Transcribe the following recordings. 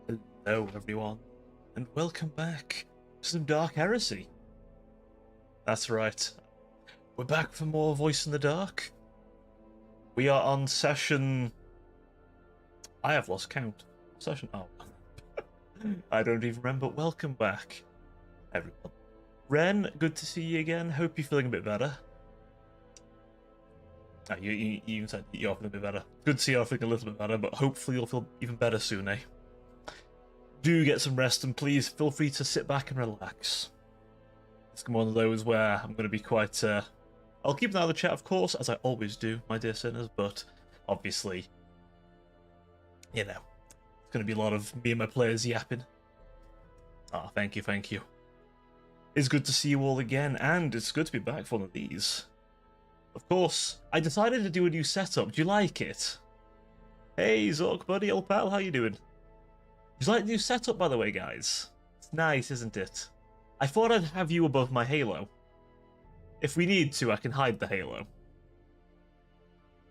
Hello everyone, and welcome back to some Dark Heresy. That's right, we're back for more Voice in the Dark. We are on session... I have lost count. Session... oh. I don't even remember. Welcome back, everyone. Ren, good to see you again. Hope you're feeling a bit better. Oh, you even said you're feeling a bit better. Good to see you're feeling a little bit better, but hopefully you'll feel even better soon, eh? Do get some rest, and please feel free to sit back and relax. It's one of those where I'm going to be quite... I'll keep an eye on the chat, of course, as I always do, my dear sinners, but obviously, you know, it's going to be a lot of me and my players yapping. Ah, thank you, thank you. It's good to see you all again, and it's good to be back for one of these. Of course, I decided to do a new setup. Do you like it? Hey, Zork, buddy, old pal, how you doing? Do you like the new setup, by the way, guys? It's nice, isn't it? I thought I'd have you above my halo. If we need to, I can hide the halo.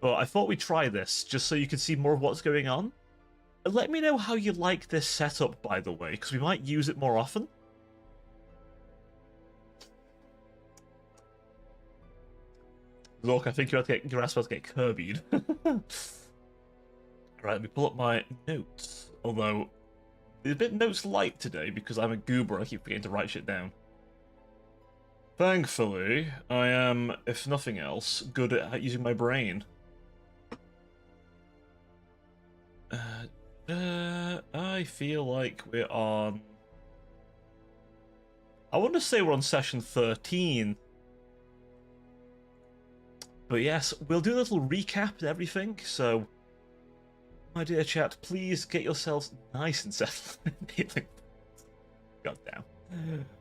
But I thought we'd try this, just so you can see more of what's going on. And let me know how you like this setup, by the way, because we might use it more often. Look, I think your ass about to get Kirby'd. Right, let me pull up my notes. Although, it's a bit notes light today because I'm a goober. I keep forgetting to write shit down. Thankfully, I am, if nothing else, good at using my brain. I feel like we're on... I want to say we're on session 13. But yes, we'll do a little recap and everything, so... My dear chat, please get yourselves nice and settled. God damn.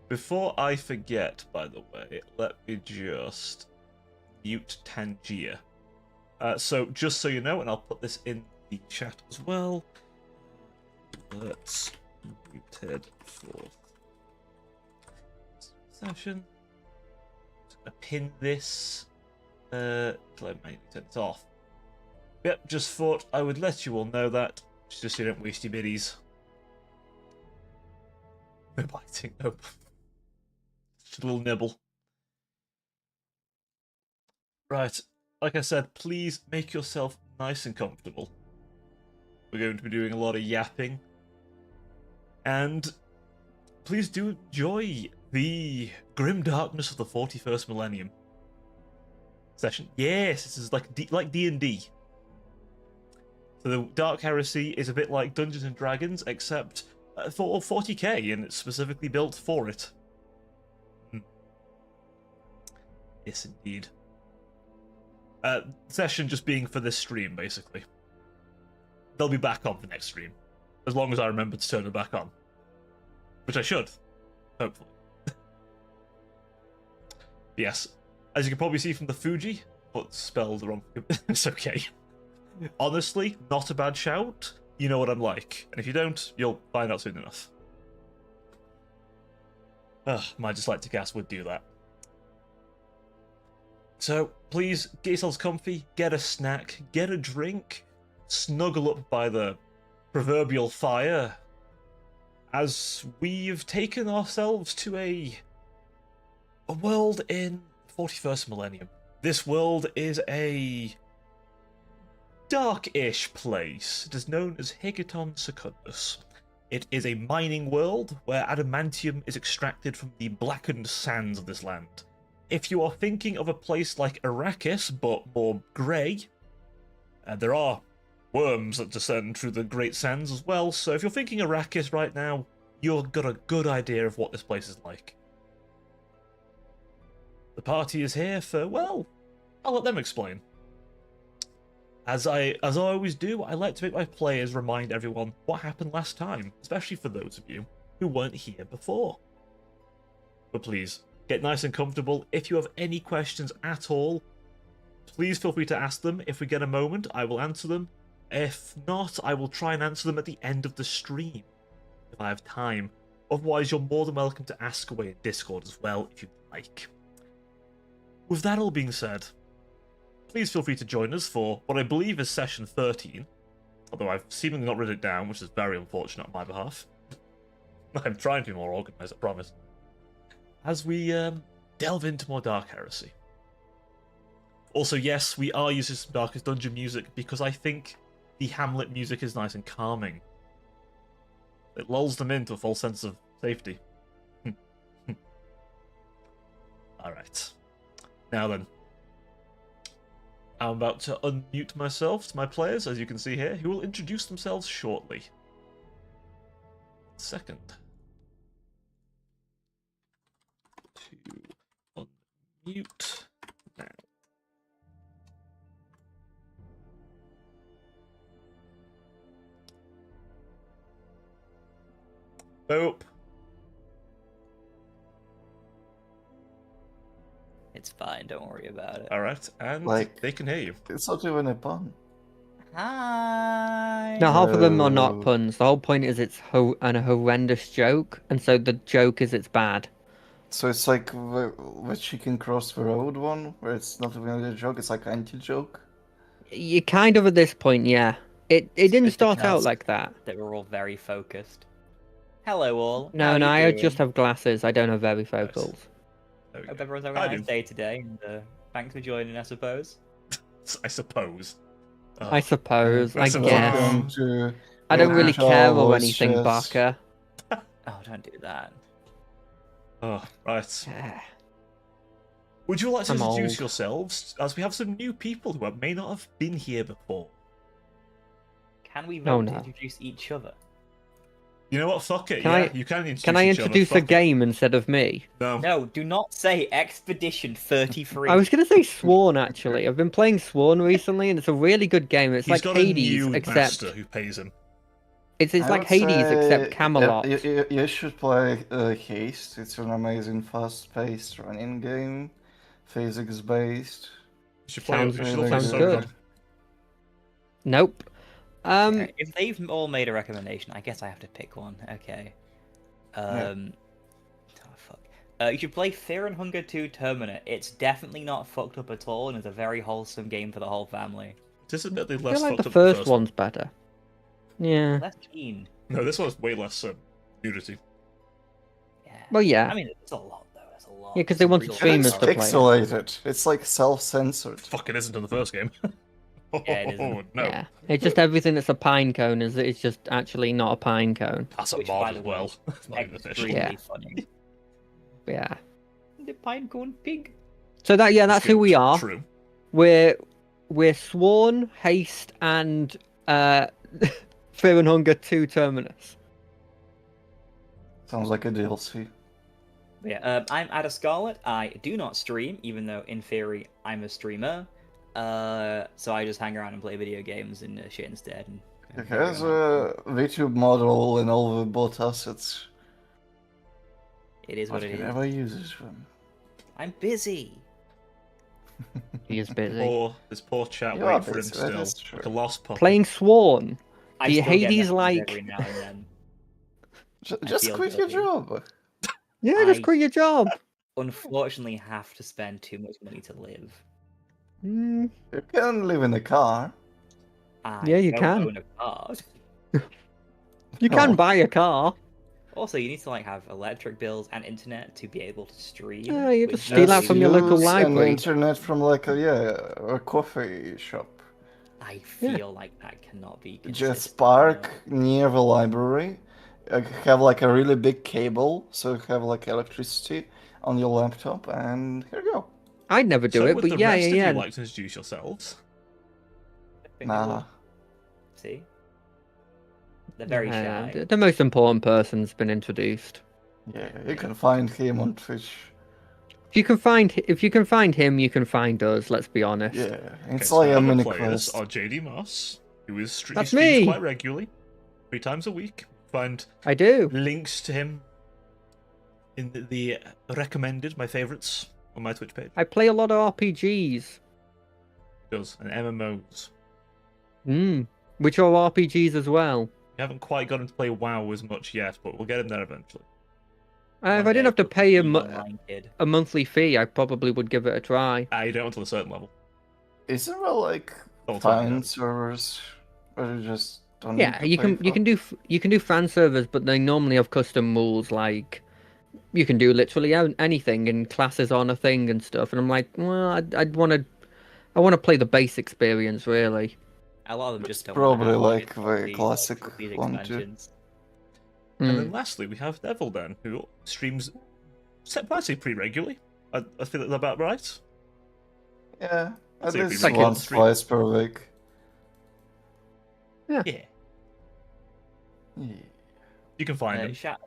Before I forget, by the way, let me just mute Tangier. So, just so you know, and I'll put this in the chat as well. Let's muted for session. Just gonna pin this. I might turn it off. Yep, just thought I would let you all know that, just so you don't waste your biddies. No biting, nope. Just a little nibble. Right, like I said, please make yourself nice and comfortable. We're going to be doing a lot of yapping. And please do enjoy the grim darkness of the 41st millennium session. Yes, this is like D&D. So the Dark Heresy is a bit like Dungeons and Dragons, except for 40k, and it's specifically built for it. Yes, indeed. Session just being for this stream, basically. They'll be back on the next stream, as long as I remember to turn them back on. Which I should, hopefully. Yes, as you can probably see from the Fuji, but spelled wrong. It's okay. Honestly, not a bad shout. You know what I'm like. And if you don't, you'll find out soon enough. My dyslexic ass would do that. So, please, get yourselves comfy, get a snack, get a drink, snuggle up by the proverbial fire, as we've taken ourselves to a world in the 41st millennium. This world is a dark-ish place. It is known as Hegeton Secundus. It is a mining world where adamantium is extracted from the blackened sands of this land. If you are thinking of a place like Arrakis, but more grey, there are worms that descend through the Great Sands as well, so if you're thinking Arrakis right now, you've got a good idea of what this place is like. The party is here for, well, I'll let them explain. As I always do, I like to make my players remind everyone what happened last time, especially for those of you who weren't here before. But please, get nice and comfortable. If you have any questions at all, please feel free to ask them. If we get a moment, I will answer them. If not, I will try and answer them at the end of the stream, if I have time. Otherwise, you're more than welcome to ask away in Discord as well, if you'd like. With that all being said, please feel free to join us for what I believe is session 13. although I've seemingly not written it down, which is very unfortunate on my behalf. I'm trying to be more organised, I promise. As we delve into more Dark Heresy. Also, yes, we are using some Darkest Dungeon music because I think the Hamlet music is nice and calming. It lulls them into a false sense of safety. Alright. Now then. I'm about to unmute myself to my players, as you can see here, who will introduce themselves shortly. Second. To unmute now. Boop. It's fine, don't worry about it. Alright, and they can hear you. It's not even a pun. Hi! No, half of them are not No. puns. The whole point is it's a horrendous joke, and so the joke is it's bad. So it's like the chicken cross the road one, where it's not even a joke, it's like anti-joke. You kind of at this point, yeah. It didn't It's start out because like that. That we're all very focused. Hello all. No, How no, you I doing? just have glasses. I don't have varifocals. There we Hope go. everyone's having I a nice do. day today, and thanks for joining, I suppose. I suppose. I suppose. I suppose. guess. Welcome to I don't really care or voice anything, chess. Barker. Oh, don't do that. Oh, right. Yeah. Would you like to I'm introduce old. yourselves, as we have some new people who may not have been here before? Can we Oh, vote to no. introduce each other? You know what? Fuck it. Can Yeah, I- you can introduce Can I each other. introduce a Fuck it. game instead of me? No. No, do not say Expedition 33. I was going to say Sworn, actually. I've been playing Sworn recently, and it's a really good game. It's He's like got Hades, a new except... master who pays him. It's I like would Hades, say, except Camelot. You should play Haste. It's an amazing, fast-paced running game, physics-based. You should play it. Sounds- You should also sounds play good. Socom. Nope. If they've all made a recommendation, I guess I have to pick one. Okay. Oh, fuck. You should play Fear and Hunger 2 Terminate. It's definitely not fucked up at all, and it's a very wholesome game for the whole family. It is admittedly I less feel like fucked the up than first one's better. Yeah. Less keen. No, this one's way less nudity. Yeah. Well, yeah. I mean, it's a lot, though. It's a lot. Yeah, 'cause they want Real streamers It's to play it. pixelated. It's like self-censored. Fuck, it isn't in the first game. Yeah, it isn't. No. Yeah. It's just everything that's a pine cone is it's just actually not a pine cone. That's a Which, mod by as the well. way, It's not even official. extremely Yeah. funny. Yeah. The pinecone pig. So that's who we are. True. We're Sworn, Haste, and Fear and Hunger 2 Terminus. Sounds like a DLC. But yeah, I'm Ada Scarlet. I do not stream, even though in theory I'm a streamer. So I just hang around and play video games and shit instead. And It has a VTube model and all the bot assets. it is what But it you is. never uses them. I'm busy. He is busy. This poor chat You waiting are for him busy, that still. is true. Like a lost puppy. Playing Sworn. I Do you still get Hades messages like- every now and then. Just feel quit your guilty. job. Yeah, just I- quit your job. Unfortunately, have to spend too much money to live. Mm, You can live in a car. I Yeah, you don't can. own a car. you can Oh. buy a car. Also, you need to like have electric bills and internet to be able to stream. Yeah, you which just steal that is- from your local use library. An internet from like a coffee shop. I feel like that cannot be. Just consistent, park no. near the library. Have like a really big cable, so you have like electricity on your laptop, and here you go. I'd never do So it, would but the yeah, rest of yeah. you like to introduce yourselves? I think it Nah. would. See, they're very Yeah, shy. the most important person's been introduced. Yeah, you can find him on Twitch. If you can find him, you can find us. Let's be honest. Yeah, it's so like my a other mini players quest. are JD Moss, who is he That's streams me. quite regularly, 3 times a week. Find I do. links to him in the recommended, my favourites, on my Twitch page. I play a lot of RPGs. He does, and MMOs. Which are RPGs as well. We haven't quite got him to play WoW as much yet, but we'll get him there eventually. If One I day didn't have to we'll pay be him online kid. a monthly fee, I probably would give it a try. You don't until a certain level. Isn't there like Don't tell me fine that. servers Or you just don't need Yeah, to you pay you can do fan servers, but they normally have custom rules like you can do literally anything and classes on a thing and stuff. And I'm like, well, I want to play the base experience really. A lot of them It's just don't want to probably have like budgets the these classic these one too. expansions. And then Mm. lastly, we have Devil then, who streams, I'd say pretty regularly. I feel that's about right. Yeah, I'd at say least pretty regular once, stream. twice per week. Yeah, Yeah. you can find him. For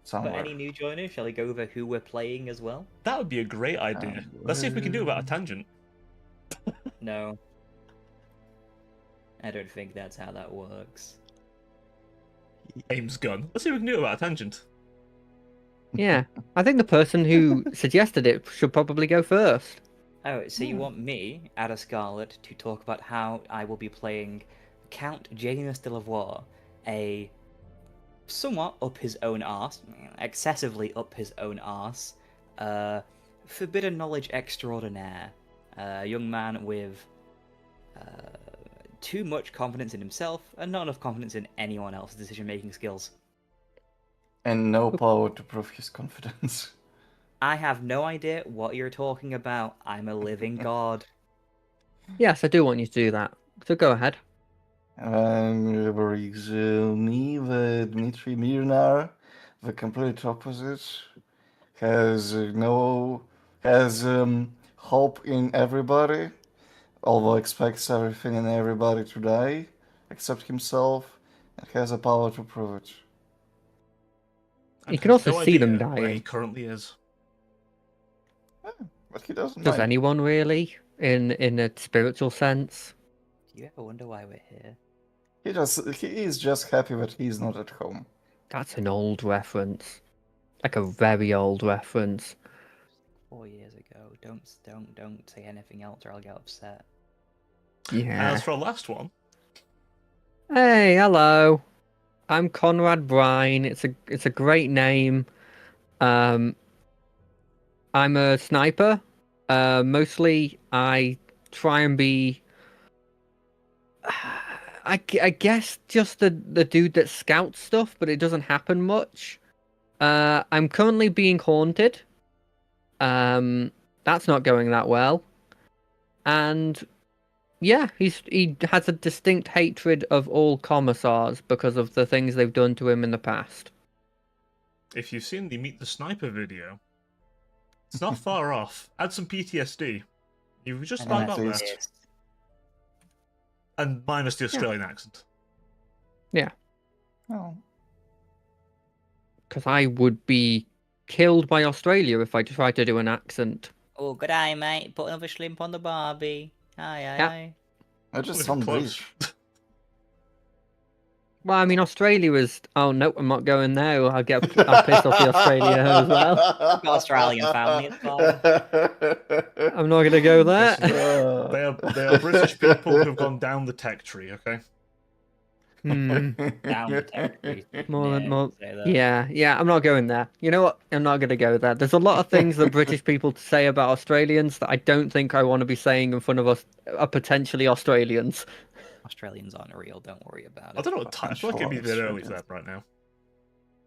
Somewhere. any new joiners, shall we go over who we're playing as well? That would be a great idea. Let's see if we can do it without a tangent. No. I don't think that's how that works. Aim's gun. Let's see if we can do it without a tangent. Yeah, I think the person who suggested it should probably go first. Oh, so you want me, Ada Scarlet, to talk about how I will be playing Count Janus de Lavoie, a somewhat up his own arse, excessively up his own arse, forbidden knowledge extraordinaire, a young man with too much confidence in himself and not enough confidence in anyone else's decision-making skills. And no power to prove his confidence. I have no idea what you're talking about. I'm a living god. Yes, I do want you to do that. So go ahead. Brings me, the Dmitry Mirnar, the complete opposite, has hope in everybody, although expects everything and everybody to die, except himself, and has the power to prove it. And You can has also no see them idea where he dying. currently is. But he doesn't Does mind. anyone really, in a spiritual sense? Do you ever wonder why we're here? He is just happy that he's not at home. That's an old reference, like a very old reference. 4 years ago. Don't say anything else or I'll get upset. And Yeah. as for our last one, Hey, hello. I'm Conrad Brine. It's a great name. I'm a sniper. Mostly I try and be. I guess just the dude that scouts stuff, but it doesn't happen much. I'm currently being haunted. That's not going that well. And yeah, he has a distinct hatred of all commissars because of the things they've done to him in the past. if you've seen the Meet the Sniper video, it's not far off. Add some PTSD. You've just And about that's got there. least. it. And minus the Australian accent. Oh. Because I would be killed by Australia if I tried to do an accent. Oh, good eye, mate. Put another shrimp on the barbie. Aye, aye, Yeah. aye. I just Not sound even close. British. Well, I mean, Australia was. Oh no, I'm not going there. I'll piss off the Australia as well. Got Australian family, it's fine. I'm not gonna go there. They are British people who've gone down the tech tree, okay? Hmm. Down the tech tree. More, Yeah, more. say that. Yeah. I'm not going there. You know what? I'm not gonna go there. There's a lot of things that British people say about Australians that I don't think I want to be saying in front of us, potentially Australians. Australians aren't real, don't worry about I it. don't know what time. I feel like it'd be a bit early for Australians. that right now.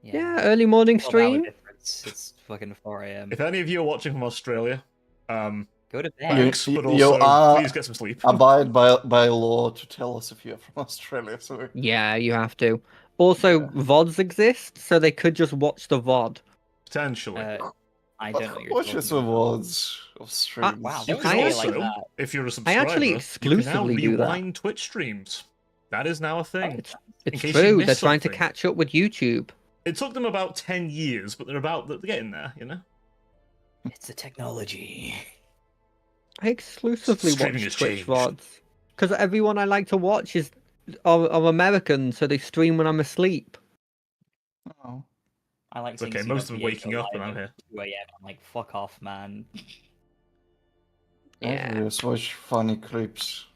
Yeah, early morning 12-hour stream. difference. It's fucking 4 a.m. If any of you are watching from Australia, Go to bed. thanks, but you also are- please get some sleep. Abide by law to tell us if you're from Australia. So Yeah, you have to. Also, Yeah. VODs exist, so they could just watch the VOD. Potentially. I don't know what you're watch talking us about. awards of streams. Wow, You don't can say it also, like that. if you're a I subscriber, actually you exclusively can now do that. rewind Twitch streams. That is now a thing. It's case you true. missed They're trying to something. catch up with YouTube. It took them about 10 years, but they're getting there, you know? It's the technology. I exclusively Streaming watch has Twitch changed. VODs because everyone I like to watch are American, so they stream when I'm asleep. Oh. I like It's seeing okay, most of them CWPH waking up when live I'm at 2 a.m. I'm like, fuck off, man. Yeah. I just watch funny clips.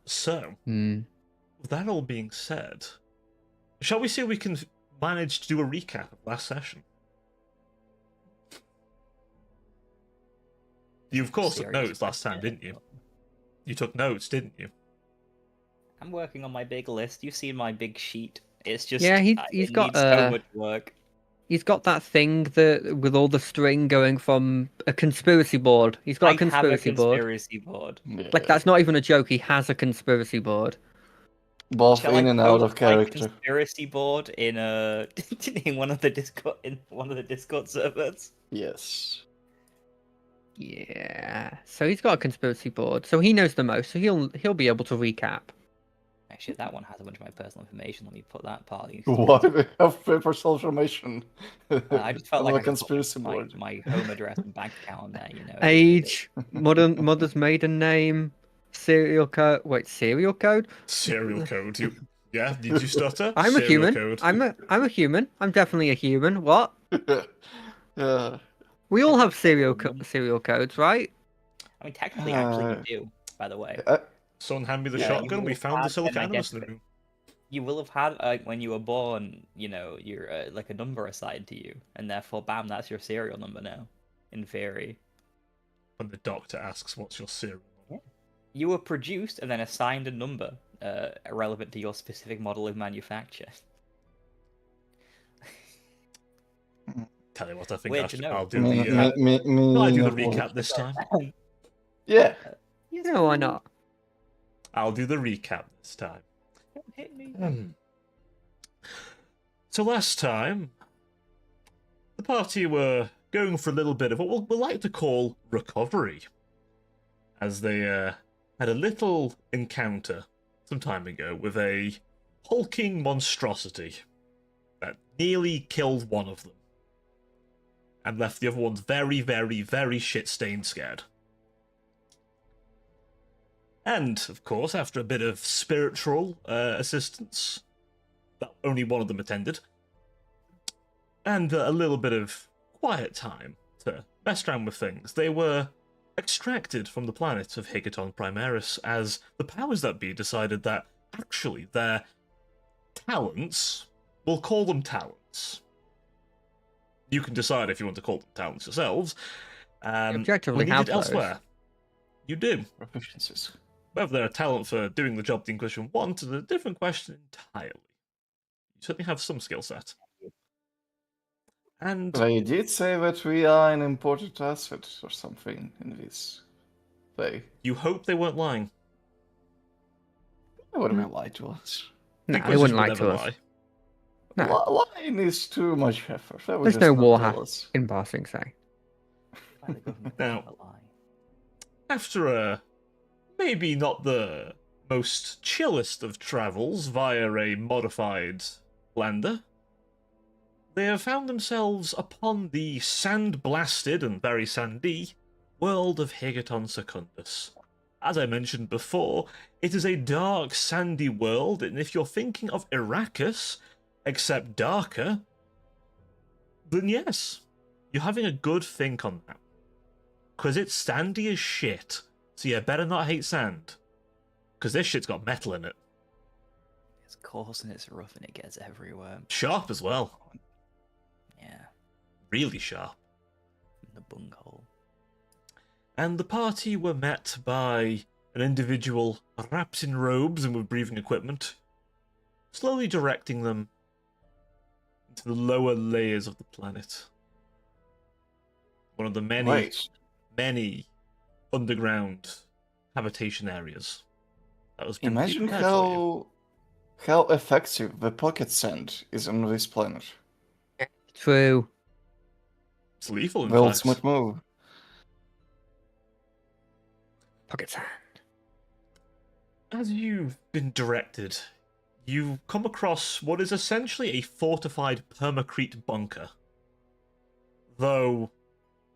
So, Hmm. with that all being said, shall we see if we can manage to do a recap of last session? You, of course, took Serious notes last time, question. didn't you? You took notes, didn't you? I'm working on my big list. You've seen my big sheet. It's just Yeah, it he's got needs so much work. he's got that thing that with all the string going from a conspiracy board. He's got I a have a conspiracy board. conspiracy board. Yeah. Like that's not even a joke. He has a conspiracy board. Both Shall in I and out post of my character. conspiracy board in in one of the Discord servers? Yes. Yeah. So he's got a conspiracy board. So he knows the most. So he'll be able to recap. Actually, that one has a bunch of my personal information. Let me put that part of you. Why do we have personal information? I just felt on like the I could put conspiracy my, board. my home address and bank account on there. You know. Age, mother's maiden name, serial code. Wait, serial code? Serial code. Yeah, did you stutter? I'm a Serial human. Code. I'm a human. I'm definitely a human. What? Yeah. We all have serial codes, right? I mean, technically, actually, you do. By the way, Son, hand me the Yeah, shotgun. you We will found the have silk an animus in the identity. room. you will have had when you were born. You know, you're like a number assigned to you, and therefore, bam, that's your serial number now. In theory, When the doctor asks, "What's your serial number?" you were produced and then assigned a number relevant to your specific model of manufacture. Tell you what, I think Weird to know. I'll do the. Me, I'll do the no. recap this time. Yeah. No, why not? I'll do the recap this time. Don't hit me. So last time, the party were going for a little bit of what we'll like to call recovery, as they had a little encounter some time ago with a hulking monstrosity that nearly killed one of them and left the other ones very, very, very shit-stained scared. And, of course, after a bit of spiritual assistance, that only one of them attended, and a little bit of quiet time to mess around with things, they were extracted from the planet of Higaton Primaris as the powers that be decided that actually their talents, we'll call them talents. You can decide if you want to call them talents yourselves. Objectively, were needed have those. elsewhere. You do. Proficiencies. Whether they're a talent for doing the job the Inquisition want is a different question entirely. You certainly have some skill set. And They did say that we are an important asset or something in this play. you hope they weren't lying. They wouldn't lie to us. No, The they wouldn't Inquisition lie would to never us. lie. No, Lying is too much effort. They would there's just no not war tell hat us. in Barsing Say. By the government, Now- never lie. After maybe not the most chillest of travels via a modified lander, they have found themselves upon the sand-blasted and very sandy world of Higaton Secundus. As I mentioned before, it is a dark, sandy world, and if you're thinking of Arrakis, except darker, then yes, you're having a good think on that. Because it's sandy as shit, so you better not hate sand. Because this shit's got metal in it. It's coarse and it's rough and it gets everywhere. Sharp as well. Yeah, Really sharp. in the bunghole. And the party were met by an individual wrapped in robes and with breathing equipment, slowly directing them into the lower layers of the planet. One of the many underground habitation areas that was being Imagine prepared for you. how effective the pocket sand is on this planet. True. It's lethal, in The fact. ultimate move. Pocket sand. As you've been directed, you come across what is essentially a fortified permacrete bunker. Though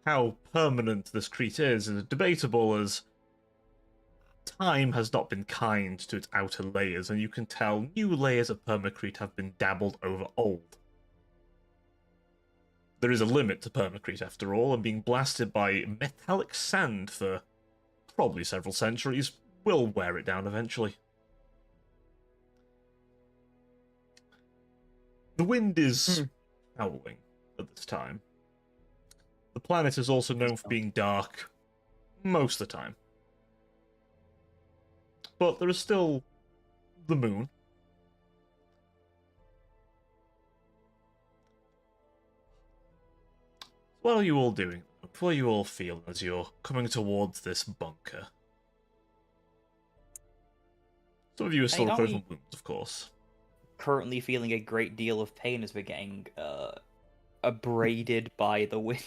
how permanent this crete is debatable, as time has not been kind to its outer layers, and you can tell new layers of permacrete have been dabbled over old. There is a limit to permacrete, after all, and being blasted by metallic sand for probably several centuries will wear it down eventually. The wind is howling at this time. The planet is also known for being dark most of the time. But there is still the moon. What are you all doing? What are you all feeling as you're coming towards this bunker? Some of you are still Hey, recovering from wounds, of course. Currently feeling a great deal of pain as we're getting abraded by the wind.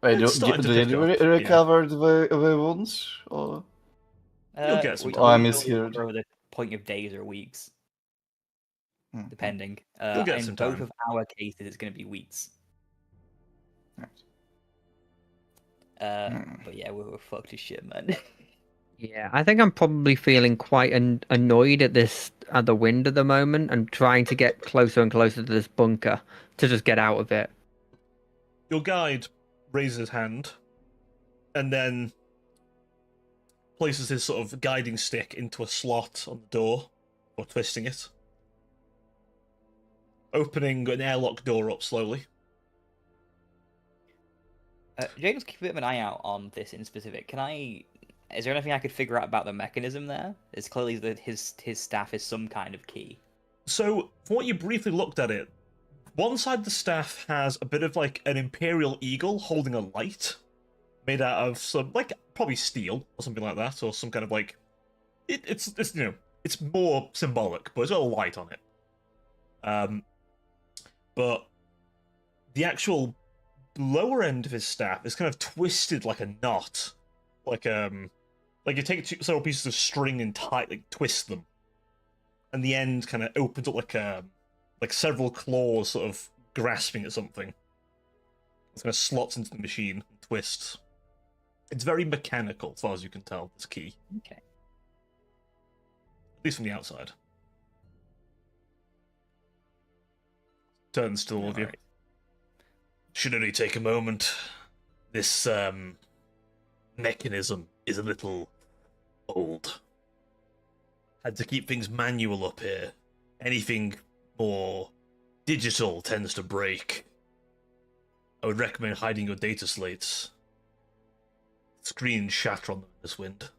Wait, It's starting to did pick you up, recover the wounds? Or... You'll get some We time. Oh, I will misheard. recover the point of days or weeks, Hmm. depending. You'll get in some both time. of our cases, it's going to be weeks. But yeah, we're fucked as shit, man. Yeah, I think I'm probably feeling quite annoyed at the wind at the moment and trying to get closer and closer to this bunker to just get out of it. Your guide raises his hand and then places his sort of guiding stick into a slot on the door, or twisting it, opening an airlock door up slowly. James, keep a bit of an eye out on this in specific. Is there anything I could figure out about the mechanism there? It's clearly that his staff is some kind of key. So, from what you briefly looked at it, one side of the staff has a bit of like an imperial eagle holding a light made out of some, like, probably steel or something like that, or some kind of like it's you know, it's more symbolic, but it's got a light on it. But the actual lower end of his staff is kind of twisted like a knot, like you take several pieces of string and twist them, and the end kind of opens up like several claws sort of grasping at something. It kind of slots into the machine and twists. It's very mechanical, as far as you can tell, this key. Okay. At least from the outside. Turns to all of you. Alright. Should only take a moment. This mechanism is a little old. Had to keep things manual up here. Anything more digital tends to break. I would recommend hiding your data slates. Screens shatter on them in this wind.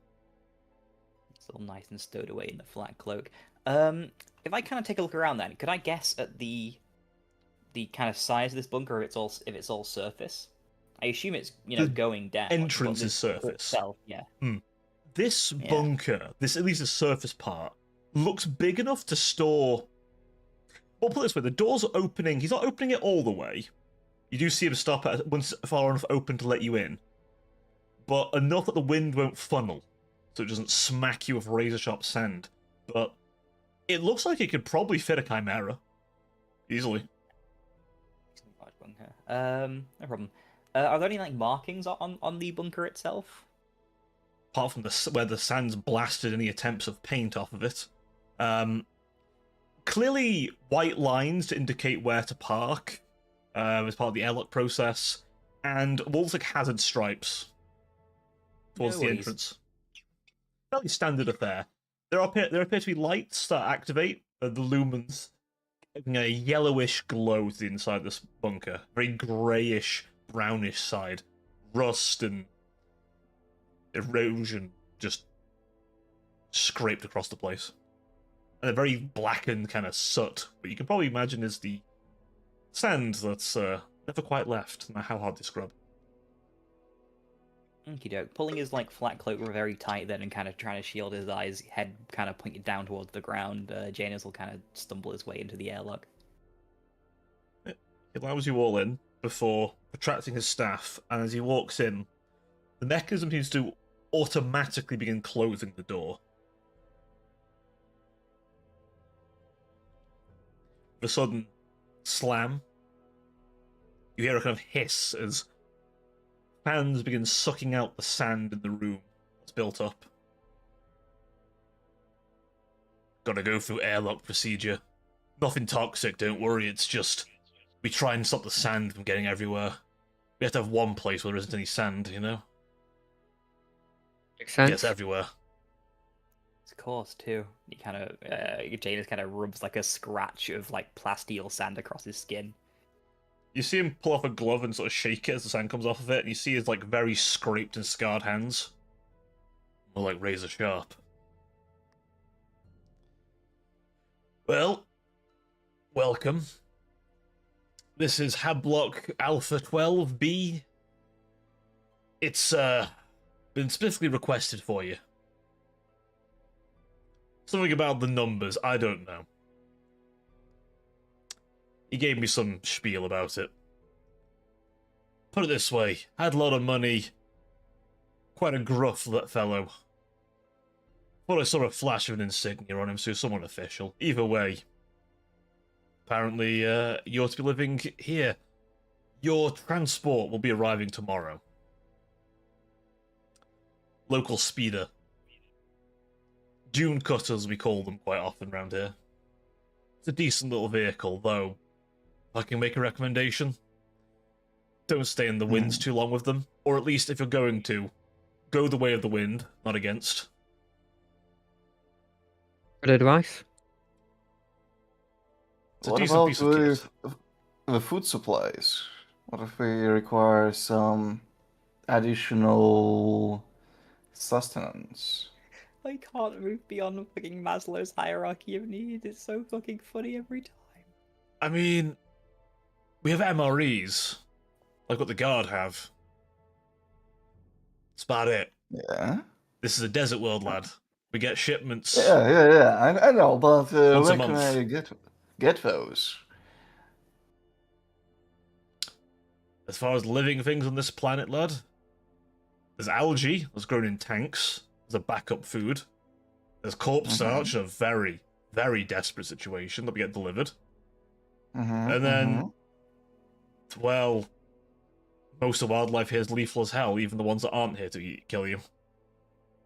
It's all nice and stowed away in the flat cloak. If I kind of take a look around then, could I guess at the kind of size of this bunker if it's all surface? I assume it's, The going down. entrance but is the bunker surface. itself, yeah. This Yeah. bunker, at least the surface part, looks big enough to store. Well, put it this way: the door's opening. He's not opening it all the way. You do see him stop at once far enough open to let you in, but enough that the wind won't funnel, so it doesn't smack you with razor sharp sand. But it looks like it could probably fit a chimera easily. Large bunker. No problem. Are there any like markings on the bunker itself? Apart from where the sand's blasted any attempts of paint off of it. Clearly white lines to indicate where to park as part of the airlock process, and what looks like hazard stripes towards No the worries. entrance. Fairly standard affair. There appear to be lights that activate the lumens, giving a yellowish glow to the inside of this bunker. Very greyish, brownish side. Rust and erosion just scraped across the place. And a very blackened kind of soot, but you can probably imagine is the sand that's never quite left, no matter how hard they scrub. Okie doke. Pulling his like flat cloak very tight then and kind of trying to shield his eyes, head kind of pointed down towards the ground. Janus will kind of stumble his way into the airlock. He allows you all in before retracting his staff, and as he walks in, the mechanism seems to automatically begin closing the door. With a sudden slam, you hear a kind of hiss as fans begin sucking out the sand in the room that's built up. Gotta go through airlock procedure. Nothing toxic, don't worry, it's just we try and stop the sand from getting everywhere. We have to have one place where there isn't any sand, you know? Makes It sense. gets everywhere. It's coarse too. He kind of Janus kind of rubs like a scratch of like plasteel sand across his skin. You see him pull off a glove and sort of shake it as the sand comes off of it, and you see his like very scraped and scarred hands. More like razor sharp. Well, welcome. This is Hablock Alpha 12B. It's been specifically requested for you. Something about the numbers, I don't know. He gave me some spiel about it. Put it this way, had a lot of money, quite a gruff fellow. Thought I saw a flash of an insignia on him, so somewhat official. Either way, apparently you're to be living here. Your transport will be arriving tomorrow. Local speeder. Dune cutters, we call them quite often around here. It's a decent little vehicle, though. If I can make a recommendation, don't stay in the winds too long with them. Or at least, if you're going to, go the way of the wind, not against. Good advice. It's a What decent about piece of kit. the food supplies? What if we require some additional sustenance? I can't move beyond fucking Maslow's hierarchy of needs. It's so fucking funny every time. I mean, we have MREs, like what the Guard have. That's about it. Yeah. This is a desert world, lad. We get shipments. Yeah. I know, but Once a where can month. I get those? As far as living things on this planet, lad, there's algae that's grown in tanks as a backup food. There's corpse starch, a very, very desperate situation that we get delivered. And then, well, most of wildlife here is lethal as hell, even the ones that aren't here to kill you.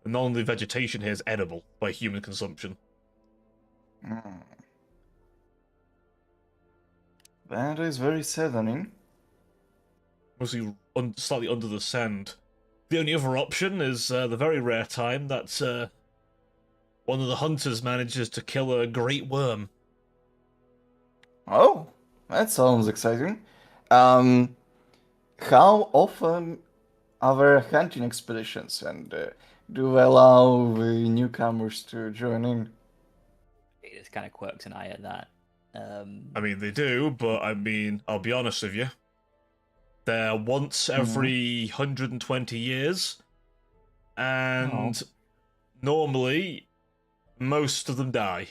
And none of the vegetation here is edible by human consumption. That is very saddening. Mostly slightly under the sand. The only other option is the very rare time that one of the hunters manages to kill a great worm. Oh, that sounds exciting. How often are there hunting expeditions, and do they allow the newcomers to join in? It just kind of quirks an eye at that. I mean, they do, but I mean, I'll be honest with you. They're once every 120 years, and normally, most of them die.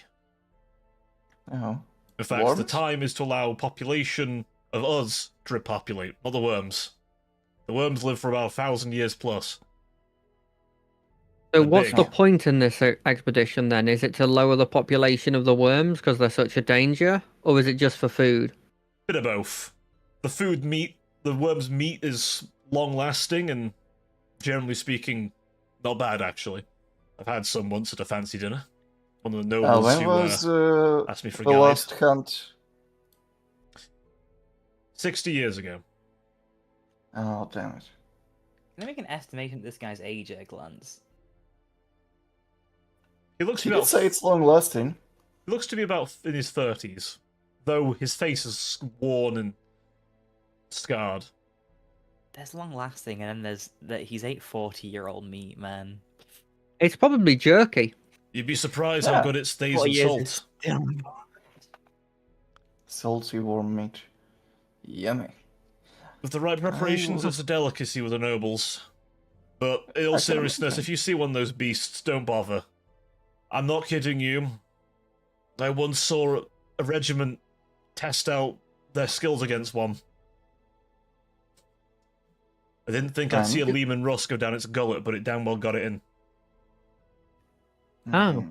Oh. In fact, the Worms? time is to allow population of us to repopulate, not the worms. The worms live for about 1,000 years plus. So They're what's big. the point in this expedition then? Is it to lower the population of the worms because they're such a danger? Or is it just for food? Bit of both. The worm's meat is long-lasting and, generally speaking, not bad, actually. I've had some once at a fancy dinner. One of the nobles When who was asked me for a the guide. last hunt? 60 years ago. Oh, damn it. Can I make an estimation of this guy's age at a glance? He looks to You be could say it's long lasting. He looks to be about in his 30s, though his face is worn and scarred. There's long lasting, and then there's that he's ate 40-year-old meat, man. It's probably jerky. You'd be surprised how Yeah. good it stays 40 in years salt. is still- Salty warm meat. Yummy. With the right preparations, it's a delicacy with the nobles. But in all I can seriousness, imagine. if you see one of those beasts, don't bother. I'm not kidding you. I once saw a regiment test out their skills against one. I didn't think I'd see a And- Lehman Russ go down its gullet, but it damn well got it in. Oh.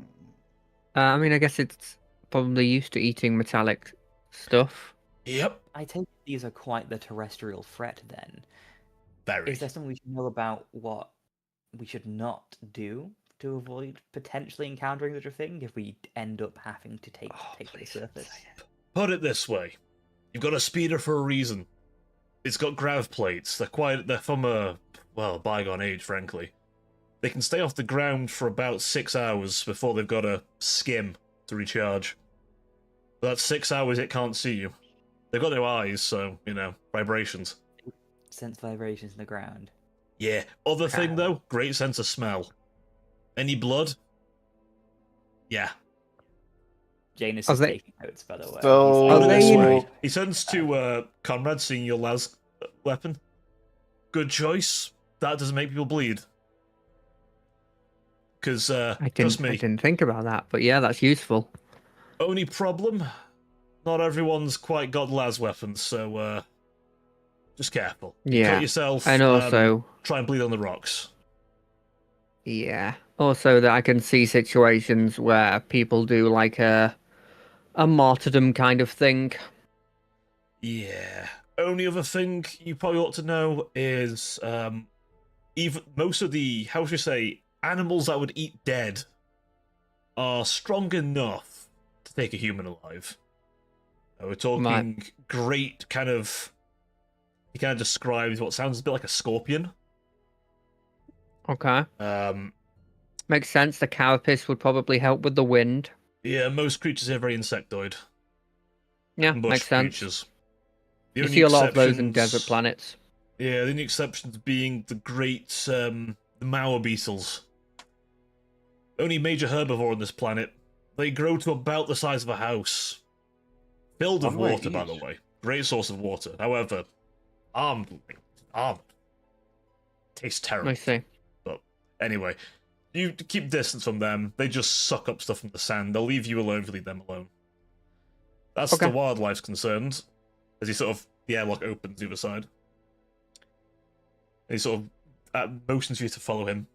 I mean, I guess it's probably used to eating metallic stuff. Yep. I take it these are quite the terrestrial threat then. Very. Is there something we should know about what we should not do to avoid potentially encountering such a thing if we end up having to take to the surface? Put it this way. You've got a speeder for a reason. It's got grav plates. They're from a, well, bygone age, frankly. They can stay off the ground for about 6 hours before they've got to skim to recharge. But that's 6 hours it can't see you. They've got no eyes, so, vibrations. Sense vibrations in the ground. Yeah. Other thing, though, great sense of smell. Any blood? Yeah. Janus Are is they- taking notes, by the way. So- Put it this they- way. He turns to Conrad, seeing your las weapon. Good choice. That doesn't make people bleed. Because, trust I me, didn't think about that, but yeah, that's useful. only problem, not everyone's quite got las weapons, so just careful. You Yeah, cut yourself, and also, try and bleed on the rocks. yeah, also that I can see situations where people do like a martyrdom kind of thing. Yeah. Only other thing you probably ought to know is even most of the, how should you say, animals that would eat dead are strong enough to take a human alive. We're talking Right. great kind of. He kind of describes what sounds a bit like a scorpion. Okay, Um, makes sense. The carapace would probably help with the wind. yeah, most creatures here are very insectoid. Yeah, Bush makes sense. creatures. The You only see a lot of those in exceptions- desert planets. Yeah, the only exceptions being the great the Mauer beetles. Only major herbivore on this planet. They grow to about the size of a house. Filled with One way water, by the each. way. Great source of water. However, armed. Tastes terrible. I see. But anyway, you keep distance from them. They just suck up stuff from the sand. They'll leave you alone if you leave them alone. That's Okay. the wildlife's concerned. As he sort of, the airlock opens the other side. And he sort of motions for you to follow him.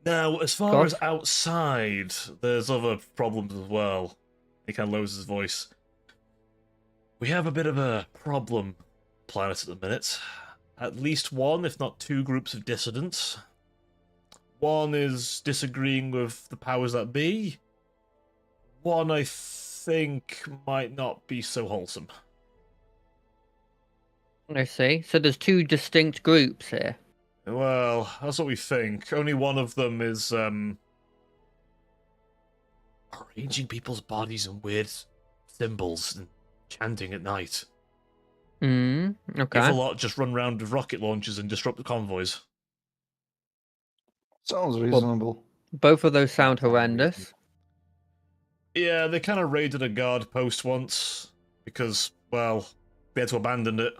Now, as far course. as outside, there's other problems as well. He kind of lowers his voice. We have a bit of a problem planet at the minute. At least one, if not two, groups of dissidents. One is disagreeing with the powers that be. One, I think, might not be so wholesome. I see. So there's two distinct groups here. Well, that's what we think. Only one of them is, arranging people's bodies in weird symbols and chanting at night. Mm, The okay. other lot just run around with rocket launchers and disrupt the convoys. Sounds reasonable. Both of those sound horrendous. Yeah, they kind of raided a guard post once because, well, they had to abandon it.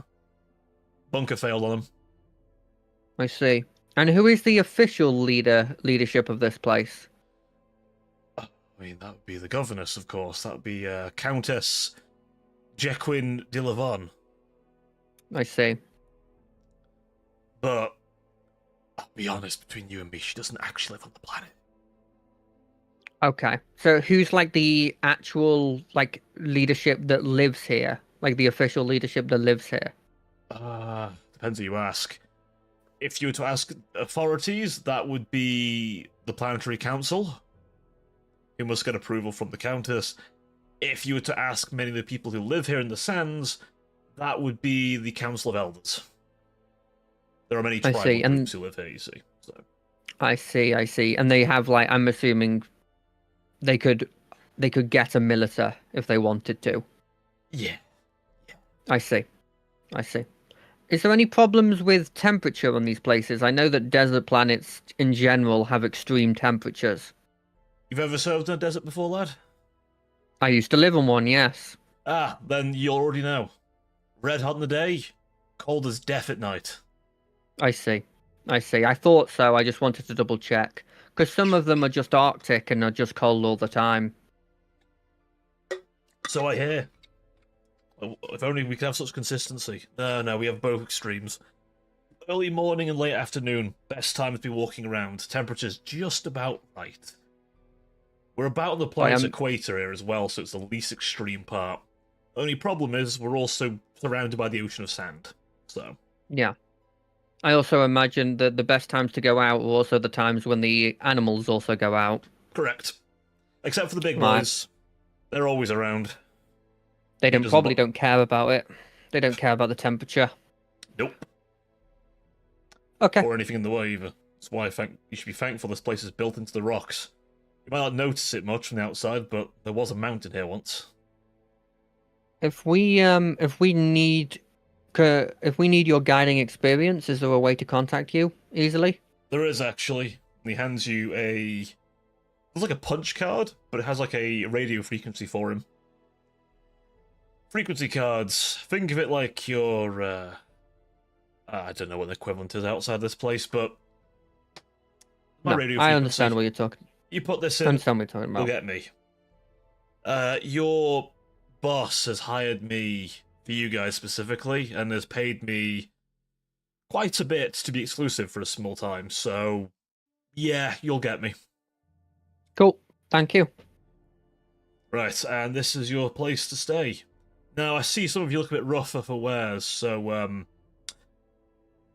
Bunker failed on them. I see. And who is the official leadership of this place? I mean, that would be the governess, of course. That would be Countess Jequin de Lavon. I see. But I'll be honest, between you and me, she doesn't actually live on the planet. Okay. So who's like the actual like leadership that lives here? Like the official leadership that lives here? Depends who you ask. If you were to ask authorities, that would be the Planetary Council, who must get approval from the Countess. If you were to ask many of the people who live here in the Sands, that would be the Council of Elders. There are many I tribal see, and- groups who live here, you see. So. I see. And they have like I'm assuming they could get a militia if they wanted to. Yeah. I see. Is there any problems with temperature on these places? I know that desert planets in general have extreme temperatures. You've ever served in a desert before, lad? I used to live on one, yes. Ah, then you already know. Red hot in the day, cold as death at night. I see. I thought so. I just wanted to double check. Because some of them are just Arctic and are just cold all the time. So I hear. If only we could have such consistency. No, we have both extremes. Early morning and late afternoon, best time to be walking around. Temperature's just about right. We're about on the planet's equator here as well, so it's the least extreme part. Only problem is we're also surrounded by the ocean of sand. So Yeah. I also imagine that the best times to go out are also the times when the animals also go out. correct. Except for the big Right. boys. They're always around. They doesn't probably bo- don't care about it. They don't care about the temperature. Nope. Okay. Or anything in the way either. That's why you should be thankful this place is built into the rocks. You might not notice it much from the outside, but there was a mountain here once. If we need your guiding experience, is there a way to contact you easily? There is actually. And he hands you it's like a punch card, but it has like a radio frequency for him. frequency cards. Think of it like your, I don't know what the equivalent is outside this place, but my No, radio I frequency. understand what you're talking. You put this I in, understand what you're talking you'll about. get me. Your boss has hired me for you guys specifically, and has paid me quite a bit to be exclusive for a small time, so yeah, you'll get me. Cool. Thank you. Right, and this is your place to stay. Now, I see some of you look a bit rougher for wears, so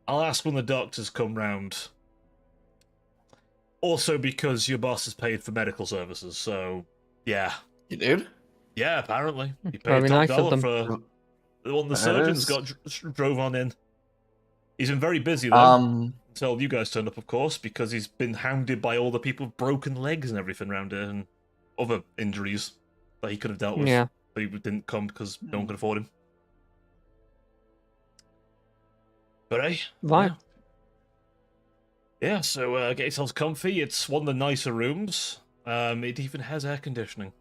I'll ask when the doctors come round. Also because your boss has paid for medical services, so yeah. You did? Yeah, apparently. He paid Very top nice of dollar them. for the one the That surgeons is- got drove on in. He's been very busy, though. Um, Until you guys turned up, of course, because he's been hounded by all the people with broken legs and everything around here, and other injuries that he could have dealt with. Yeah. But he didn't come because no one could afford him. But hey, Right. yeah, so get yourselves comfy. It's one of the nicer rooms. It even has air conditioning.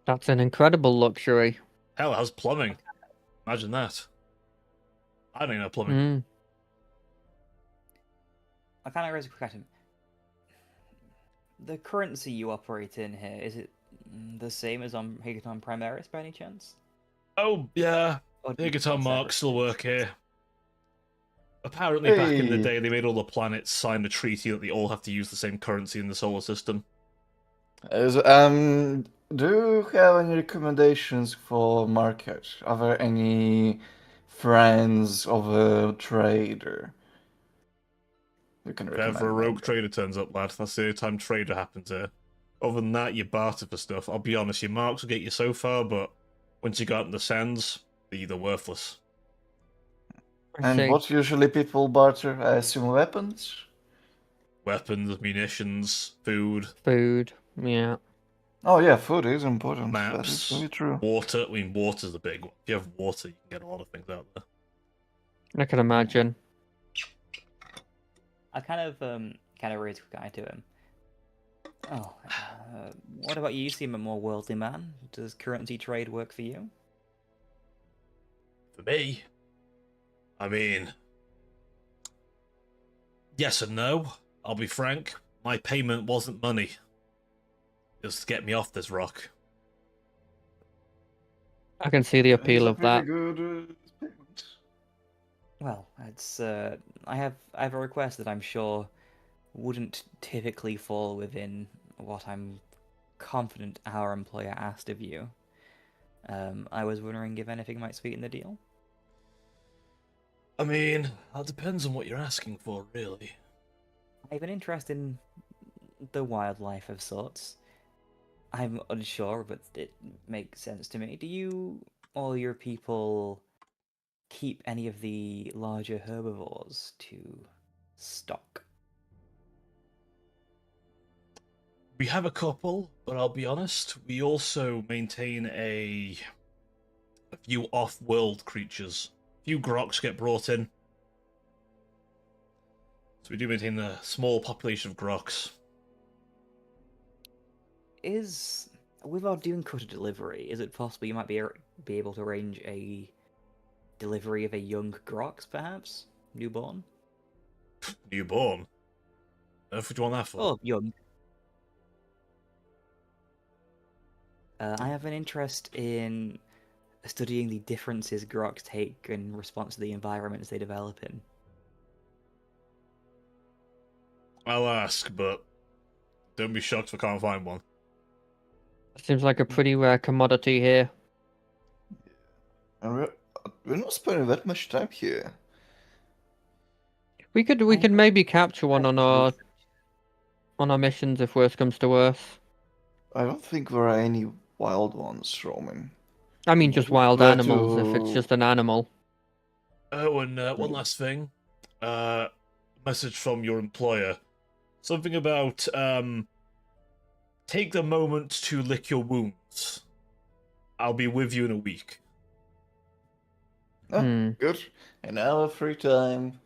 That's an incredible luxury. Hell, it has plumbing. Imagine that. I don't even know plumbing. Mm. I kind of raise a question. The currency you operate in here, is it the same as on Higaton Primaris by any chance? Oh, yeah. Or do you Higaton use marks still separate work here. Apparently, back in the Hey. day, they made all the planets sign a treaty that they all have to use the same currency in the solar system. do you have any recommendations for market? Are there any friends of a trader you can If recommend? ever a rogue maybe? trader turns up, lad, that's the only time trader happens here. Other than that, you barter for stuff. I'll be honest, your marks will get you so far, but once you got in the sands, they're worthless. I And see. what usually people barter? I assume weapons? Weapons, munitions, food, Food. Yeah. Oh yeah, food is important. That is maps, very true. water. I mean, water's the big one. If you have water, you can get a lot of things out there. I can imagine. I kind of raise a guy to him. Oh, what about you? You seem a more worldly man. Does currency trade work for you? For me, I mean, yes and no. I'll be frank. My payment wasn't money. Just to get me off this rock. I can see the appeal of that. Good payment. Well, it's I have a request that I'm sure wouldn't typically fall within what I'm confident our employer asked of you. I was wondering if anything might sweeten the deal. I mean, that depends on what you're asking for, really. I have an interest in the wildlife of sorts. I'm unsure, but it makes sense to me. Do you or your people keep any of the larger herbivores to stock? We have a couple, but I'll be honest, we also maintain a few off-world creatures. A few groks get brought in. So we do maintain a small population of groks. Without doing cutter delivery, is it possible you might be able to arrange a delivery of a young grox, perhaps? Newborn? Newborn? What do you want that for? Oh, young. I have an interest in studying the differences groks take in response to the environments they develop in. I'll ask, but don't be shocked if I can't find one. Seems like a pretty rare commodity here. And we're not spending that much time here. We could maybe capture one on our missions if worse comes to worse. I don't think there are any wild ones roaming. I mean, just wild Where animals if it's to- just an animal. Oh, and one last thing. Message from your employer. Something about, take the moment to lick your wounds. I'll be with you in a week. Ah, Hmm. good. An hour free time.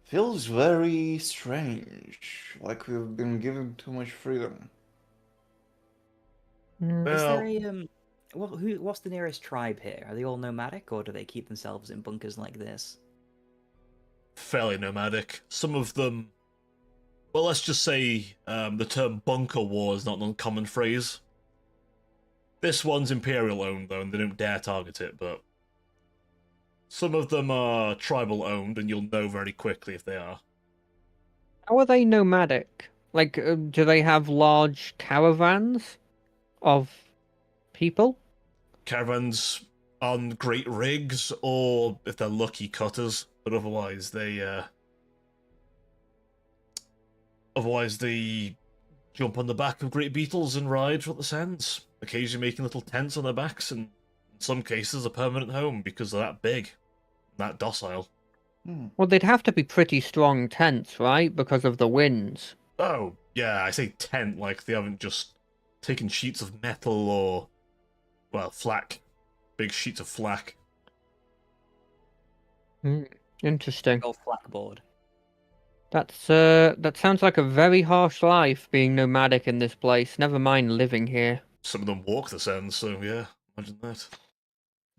Feels very strange. Like we've been given too much freedom. Mm. Is there Well, a what's the nearest tribe here? Are they all nomadic, or do they keep themselves in bunkers like this? fairly nomadic. Some of them. Well, let's just say the term bunker war is not an uncommon phrase. This one's Imperial owned, though, and they don't dare target it, but some of them are tribal owned, and you'll know very quickly if they are. How are they nomadic? Like, do they have large caravans of people? Caravans on great rigs, or if they're lucky, cutters, but otherwise they jump on the back of great beetles and ride for the sands, occasionally making little tents on their backs, and in some cases a permanent home because they're that big, that docile. Well, they'd have to be pretty strong tents, right? Because of the winds. Oh, yeah, I say tent like they haven't just taken sheets of metal or, well, flak. Big sheets of flak. Interesting. Or flakboard. That sounds like a very harsh life being nomadic in this place. Never mind living here. Some of them walk the sands, so yeah, imagine that.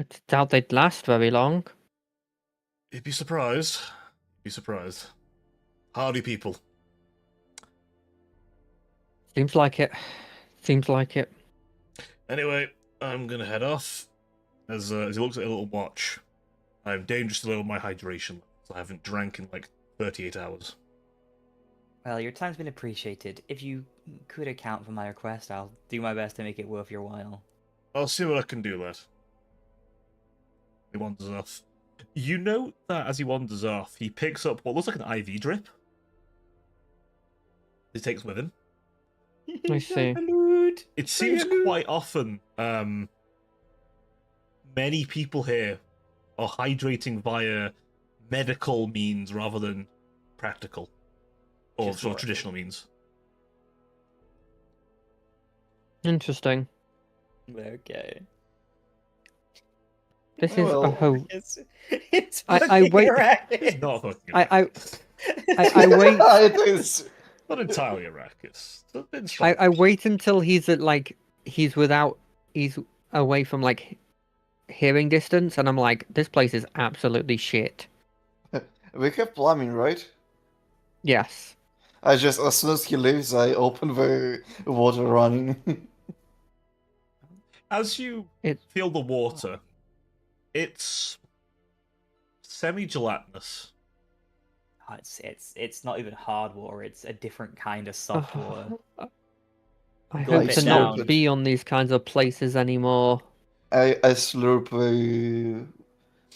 I doubt they'd last very long. You'd be surprised. Be surprised. Hardy people. Seems like it. Seems like it. Anyway, I'm gonna head off. As he looks at a little watch, I'm dangerously low on my hydration. I haven't drank in like 38 hours. Well, your time's been appreciated. If you could account for my request, I'll do my best to make it worth your while. I'll see what I can do, lad. He wanders off. You note that as he wanders off, he picks up what looks like an IV drip. He takes with him. I see. It seems quite often many people here are hydrating via medical means rather than practical or Just sort of work. traditional means. Interesting. Okay. This is Well, a ho. It's I wait- It's not fucking I wait. It is. not entirely Iraq. It's been I wait until he's at he's away from hearing distance, and I'm like, this place is absolutely shit. We have plumbing, right? Yes. I just, as soon as he leaves, I open the water running. As you feel the water, it's semi-gelatinous. Oh, it's not even hard water. It's a different kind of soft water. I Go hope a to bit not down. be on these kinds of places anymore. I slurp the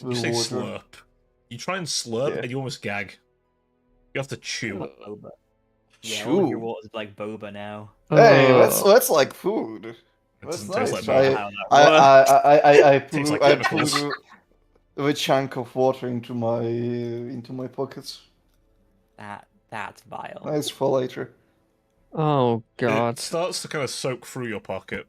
You say water. slurp. You try and slurp, Yeah. and you almost gag. You have to chew. Like boba. Yeah, all of your Chew. water's like boba now. Hey, Ugh. that's like food. It That's doesn't taste nice. like boba. How that works. I Tastes put like I chemicals. put the chunk of water into my pockets. That's vile. Nice for later. Oh god. It starts to kind of soak through your pocket.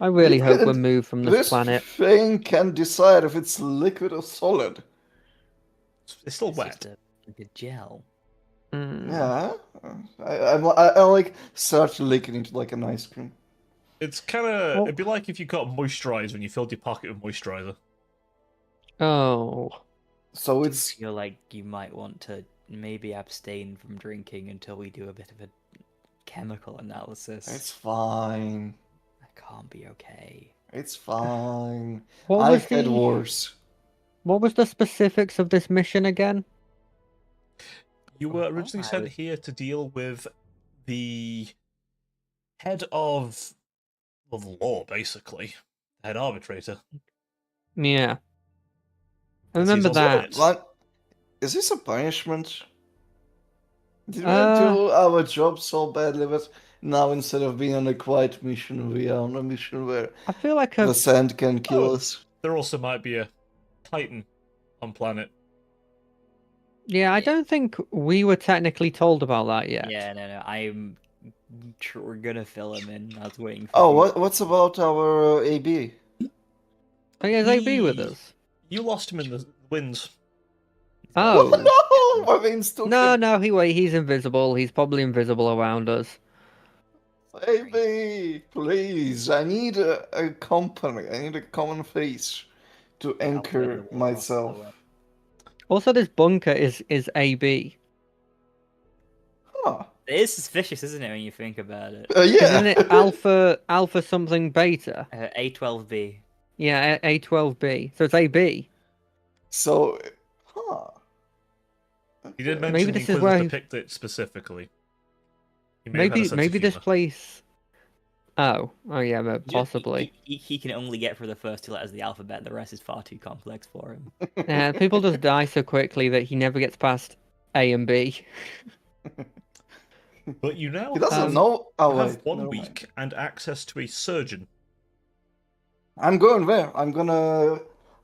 I really hope we're This moved from this planet. thing can decide if it's liquid or solid. It's still It's wet. just like a gel. Mm. Yeah, I like start licking into like an ice cream. It's kind of. Well- It'd be like if you got moisturizer and you filled your pocket with moisturizer. Oh. So I it's feel like you might want to maybe abstain from drinking until we do a bit of a chemical analysis. it's fine. That can't be okay. It's fine. What was I've had the worse. what was the specifics of this mission again? You were originally I sent was- here to deal with the head of the law, basically. The head arbitrator. Yeah. I Yes, he's remember also that. dead. What? Is this a punishment? Did we Uh, do our job so badly that now instead of being on a quiet mission, we are on a mission where I feel like the sand can kill Oh. us? There also might be a Titan on planet. yeah, I don't think we were technically told about that yet. Yeah, no. I'm sure we're gonna fill him in. I was waiting for Oh, you. what's about our AB? Oh, yeah, they be with us. You lost him in the winds. Oh. no! My veins took No, him. no, he's invisible. He's probably invisible around us. Baby, please, I need a company. I need a common face to I'll win anchor the war, myself. I'll win. Also, this bunker is AB. Huh. It is suspicious, isn't it, when you think about it? Yeah. Isn't it alpha something beta? A12B. Yeah, A12B. So it's AB. So, huh. He did Okay. mention Maybe the this is Inquisitors where depict it specifically. He may have had a sense of maybe this humor. place. Oh yeah, but Just- possibly. He can only get through the first 2 letters of the alphabet. The rest is far too complex for him. Yeah, people just die so quickly that he never gets past A and B. But you now He doesn't Um, know. Oh, have wait, 1 never mind. week and access to a surgeon. I'm going there. I'm gonna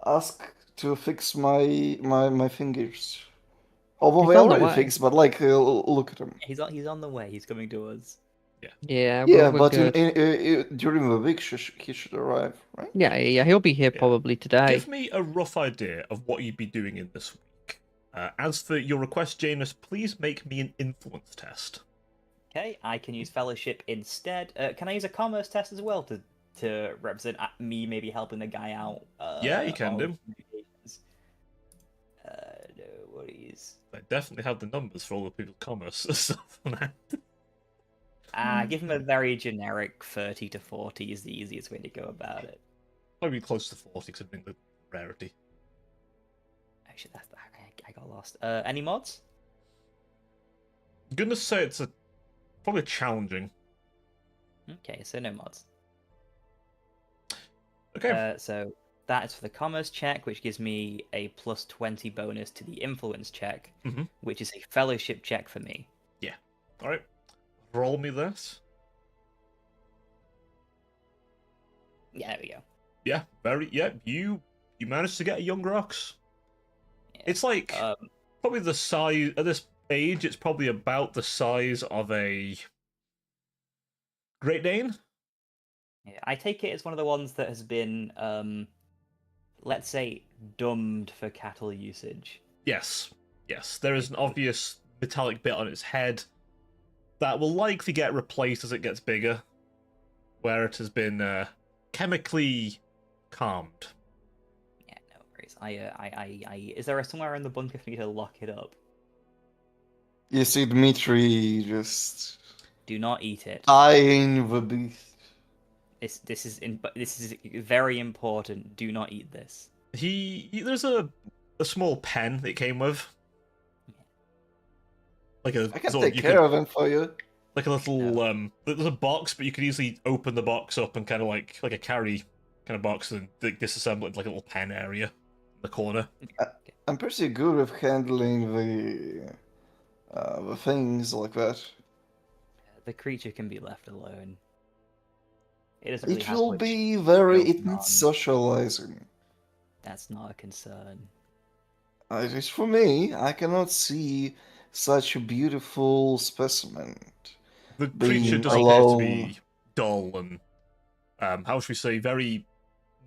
ask to fix my fingers. Although He's they on the already way. fixed, but like, look at him. He's on the way. He's coming to us. Yeah, Yeah, we're but good. during the week he should arrive, right? Yeah, he'll be here Yeah. probably today. Give me a rough idea of what you'd be doing in this week. As for your request, Janus, please make me an influence test. Okay, I can use fellowship instead. Can I use a commerce test as well to represent me maybe helping the guy out? Yeah, you can on do. communications? No worries. I definitely have the numbers for all the people's commerce stuff on that. Give him a very generic 30 to 40 is the easiest way to go about it. Probably close to 40 because of the rarity. Actually, I got lost. Any mods? I'm gonna say it's probably challenging. Okay, so no mods. Okay. So that is for the commerce check, which gives me a plus 20 bonus to the influence check, Mhm. which is a fellowship check for me. All right. Roll me this. Yeah, there we go. Yeah. You managed to get a young Rox. Yeah. It's like Um, probably the size at this age. It's probably about the size of a Great Dane. yeah, I take it as one of the ones that has been, let's say, dumbed for cattle usage. Yes. There is an obvious metallic bit on its head that will likely get replaced as it gets bigger, where it has been chemically calmed. Yeah, no worries. Is there somewhere in the bunker for me to lock it up? You see Dmitri just Do not eat it. eyeing the beast. This is very important. Do not eat this. There's a small pen it came with. Like a I can sort of- take you care could- of him for you. like a little there's a box, but you could easily open the box up and kind of like a carry kind of box and disassemble it into like a little pen area in the corner. I'm pretty good with handling the things like that. The creature can be left alone. It doesn't really It have will much be very. going It on. needs socializing. That's not a concern. It is for me. I cannot see such a beautiful specimen. The creature Being does appear to alone. be dull and how should we say, very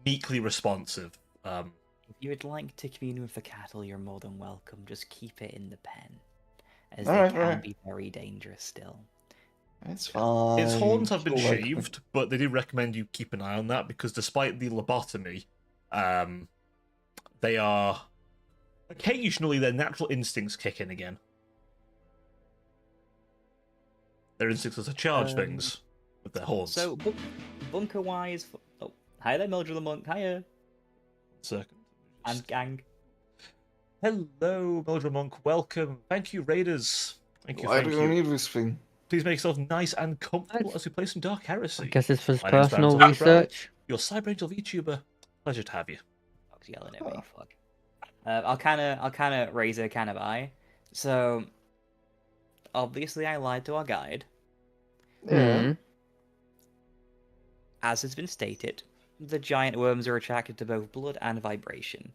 meekly responsive. If you would like to commune with the cattle, you're more than welcome. Just keep it in the pen, as Alright, they can alright. be very dangerous still. It's fine. Its horns have been She'll like me. shaved, but they do recommend you keep an eye on that because despite the lobotomy, they are occasionally their natural instincts kick in again. Their instincts are to charge things with their horns. So, bunker-wise... Oh, hi there, Mildred the Monk. Hiya. Second. And gang. Hello, Mildred Monk. Welcome. Thank you, Raiders. Thank you. Why Thank do you you. need this thing? Please make yourself nice and comfortable as we play some Dark Heresy. I guess it's for his My name's personal Baron Brown, research. your Cyber Angel VTuber. Pleasure to have you. Fuck's yelling at me. Fuck. I'll kind of raise a can of eye. So, obviously, I lied to our guide. Yeah. Hmm. As has been stated, the giant worms are attracted to both blood and vibration.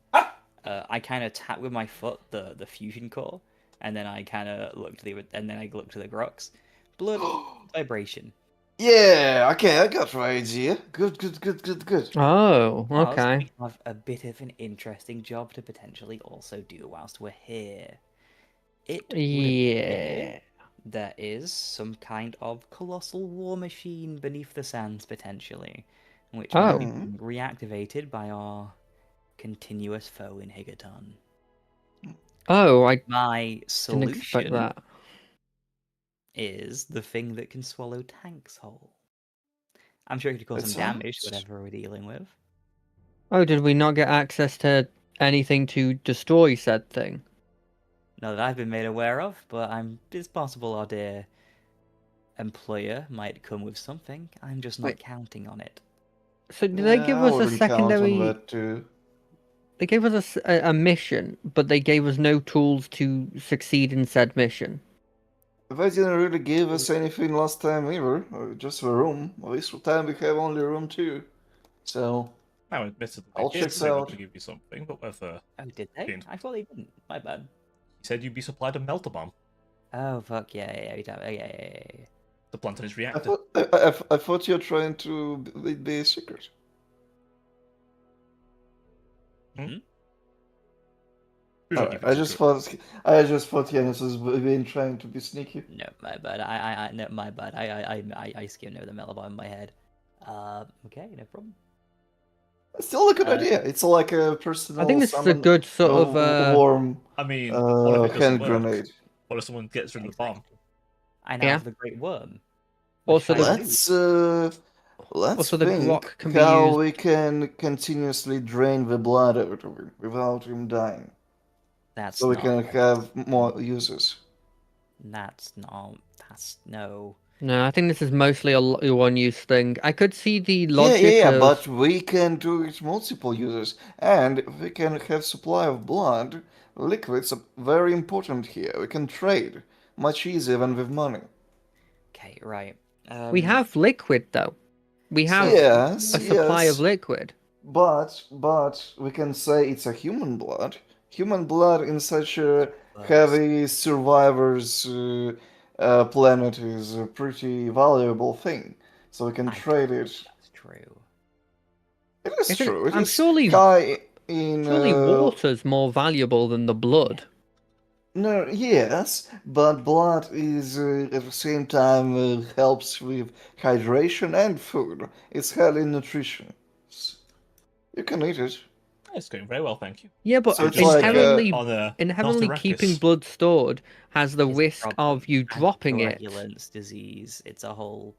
I kind of tap with my foot the fusion core, and then I kind of look to the Grox. Blood, vibration. Yeah. Okay, I got the idea. Good. Oh, Whilst okay. We have a bit of an interesting job to potentially also do whilst we're here. It would appear Yeah. there is some kind of colossal war machine beneath the sands, potentially, which might be Oh. being reactivated by our continuous foe in Higaton. Oh, I My didn't expect solution that. is the thing that can swallow tanks whole. I'm sure it could cause It some damage to sounds- whatever we're dealing with. Oh, did we not get access to anything to destroy said thing? Not that I've been made aware of, but it's possible our dear employer might come with something. I'm just not Wait. counting on it. So did they give I us a wouldn't count on secondary? that too. They gave us a mission, but they gave us no tools to succeed in said mission. They didn't really give us anything last time either, just the room. This time we have only room 2. So, Now, admittedly, I'll they check did it say out. to give you something, but whether Oh, did they? James- I thought they didn't. My bad. he said you'd be supplied a melter bomb Oh, fuck, yeah. to plant in his I reactor. thought, I thought you were trying to be a secret. Who's not Alright, keeping secret? I just thought Yanis was being trying to be sneaky. No, my bad. No, my bad. I skimmed over the mellow in my head. Okay, no problem. It's still a good idea. It's like a personal I think this is a summon, good sort of warm I mean, what if it doesn't hand work? grenade. What if someone gets rid of the bomb? I now Yeah. have the Great Worm. Also which I the- do. Let's Also, the think grok can be how used- we can continuously drain the blood out of him without him dying, That's so we not. can have more users. That's not. That's no. No, I think this is mostly a one-use thing. I could see the logic Yeah, of... but we can do it multiple users, and we can have supply of blood. Liquids are very important here. We can trade much easier than with money. Okay, right. We have liquid, though. We have Yes, a supply yes. of liquid. But we can say it's a human blood. Human blood in such a But heavy survivors planet is a pretty valuable thing. So we can I trade don't think it. That's true. It is Isn't it- true. It I'm is surely- high in. Surely water's more valuable than the blood. No, yes, but blood is at the same time helps with hydration and food. It's highly nutritious. You can eat it. It's going very well, thank you. Yeah, but So it's like, inherently, on inherently North keeping Arrakis. blood stored has the It's a risk problem. of you dropping it. Anticoagulants, disease. It's a whole.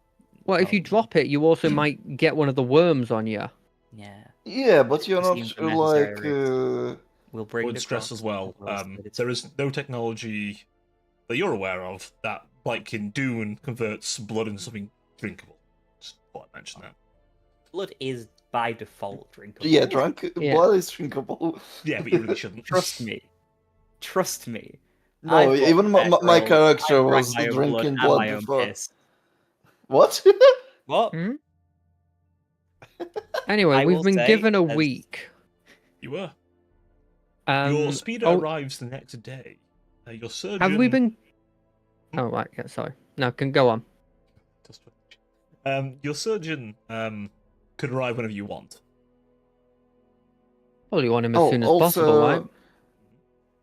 Well, if you problem. drop it, you also might get one of the worms on you. Yeah. Yeah, but you're It not seems unnecessary like. We'll I bring would the stress cross as well, to us, but it's there is no technology that you're aware of that, like in Dune, converts blood into something drinkable. Just thought I'd mention that. blood is by default drinkable. Yeah, Yeah. blood is drinkable. Yeah, but you really shouldn't. Trust me. Trust me. No, I've got even my petrol, character I've drank was my own drinking and blood my own before. piss. What? What? Hmm? Anyway, I we've will been say, given a as- week. You were. Um, Your speeder oh, arrives the next day. Your surgeon. have we been? Oh right, yeah. Sorry. No, can go on. Your surgeon could arrive whenever you want. Probably want him as soon as possible,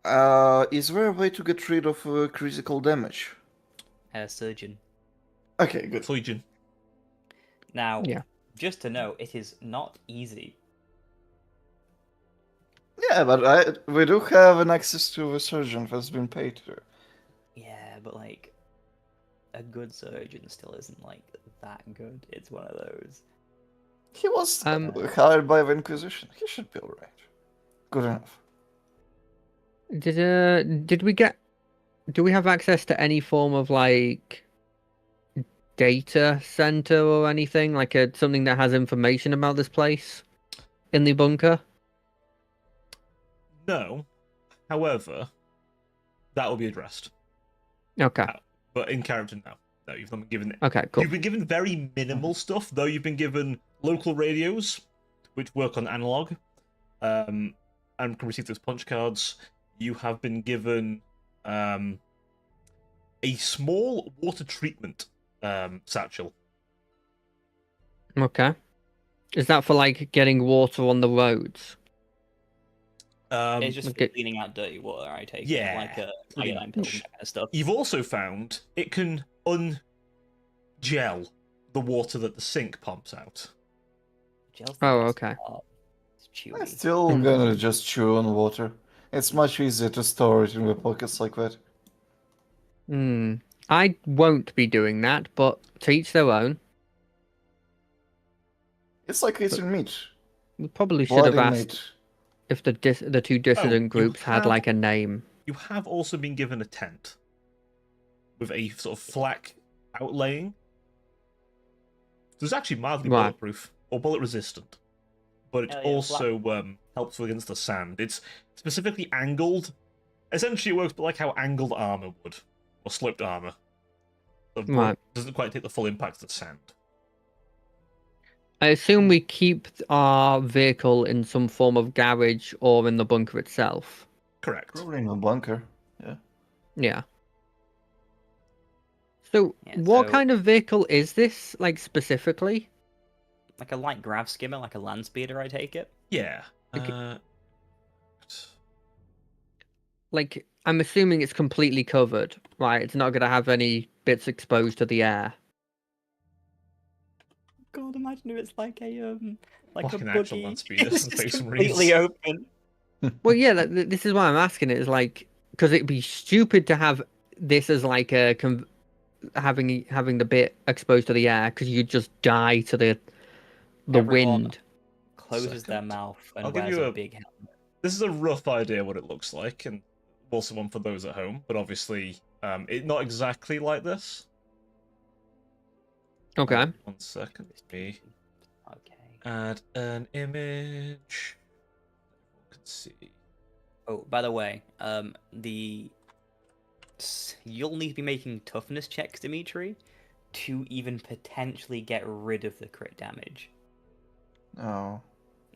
right? Is there a way to get rid of critical damage? Surgeon. Okay, good. Legion. Now, Yeah. just to know, it is not easy. Yeah, but we do have an access to a surgeon that's been paid to. Yeah, but like, a good surgeon still isn't like that good. It's one of those. He was Um, hired by the Inquisition. He should be alright. Good enough. Did we get? Do we have access to any form of like data center or anything like something that has information about this place in the bunker? No. However, that will be addressed. Okay. But in character, no. No, you've not been given. Okay. Cool. You've been given very minimal stuff, though. You've been given local radios, which work on analog, and can receive those punch cards. You have been given a small water treatment satchel. Okay. Is that for like getting water on the roads? It's just Okay. cleaning out dirty water, I take Yeah, it. Like a pretty iodine pill much. kind of stuff. You've also found it can ungel the water that the sink pumps out. Gel's the Oh, best okay. part. It's I'm chewy. still Mm. gonna just chew on water. It's much easier to store it in my pockets like that. Hmm. I won't be doing that, but to each their own. It's like eating meat. We probably should have Bloody asked meat. if the two dissident you groups had have- like a name. You have also been given a tent with a sort of flak outlaying. There's actually mildly Right. bulletproof or bullet resistant, but it Hell yeah, also helps against the sand. It's specifically angled. Essentially, it works like how angled armor would, or sloped armor. But Right. doesn't quite take the full impact of the sand. I assume we keep our vehicle in some form of garage or in the bunker itself. Correct. Probably in a bunker. Yeah. Yeah. So, Yeah, what so- kind of vehicle is this, like, specifically? Like a light grav skimmer, like a land speeder, I take it. Yeah. Okay. Like, I'm assuming it's completely covered, right? It's not going to have any bits exposed to the air. God, imagine if it's like a Like a an actual buggy. land speeder, It's Space just Marines. completely open. Well, yeah, this is why I'm asking it. Is like, because it'd be stupid to have this as like a having the bit exposed to the air, because you'd just die to the Everyone wind. Closes their Second. mouth and I'll give wears you a a- big helmet. This is a rough idea what it looks like, and also one for those at home. But obviously, it's not exactly like this. Okay. 1 second. Let me Okay. add an image. Everyone can see. Oh, by the way, you'll need to be making toughness checks, Dimitri, to even potentially get rid of the crit damage. No.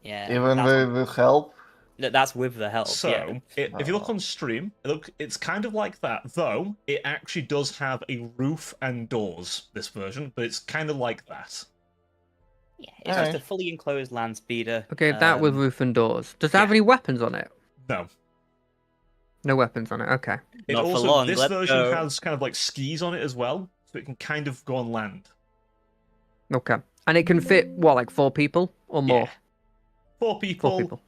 Yeah. Even that's, with help? that's with the help. So, yeah. if you look on stream, it's kind of like that, though it actually does have a roof and doors, this version, but it's kind of like that. Yeah, it's just a Alright. fully enclosed land speeder. Okay, that with roof and doors. Does it have yeah. any weapons on it? No. No weapons on it. Okay. It Not for also, long, this let's version go. has kind of like skis on it as well, so it can kind of go on land. Okay. And it can fit what, like 4 people or more? Yeah. 4 people. 4 people.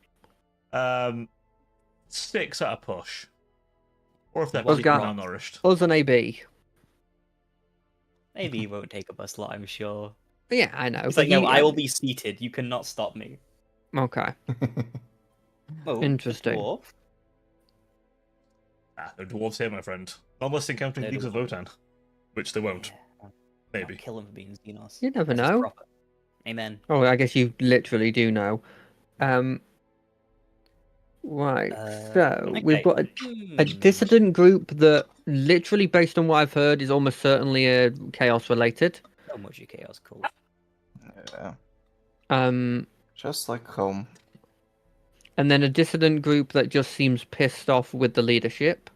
6 at a push. Or if they're Well, particularly got- malnourished. Us and AB. Maybe he won't take up a slot, I'm sure. Yeah, I know. It's but like, no, you- I will be seated. You cannot stop me. Okay. Oh, Interesting. A dwarf. No dwarves here, my friend. Unless encountering No Leagues of dwarves. Votan. Which they won't. Yeah, Maybe. I'll kill him for being Xenos. You never That's know. proper. Amen. Oh, I guess you literally do know. Right. So we've okay. got a dissident group that, literally, based on what I've heard, is almost certainly chaos related. So much of chaos, cool. Yeah. Um, Just like home. and then a dissident group that just seems pissed off with the leadership.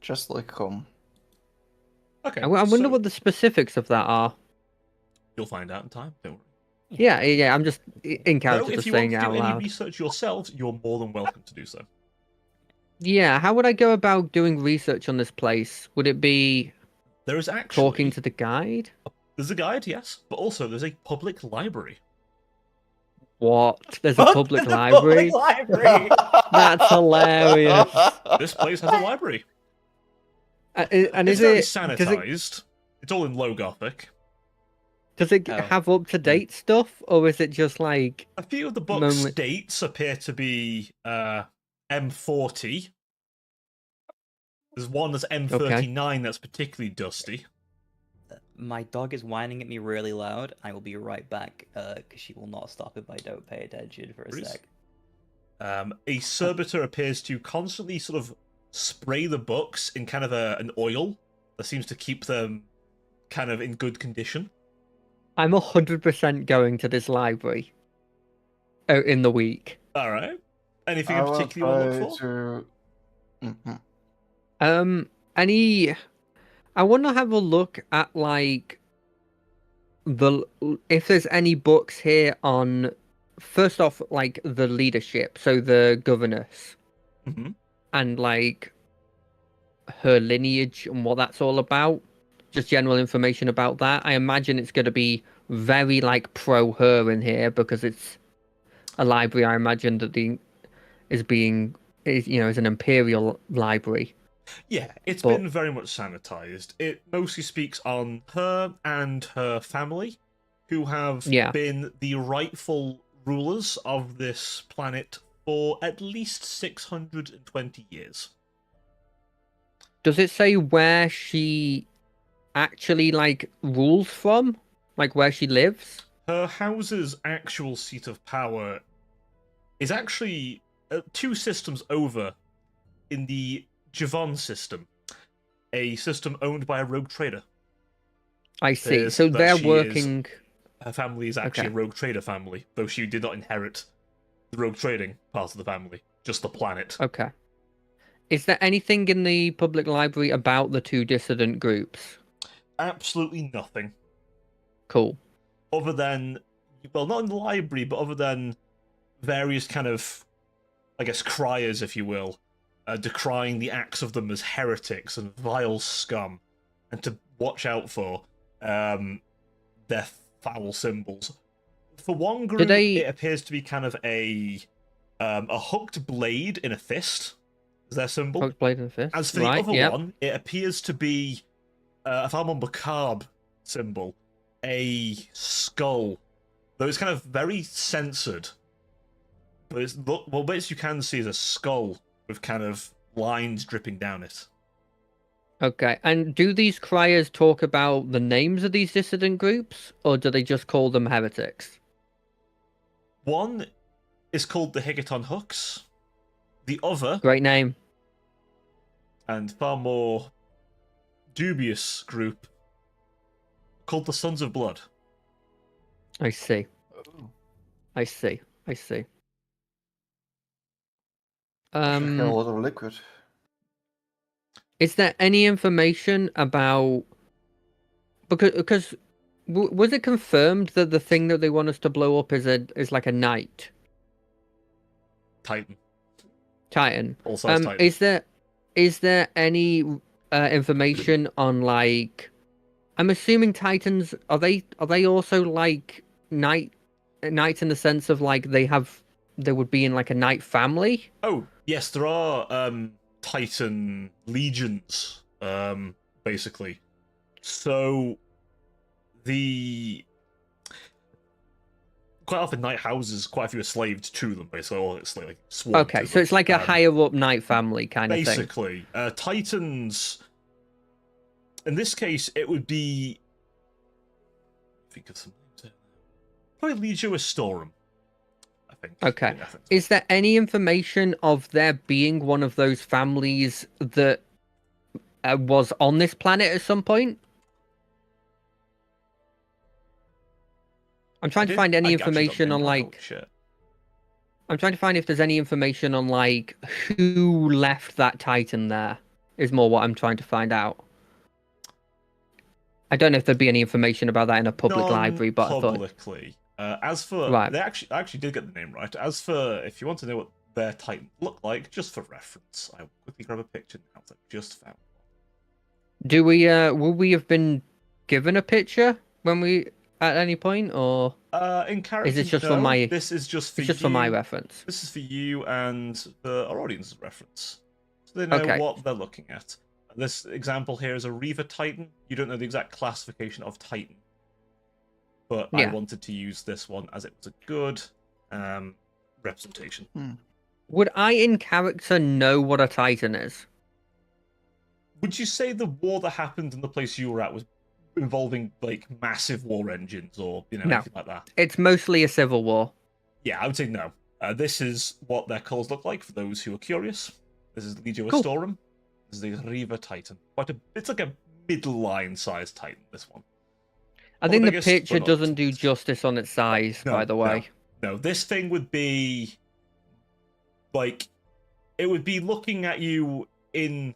Just like home. Okay. I wonder so what the specifics of that are. You'll find out in time. Don't worry. Yeah. I'm just in Though, character, if just you want saying to it do out any loud. research yourselves, you're more than welcome to do so. Yeah, how would I go about doing research on this place? Would it be There is actually talking to the guide? There's a guide, yes, but also there's a public library. What? There's a Fuck public the library? Public library! That's hilarious. This place has a library. And It's is very it sanitized. It's all in low gothic. does it Oh. have up to date stuff, or is it just like A few of the book's Moment. dates appear to be M40. There's one that's M39 that's particularly dusty. My dog is whining at me really loud. I will be right back, because she will not stop if I don't pay attention for a Please. sec. A servitor appears to constantly sort of spray the books in kind of an oil that seems to keep them kind of in good condition. I'm 100% going to this library out in the week. All right. Anything I in will particular you want to look try for? to... Mhm. I want to have a look at like if there's any books here on first off, like the leadership, so the governess Hmm. and like her lineage and what that's all about. Just general information about that. I imagine it's going to be very like pro her in here because it's a library. I imagine that the is being is an imperial library. Yeah, it's But been very much sanitized. It mostly speaks on her and her family, who have yeah, been the rightful rulers of this planet for at least 620 years. does it say where she actually like rules from, like where she lives? Her house's actual seat of power is actually two systems over in the Javon system, a system owned by a rogue trader. I see. So That they're she is working. her family is actually Okay. a rogue trader family, though she did not inherit the rogue trading part of the family, just the planet. Okay. Is there anything in the public library about the two dissident groups? Absolutely nothing. Cool. Other than, well, not in the library, but other than various kind of, I guess, criers, if you will, decrying the acts of them as heretics and vile scum, and to watch out for their foul symbols. For one group, they- it appears to be kind of a hooked blade in a fist, is their symbol. Hooked blade and fist. As for the Right. other Yep. one, it appears to be a far more macabre symbol, a skull, though it's kind of very censored. But it's what you can see is a skull with kind of lines dripping down it. Okay. And do these criers talk about the names of these dissident groups, or do they just call them heretics? One is called the Higaton Hooks. The other, Great name. and far more dubious group, called the Sons of Blood. I see. Oh, I see. I see. drinking a lot of liquid. Is there any information about because was it confirmed that the thing that they want us to blow up is like a knight Titan. titan? Also has Titan. Is there any information on like? I'm assuming titans are they also like knights in the sense of like they would be in like a knight family? Oh, yes, there are Titan legions, basically. So quite often knight houses, quite a few are slaved to them, basically, or it's like sworn Okay, to so them. it's like a higher up knight family kind of thing. Basically, Titans. In this case, it would be. Think of some names there. Probably Legio Astorum, I think. Okay. Yeah, I think. Is there any information of there being one of those families that was on this planet at some point? I'm trying to find any information on like. Shit. I'm trying to find if there's any information on like who left that Titan there. Is more what I'm trying to find out. I don't know if there'd be any information about that in a public library, but I thought. Publicly. As for Right. they actually did get the name right. As for if you want to know what their Titan looked like, just for reference, I will quickly grab a picture now that I just found. Do we? Will we have been given a picture when we at any point, or In character, is this just no, for my? This is just for It's just you. for my reference. This is for you and for our audience's reference, so they know Okay. what they're looking at. This example here is a Reaver Titan. You don't know the exact classification of Titan, but I Yeah. wanted to use this one as it was a good representation. Would I, in character, know what a Titan is? Would you say the war that happened in the place you were at was involving like massive war engines or No. anything like that? It's mostly a civil war. Yeah, I would say no. This is what their colours look like for those who are curious. This is Legio Cool. Astorum. This is the Reaver Titan. It's like a middle-line sized Titan, this one. I Not think the the biggest, picture but not the doesn't do smallest. justice on its size, No, by the way. No, this thing would be like it would be looking at you in.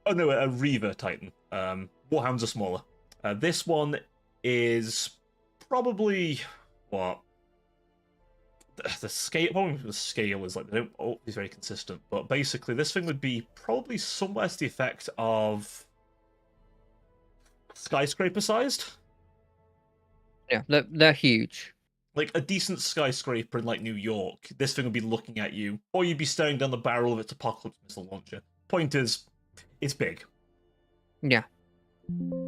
Oh no, a Reaver Titan. Warhounds are smaller. This one is probably what the scale. Problem with the scale is like they don't always very consistent. But basically, this thing would be probably somewhere to the effect of skyscraper sized. Yeah, they're huge. Like a decent skyscraper in like New York, this thing would be looking at you, or you'd be staring down the barrel of its apocalypse missile launcher. Point is, it's big. Yeah.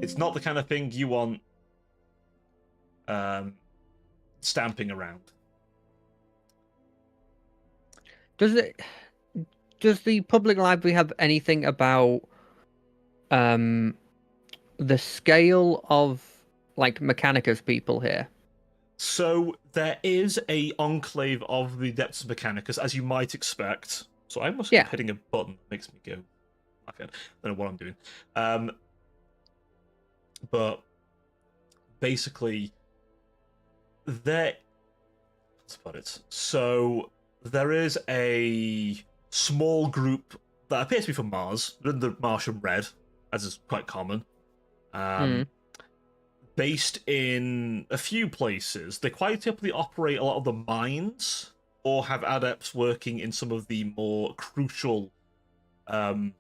It's not the kind of thing you want stamping around. Does the public library have anything about the scale of like Mechanicus people here? So there is a enclave of the Depths of Mechanicus, as you might expect. So I must be hitting a button that makes me go. I don't know what I'm doing. But basically, let's put it. So there is a small group that appears to be from Mars. They're in the Martian Red, as is quite common. Based in a few places. They quite typically operate a lot of the mines, or have adepts working in some of the more crucial sort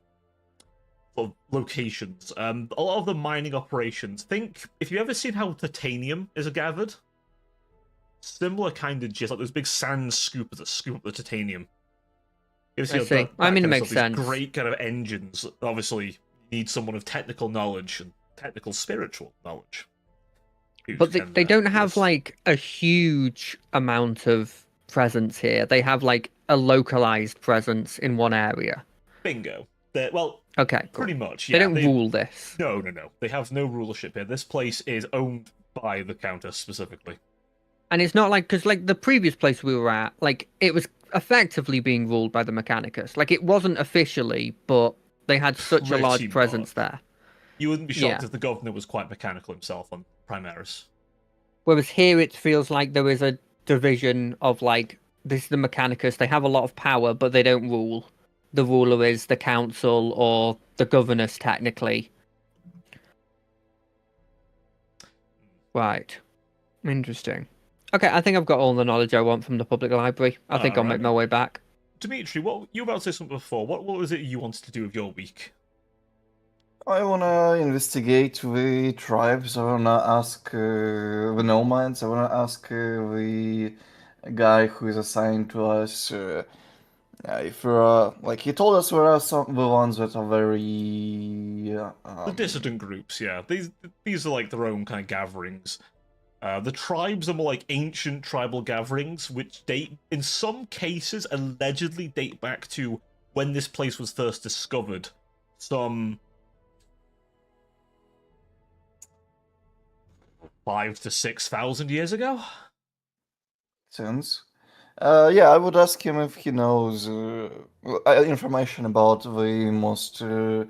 of locations. A lot of the mining operations. Think, if you've ever seen how titanium is gathered, similar kind of gist, like those big sand scoopers that scoop up the titanium. I see. I mean, it makes sense. Great kind of engines. Obviously, you need someone of technical knowledge and technical spiritual knowledge. But they don't have like a huge amount of presence here. They have like a localized presence in one area. Bingo. Okay, cool. Pretty much. Yeah, They don't rule this. No. They have no rulership here. This place is owned by the Countess specifically. And it's not like, because like the previous place we were at, like it was effectively being ruled by the Mechanicus. Like it wasn't officially, but they had such a large presence there. You wouldn't be shocked if the governor was quite mechanical himself on Primaris. Whereas here it feels like there is a division of like, this is the Mechanicus, they have a lot of power, but they don't rule. The ruler is the council or the governors, technically. Right. Interesting. Okay, I think I've got all the knowledge I want from the public library. I think I'll make my way back. Dimitri, what you were about to say something before. What was it you wanted to do with your week? I wanna investigate the tribes. I wanna ask the nomads. I wanna ask the guy who is assigned to us if like he told us there are some the ones that are very the dissident groups. Yeah, these are like their own kind of gatherings. The tribes are more like ancient tribal gatherings, which date, in some cases, allegedly date back to when this place was first discovered. Some 5,000 to 6,000 years ago. Sense. Yeah, I would ask him if he knows information about the most the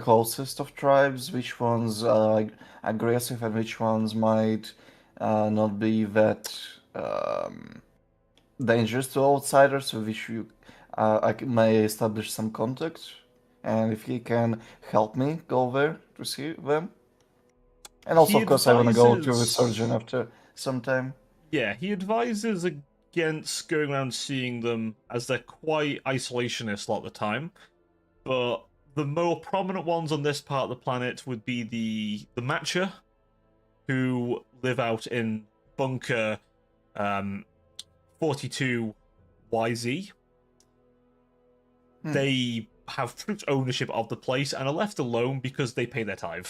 closest of tribes, which ones are aggressive and which ones might not be that dangerous to outsiders, with which I may establish some contact, and if he can help me go there to see them. And also, of course, I want to go to the surgeon after some time. Yeah, he advises against going around seeing them, as they're quite isolationist a lot of the time. But the more prominent ones on this part of the planet would be the Matcher, who live out in Bunker 42YZ. They have pretty much ownership of the place and are left alone because they pay their tithe.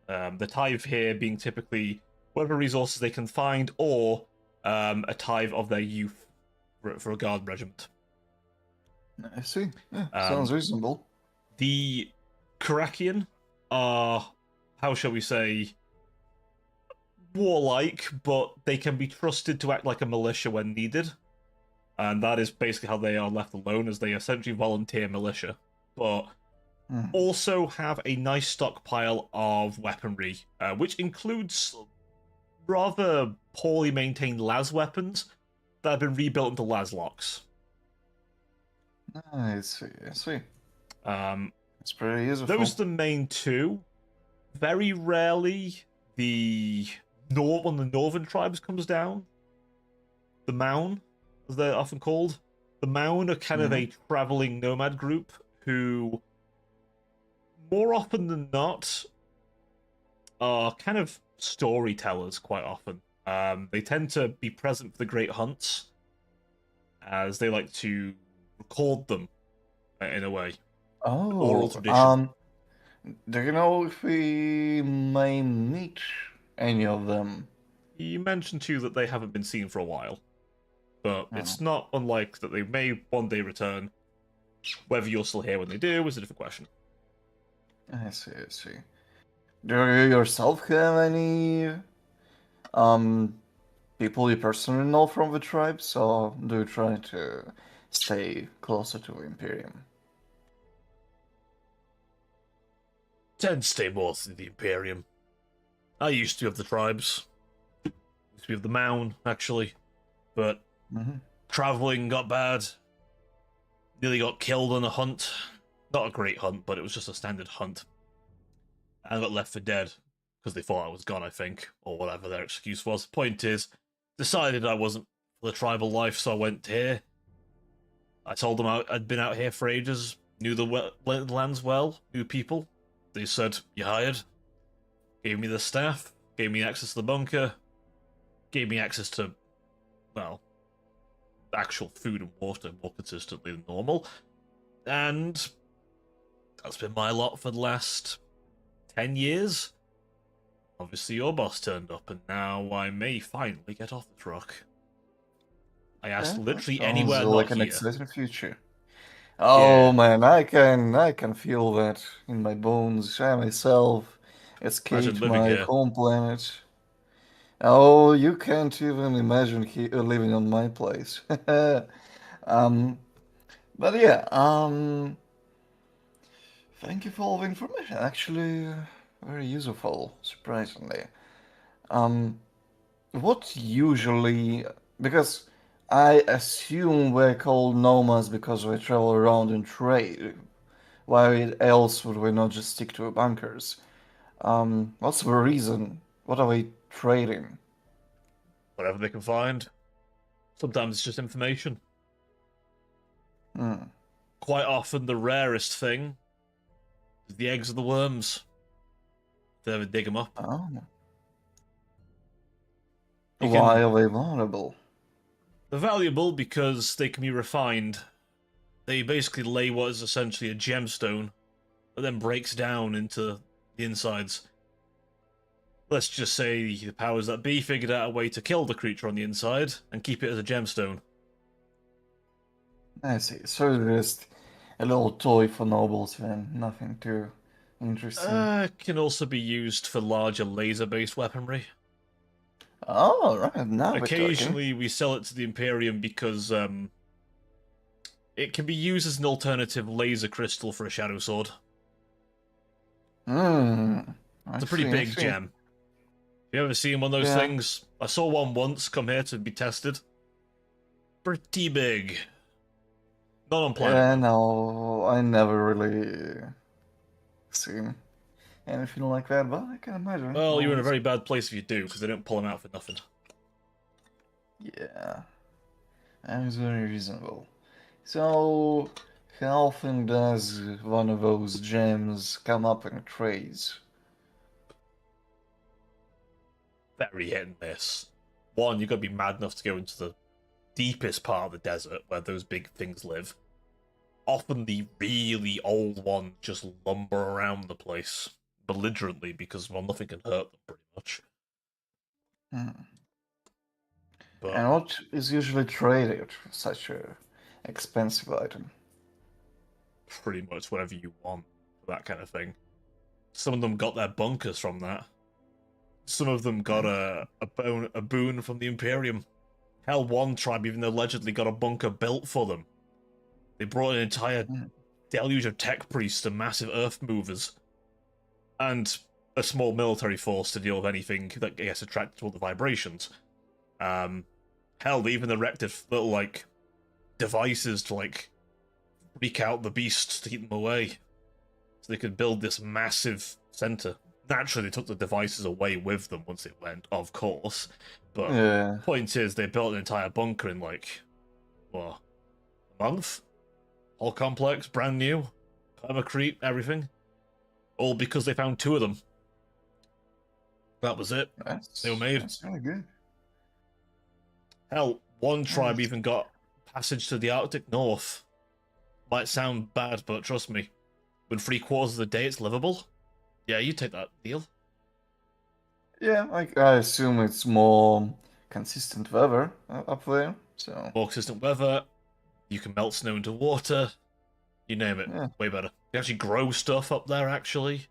The tithe here being typically whatever resources they can find, or a tithe of their youth for a guard regiment. I see. Yeah, sounds reasonable. The Karakian are, how shall we say, warlike, but they can be trusted to act like a militia when needed. And that is basically how they are left alone, as they essentially volunteer militia. But also have a nice stockpile of weaponry, which includes rather poorly maintained las weapons that have been rebuilt into las locks. I see. It's pretty useful. Those are the main two. Very rarely, when the northern tribes comes down, the Maun, as they're often called. The Maun are kind of a traveling nomad group who, more often than not, are kind of storytellers quite often. They tend to be present for the great hunts, as they like to record them in a way. Oral Oh, tradition. do you know if we may meet any of them? You mentioned too that they haven't been seen for a while, but Oh, it's not unlike that they may one day return. Whether you're still here when they do is a different question. I see, I see. Do you yourself have any people you personally know from the tribes, or do you try to stay closer to the Imperium? Tend to stay more to the Imperium. I used to have the tribes. Used to be of the Maun, actually. But traveling got bad. Nearly got killed on a hunt. Not a great hunt, but it was just a standard hunt. And I got left for dead because they thought I was gone, I think, or whatever their excuse was. Point is, decided I wasn't for the tribal life, so I went here. I told them I'd been out here for ages, knew the lands well, knew people. They said, "You hired." Gave me the staff, gave me access to the bunker, gave me access to, well, actual food and water more consistently than normal. And that's been my lot for the last 10 years. Obviously, your boss turned up, and now I may finally get off the truck. I asked literally anywhere Sounds not like an here. exciting future. Oh Yeah. man, I can feel that in my bones. I myself Imagine escaped living my here. home planet. Oh, you can't even imagine living on my place. um, but yeah, thank you for all the information. Actually, very useful, surprisingly. Um, what usually, because I assume we're called nomads because we travel around and trade. Why else would we not just stick to bunkers? What's the reason? What are we trading? Whatever they can find. Sometimes it's just information. Hmm. Quite often, the rarest thing is the eggs of the worms. If they ever dig them up. Oh. You Why can. are they vulnerable? They're valuable because they can be refined. They basically lay what is essentially a gemstone that then breaks down into the insides. Let's just say the powers that be figured out a way to kill the creature on the inside and keep it as a gemstone. I see. So it's just a little toy for nobles then. Nothing too interesting. Can also be used for larger laser-based weaponry. Oh, right. Now we're talking. Occasionally, we sell it to the Imperium because it can be used as an alternative laser crystal for a shadow sword. Hmm. It's a pretty big gem. You ever seen one of those things? I saw one once come here to be tested. Pretty big. Not on planet. Yeah, though. no, I never really seen anything like that, but I can imagine. Well, you're in a Always. very bad place if you do, because they don't pull them out for nothing. Yeah, that is very reasonable. So, how often does one of those gems come up in trays? Very hit and miss. One, you've got to be mad enough to go into the deepest part of the desert where those big things live. Often the really old ones just lumber around the place belligerently because, well, nothing can hurt them pretty much. Hmm. But And what is usually traded for such a expensive item? pretty much whatever you want for that kind of thing. Some of them got their bunkers from that. Some of them got a boon from the Imperium. Hell, one tribe even allegedly got a bunker built for them. They brought an entire deluge of tech priests and massive earth movers. And a small military force to deal with anything that gets attracted to all the vibrations. Hell, they even erected little, like, devices to, like, freak out the beasts to keep them away. So they could build this massive center. naturally they took the devices away with them once it went, of course. But Yeah. point is, they built an entire bunker in like, what, a month? Whole complex, brand new, permacrete, everything, all because they found 2 of them. That was it. They were made. That's really good. Hell, one tribe Nice. even got passage to the Arctic North. Might sound bad, but trust me, when 3/4 of the day it's livable, yeah, you take that deal. Yeah, I assume it's more consistent weather up there, so More consistent weather, you can melt snow into water, you name it, yeah. way better. You actually grow stuff up there, actually.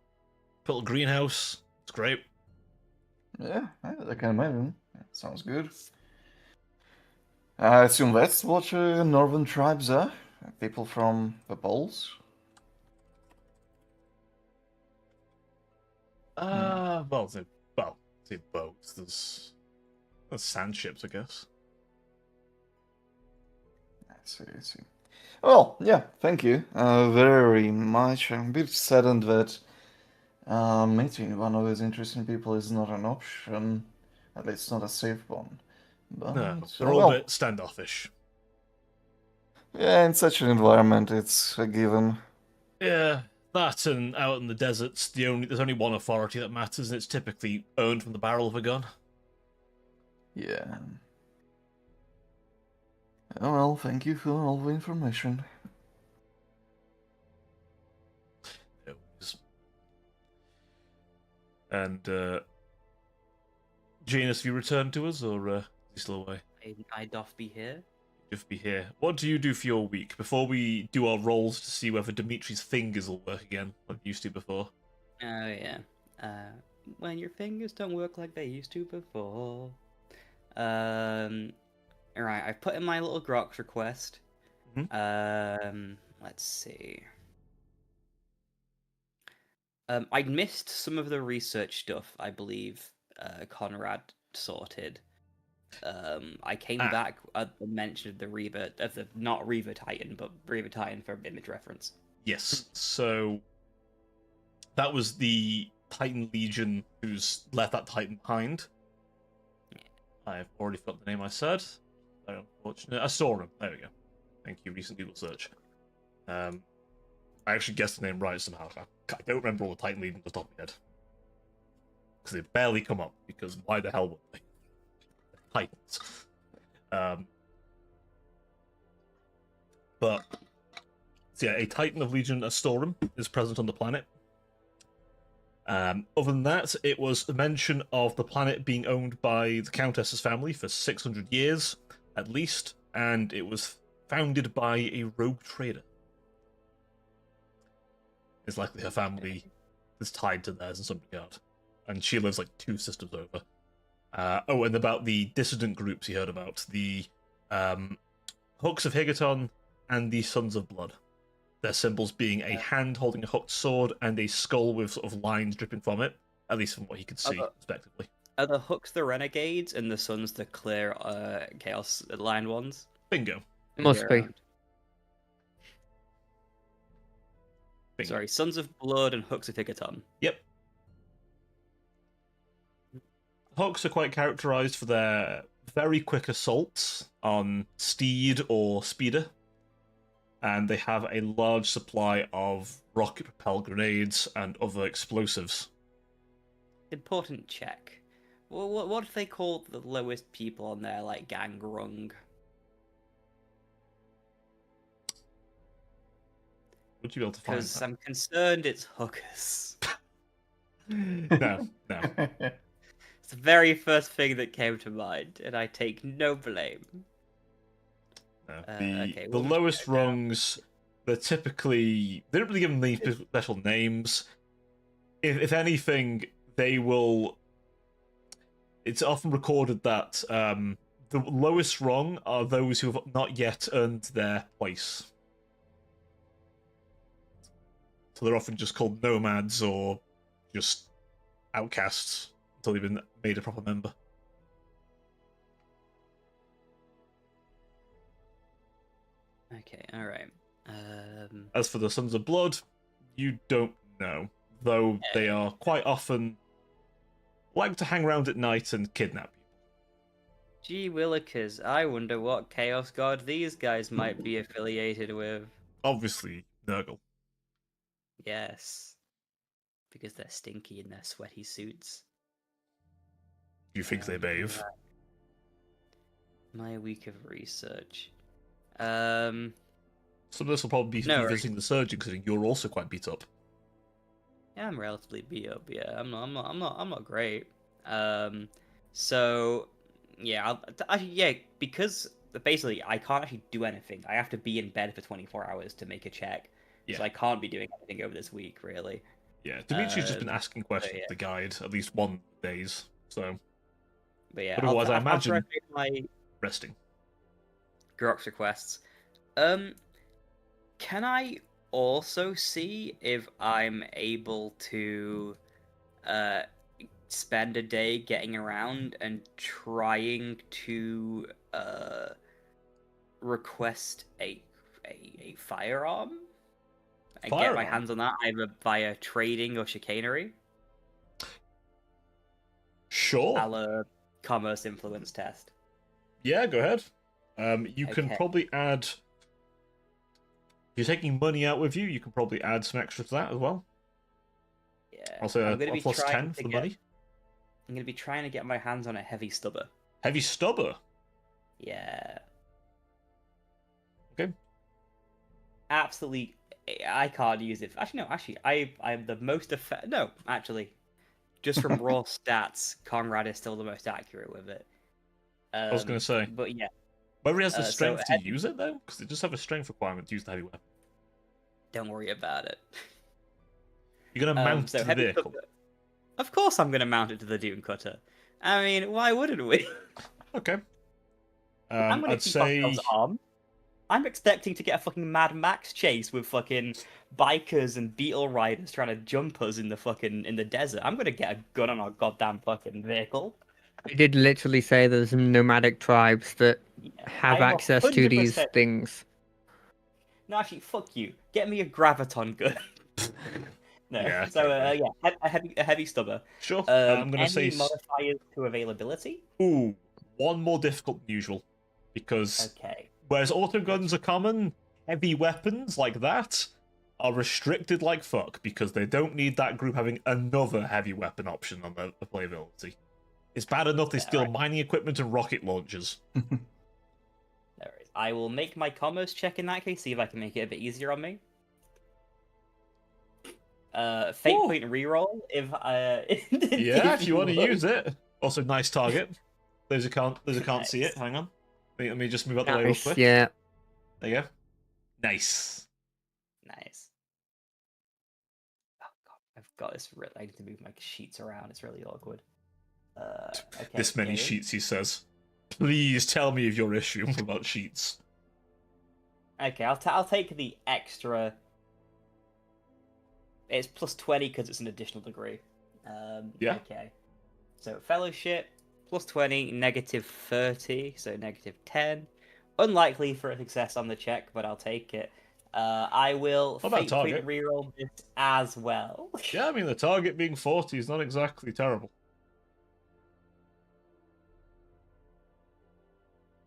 Put a little greenhouse, it's great. Yeah, I can imagine. Sounds good. I assume that's what northern tribes are? People from the poles? Well, say boats. There's sand ships, I guess. I see, I see. Well, yeah, thank you very much. I'm a bit saddened that meeting one of these interesting people is not an option. At least not a safe one. But, No, they're all a well, bit standoffish. yeah, in such an environment, it's a given. Yeah, that and out in the deserts, there's only one authority that matters, and it's typically owned from the barrel of a gun. Yeah. Oh, well, thank you for all the information. And Janus, have you returned to us, or is he still away? I doth be here. Just be here. What do you do for your week before we do our rolls to see whether Dimitri's fingers will work again, like they used to before? Oh yeah. When your fingers don't work like they used to before. Alright, I've put in my little Grox request. Let's see. I missed some of the research stuff, I believe Conrad sorted. I came back at the mention of the Reaver, of the not Reaver Titan, but Reaver Titan for image reference. Yes. So that was the Titan Legion who's left that Titan behind. I've already forgot the name I said. Very unfortunate. I saw him. There we go. Thank you. Recent Google search. I actually guessed the name right somehow. I don't remember all the Titan Legions off the top of my head. Because they barely come up, because why the hell would they? Titans. But so yeah, a Titan of Legion Astorum is present on the planet. Other than that, it was a mention of the planet being owned by the Countess's family for 600 years, at least, and it was founded by a rogue trader. It's likely her family is tied to theirs in some regard, and she lives like 2 systems over. And about the dissident groups you heard about, the Hooks of Higaton and the Sons of Blood. Their symbols being a hand holding a hooked sword and a skull with sort of lines dripping from it, at least from what he could see, respectively. Are the Hooks the Renegades and the Sons the clear Chaos line ones? Bingo. Must be. Bingo. Sorry, Sons of Blood and Hooks of Higaton. Yep. Hooks are quite characterized for their very quick assaults on steed or speeder, and they have a large supply of rocket-propelled grenades and other explosives. Important check. What if they call the lowest people on their gang rung? Would you be able to find Because that? I'm concerned it's hookers. No. It's the very first thing that came to mind, and I take no blame. No. Okay, The we'll just lowest go down. rungs, they don't really give them any special names. If anything, they will. It's often recorded that the lowest rung are those who have not yet earned their place. So they're often just called nomads or just outcasts until they've been made a proper member. Okay, alright. As for the Sons of Blood, you don't know. though they are quite often like to hang around at night and kidnap people. Gee willikers, I wonder what Chaos God these guys might be affiliated with. Obviously, Nurgle. Yes. Because they're stinky in their sweaty suits. Do you think they bathe? Right. My week of research. Some of this will probably be No, you visiting the surgeon, because you're also quite beat up. Yeah, I'm relatively beat up. Yeah, I'm not great. So yeah, because basically I can't actually do anything. I have to be in bed for 24 hours to make a check. Yeah. So I can't be doing anything over this week, really. Yeah, Dimitri's just been asking questions yeah. to the guide at least one days, so. But yeah, But otherwise, I imagine after I make my resting. Grox requests. Can I also see if I'm able to spend a day getting around and trying to request a firearm? And get my hands on that either via trading or chicanery? Sure. A la commerce influence test. Yeah, go ahead. You can Okay. probably add. If you're taking money out with you, you can probably add some extra to that as well. Yeah. Also, I'm gonna be plus trying 10 to for the get- money. I'm going to be trying to get my hands on a heavy stubber. Heavy stubber. Yeah. Okay. Absolutely, I can't use it. Actually, no. Actually, I'm the most No, actually, just from raw stats, Conrad is still the most accurate with it. I was going to say. But yeah, Whether he has the so strength to use it, though? Because it does have a strength requirement to use the heavy weapon. don't worry about it. You're going to mount so to the heavy vehicle. stubber. Of course, I'm going to mount it to the Dune Cutter. I mean, why wouldn't we? Okay. I'm going to I'd keep say. ourselves armed. I'm expecting to get a fucking Mad Max chase with fucking bikers and beetle riders trying to jump us in the desert. I'm gonna get a gun on our goddamn fucking vehicle. I did literally say there's some nomadic tribes that have I'm access to these 100%. things. No, actually, fuck you. Get me a graviton gun. No. Yeah, So okay. a heavy stubber. Sure. I'm going to say. Any modifiers to availability? Ooh, one more difficult than usual. Because Okay. whereas autoguns are common, heavy weapons like that are restricted like fuck because they don't need that group having another heavy weapon option on the playability. It's bad enough they steal mining equipment and rocket launchers. No worries. I will make my commerce check in that case, see if I can make it a bit easier on me. Fate point reroll if yeah, if you want to use it. Also, nice target. Those who can't Nice. see it. Hang on. Let me just move out the way real Nice, quick. yeah. There you go. Nice. Nice. Oh god, I've got this. I need to move my sheets around. It's really awkward. Okay, This many game. sheets, he says. Please tell me of your issue about sheets. Okay, I'll take the extra. It's plus 20 because it's an additional degree. Yeah. Okay. So fellowship plus 20, negative 30, so negative 10. Unlikely for a success on the check, but I'll take it. I will What about fate point target? reroll this as well. Yeah, I mean, the target being 40 is not exactly terrible.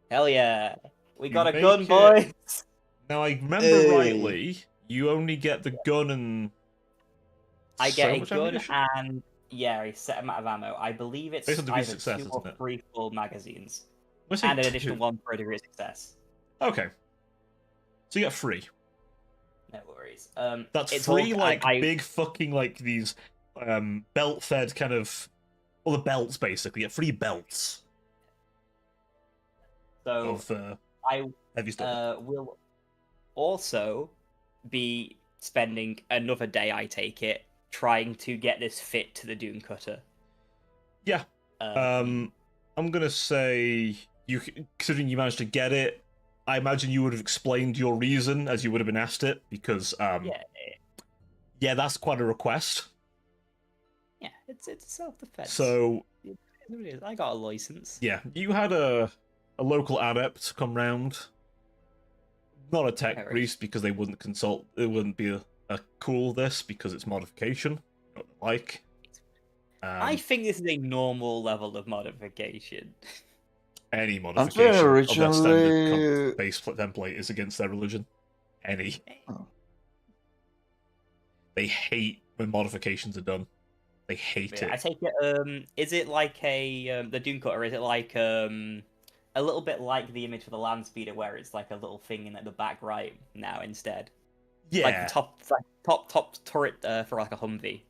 Hell yeah. We You got a make gun, it- boys! Now, I remember Hey. rightly, you only get the gun and... I so get a much gun ammunition? and, yeah, a set amount of ammo. I believe it's Based on degree either success, 2 isn't or it? 3 full magazines. Let's say And an 2. additional 1 for a degree of success. Okay. So you get 3. No worries. That's it's 3, all- like, I- big fucking, like, these belt-fed kind of... Well, the belts, basically. You get 3 belts So of I heavy stuff. will also be spending another day, I take it, trying to get this fit to the Dune Cutter. Yeah. I'm gonna say, considering you managed to get it, I imagine you would have explained your reason as you would have been asked it, because, yeah, that's quite a request. Yeah, it's self-defense. So, It is. I got a license. yeah, you had a local adept come round. Not a tech Alright. priest, because they wouldn't consult, it wouldn't be a cool this, because it's modification. like. I think this is a normal level of modification. Any Aren't they modification of their standard originally... base template is against their religion. Any. Oh. They hate when modifications are done. They hate I it. take it. Is it like the Doom Cutter? Is it like a little bit like the image for the Land Speeder, where it's like a little thing in like, the back right now instead? Yeah, Like the top turret for like a Humvee.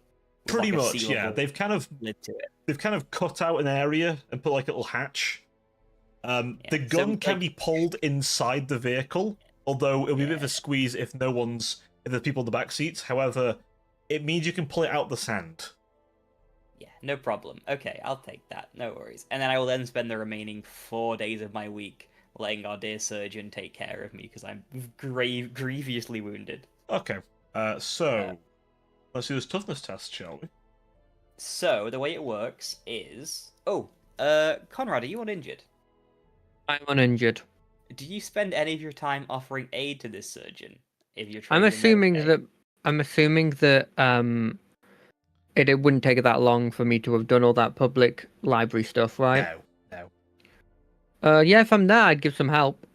With, pretty like, a much. Yeah, sealable they've kind of lid to it. cut out an area and put like a little hatch. The gun can be pulled inside the vehicle, although it'll be a bit of a squeeze if there's people in the back seats. However, it means you can pull it out the sand. Yeah, no problem. Okay, I'll take that. No worries. And then I will then spend the remaining 4 days of my week letting our dear surgeon take care of me because I'm grievously wounded. Okay, so let's do this toughness test, shall we? So the way it works is, Conrad, are you uninjured? I'm uninjured. Do you spend any of your time offering aid to this surgeon? If you're I'm trained in assuming Medicaid? that it wouldn't take that long for me to have done all that public library stuff, right? No. Yeah, if I'm there, I'd give some help.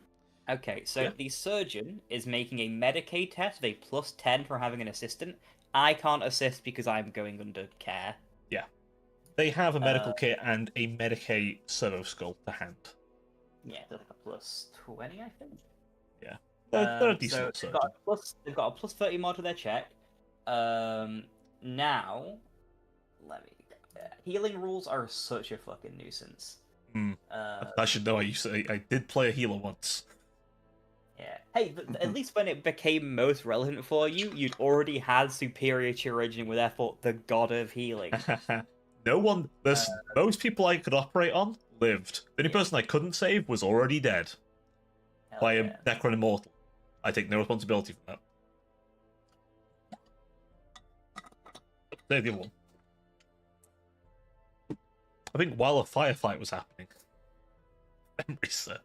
Okay, so the surgeon is making a Medicaid test with a +10 for having an assistant. I can't assist because I'm going under care. Yeah. They have a medical kit and a Medicaid servo skull to hand. Yeah, they're like a +20, I think. Yeah. They're a decent so surgeon. they've got a +30 mod to their check. Now, healing rules are such a fucking nuisance. I should know. I did play a healer once. Yeah. Hey, at least when it became most relevant for you, you'd already had superior to your origin, with therefore the god of healing. No one. Most people I could operate on lived. The only person I couldn't save was already dead by a Necron Immortal. I take no responsibility for that. Save the other one. I think while a firefight was happening. Memory serves.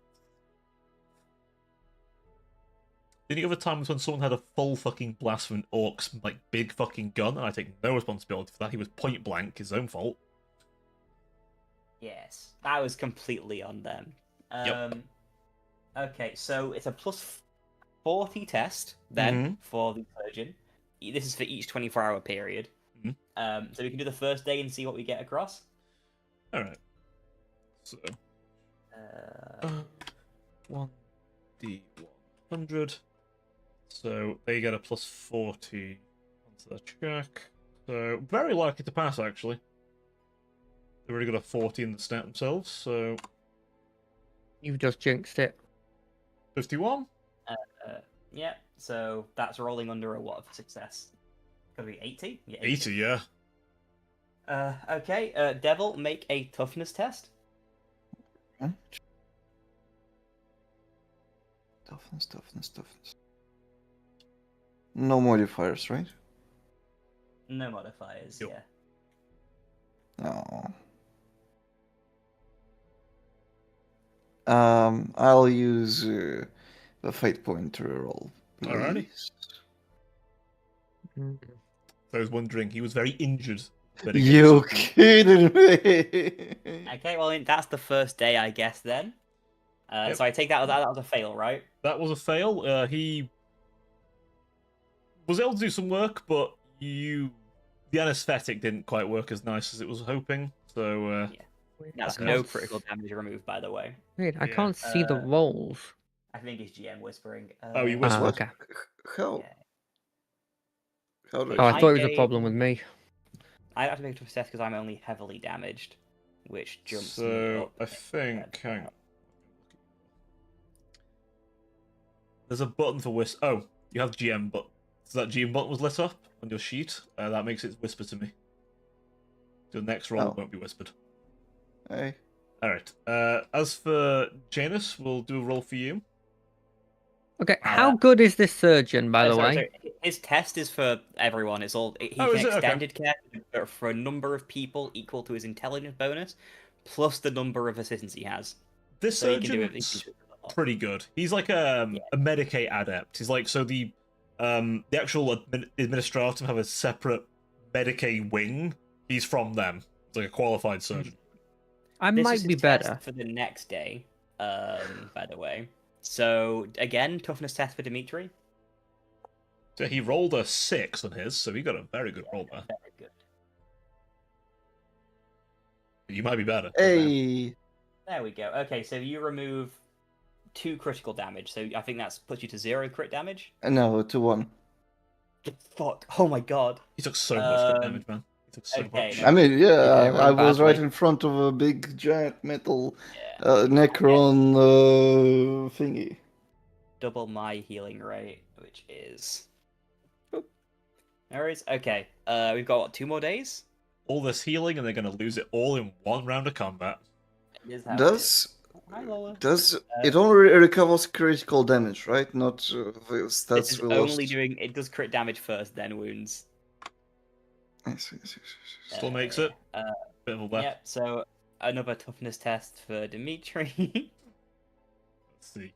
The only other time was when someone had a full fucking blast from an orc's like big fucking gun, and I take no responsibility for that. He was point blank, his own fault. Yes, that was completely on them. Yep. Okay, so it's a +40 test then for the surgeon. This is for each 24-hour period. So we can do the first day and see what we get across. All right. So 1d100. So they get a +40 onto their check. So very likely to pass, actually. They've already got a 40 in the stat themselves, so... You've just jinxed it. 51? Yeah, so that's rolling under a what for success? Could be 80? Yeah, 80, yeah. Okay, Devil, make a toughness test. Toughness. No modifiers, right? No modifiers, Yep. No. I'll use the fate point to roll. Alrighty. Mm. I was wondering, he was very injured. You kidding me? Okay, well, that's the first day, I guess, then. Yep. So I take that was a fail, right? That was a fail. He was able to do some work, but the anesthetic didn't quite work as nice as it was hoping. So That's no critical damage removed, by the way. Wait, I can't see the rolls. I think it's GM whispering. Oh, you whispered. Okay. How? Yeah. How do Oh, I thought it was a gain- problem with me. I have to make a test because I'm only heavily damaged, which jumps me So up. I think, hang on. There's a button for whisper. Oh, you have GM, but so that GM button was lit up on your sheet. That makes it whisper to me. The next roll won't be whispered. Hey. All right. As for Janus, we'll do a roll for you. Okay, how good is this surgeon, by the way? Sorry. His test is for everyone. It's all he Is can it? Okay. extended care for a number of people equal to his intelligence bonus, plus the number of assistants he has. This So he can do surgeon's it. pretty good. He's like a Medicaid adept. He's like, so the actual administratum have a separate Medicaid wing, he's from them. It's like a qualified surgeon. I This might is be his test better. for the next day. By the way. So again, toughness test for Dimitri. So he rolled a 6 on his, so he got a very good roll there. Very good. You might be better. Hey. There we go. Okay, so you remove 2 critical damage. So I think that's puts you to 0 crit damage. No, 2-1. Fuck! Oh my god. He took so much good damage, man. He took so okay, much. no. I mean, yeah, Yeah, I was right badly. in front of a big giant metal Yeah. Necron thingy. Double my healing rate, which is. Oop. No worries. Okay. We've got what, 2 more days. All this healing, and they're going to lose it all in one round of combat. It is how it is. Hi, Lola. Does it only recovers critical damage, right? Not the This stats is we only lost. doing. It does crit damage first, then wounds. I see, I see, I see. Still makes it. Bit of a left. Yep. So another toughness test for Dimitri. Let's see.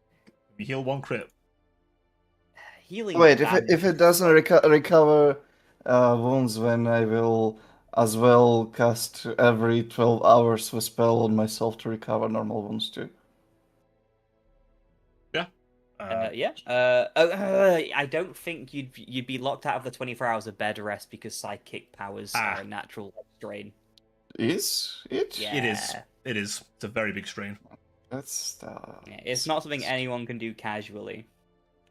We heal 1 crit. Healing. Wait, damage. if it doesn't recover wounds, then I will as well cast every 12 hours the spell on myself to recover normal wounds too. Yeah. I don't think you'd be locked out of the 24 hours of bed rest because psychic powers are a natural strain. Is it? Yeah. It is. It is. It's a very big strain. That's Yeah, it's not something anyone can do casually.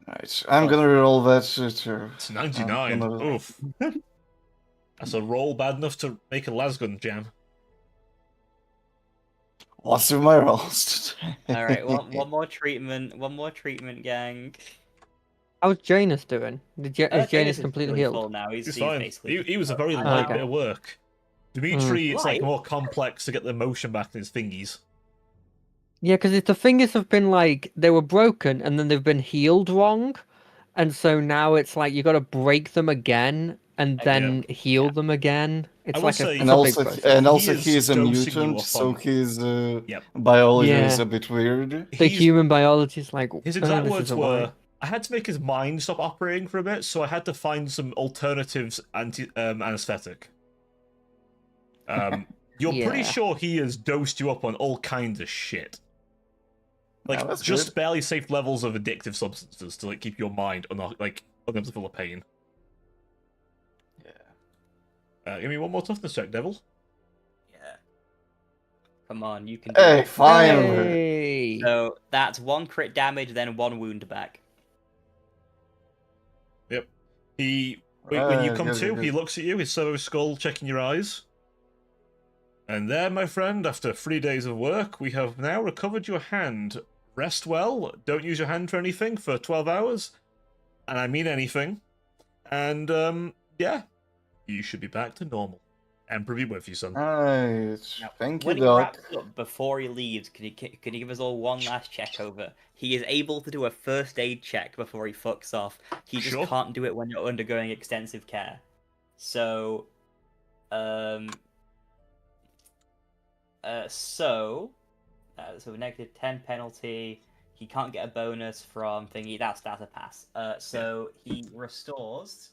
right. I'm gonna reroll that too. It's 99. Oof. That's a roll bad enough to make a lasgun jam. What's in my rolls today? All right, one more treatment. One more treatment, gang. How's Janus doing? Is Janus Janus is completely really healed? full now. He's fine. basically. He was a very Oh, light okay. bit of work. Dimitri, it's like Light? more complex to get the motion back in his fingies. Yeah, because the fingers have been like they were broken and then they've been healed wrong, and so now it's like you got to break them again and then heal them again. It's I will like say- a And big also, process. He is he's a dosing you mutant, up so on- his Yep. biology Yeah. is a bit weird. The human biology is like His exact this words is a lie." were, I had to make his mind stop operating for a bit, so I had to find some alternatives anesthetic. You're pretty Yeah. sure he has dosed you up on all kinds of shit. Like, Yeah, that's just good. barely safe levels of addictive substances to like keep your mind unable to feel the pain. Yeah. Give me one more toughness check, Devil. Yeah. Come on, you can do Hey, it. finally. Hey! So that's 1 crit damage, then 1 wound back. Yep. When you come good, to, good. he looks at you, his servo skull checking your eyes. And there, my friend, after 3 days of work, we have now recovered your hand. Rest well, don't use your hand for anything for 12 hours. And I mean anything. And, yeah, you should be back to normal. Emperor be with you, son. Right. Now, Thank you, when he Doc. wraps up, before he leaves, can you give us all one last check over? He is able to do a first aid check before he fucks off. He just Sure. can't do it when you're undergoing extensive care. So, so negative 10 penalty. He can't get a bonus from thingy. That's a pass. So he restores.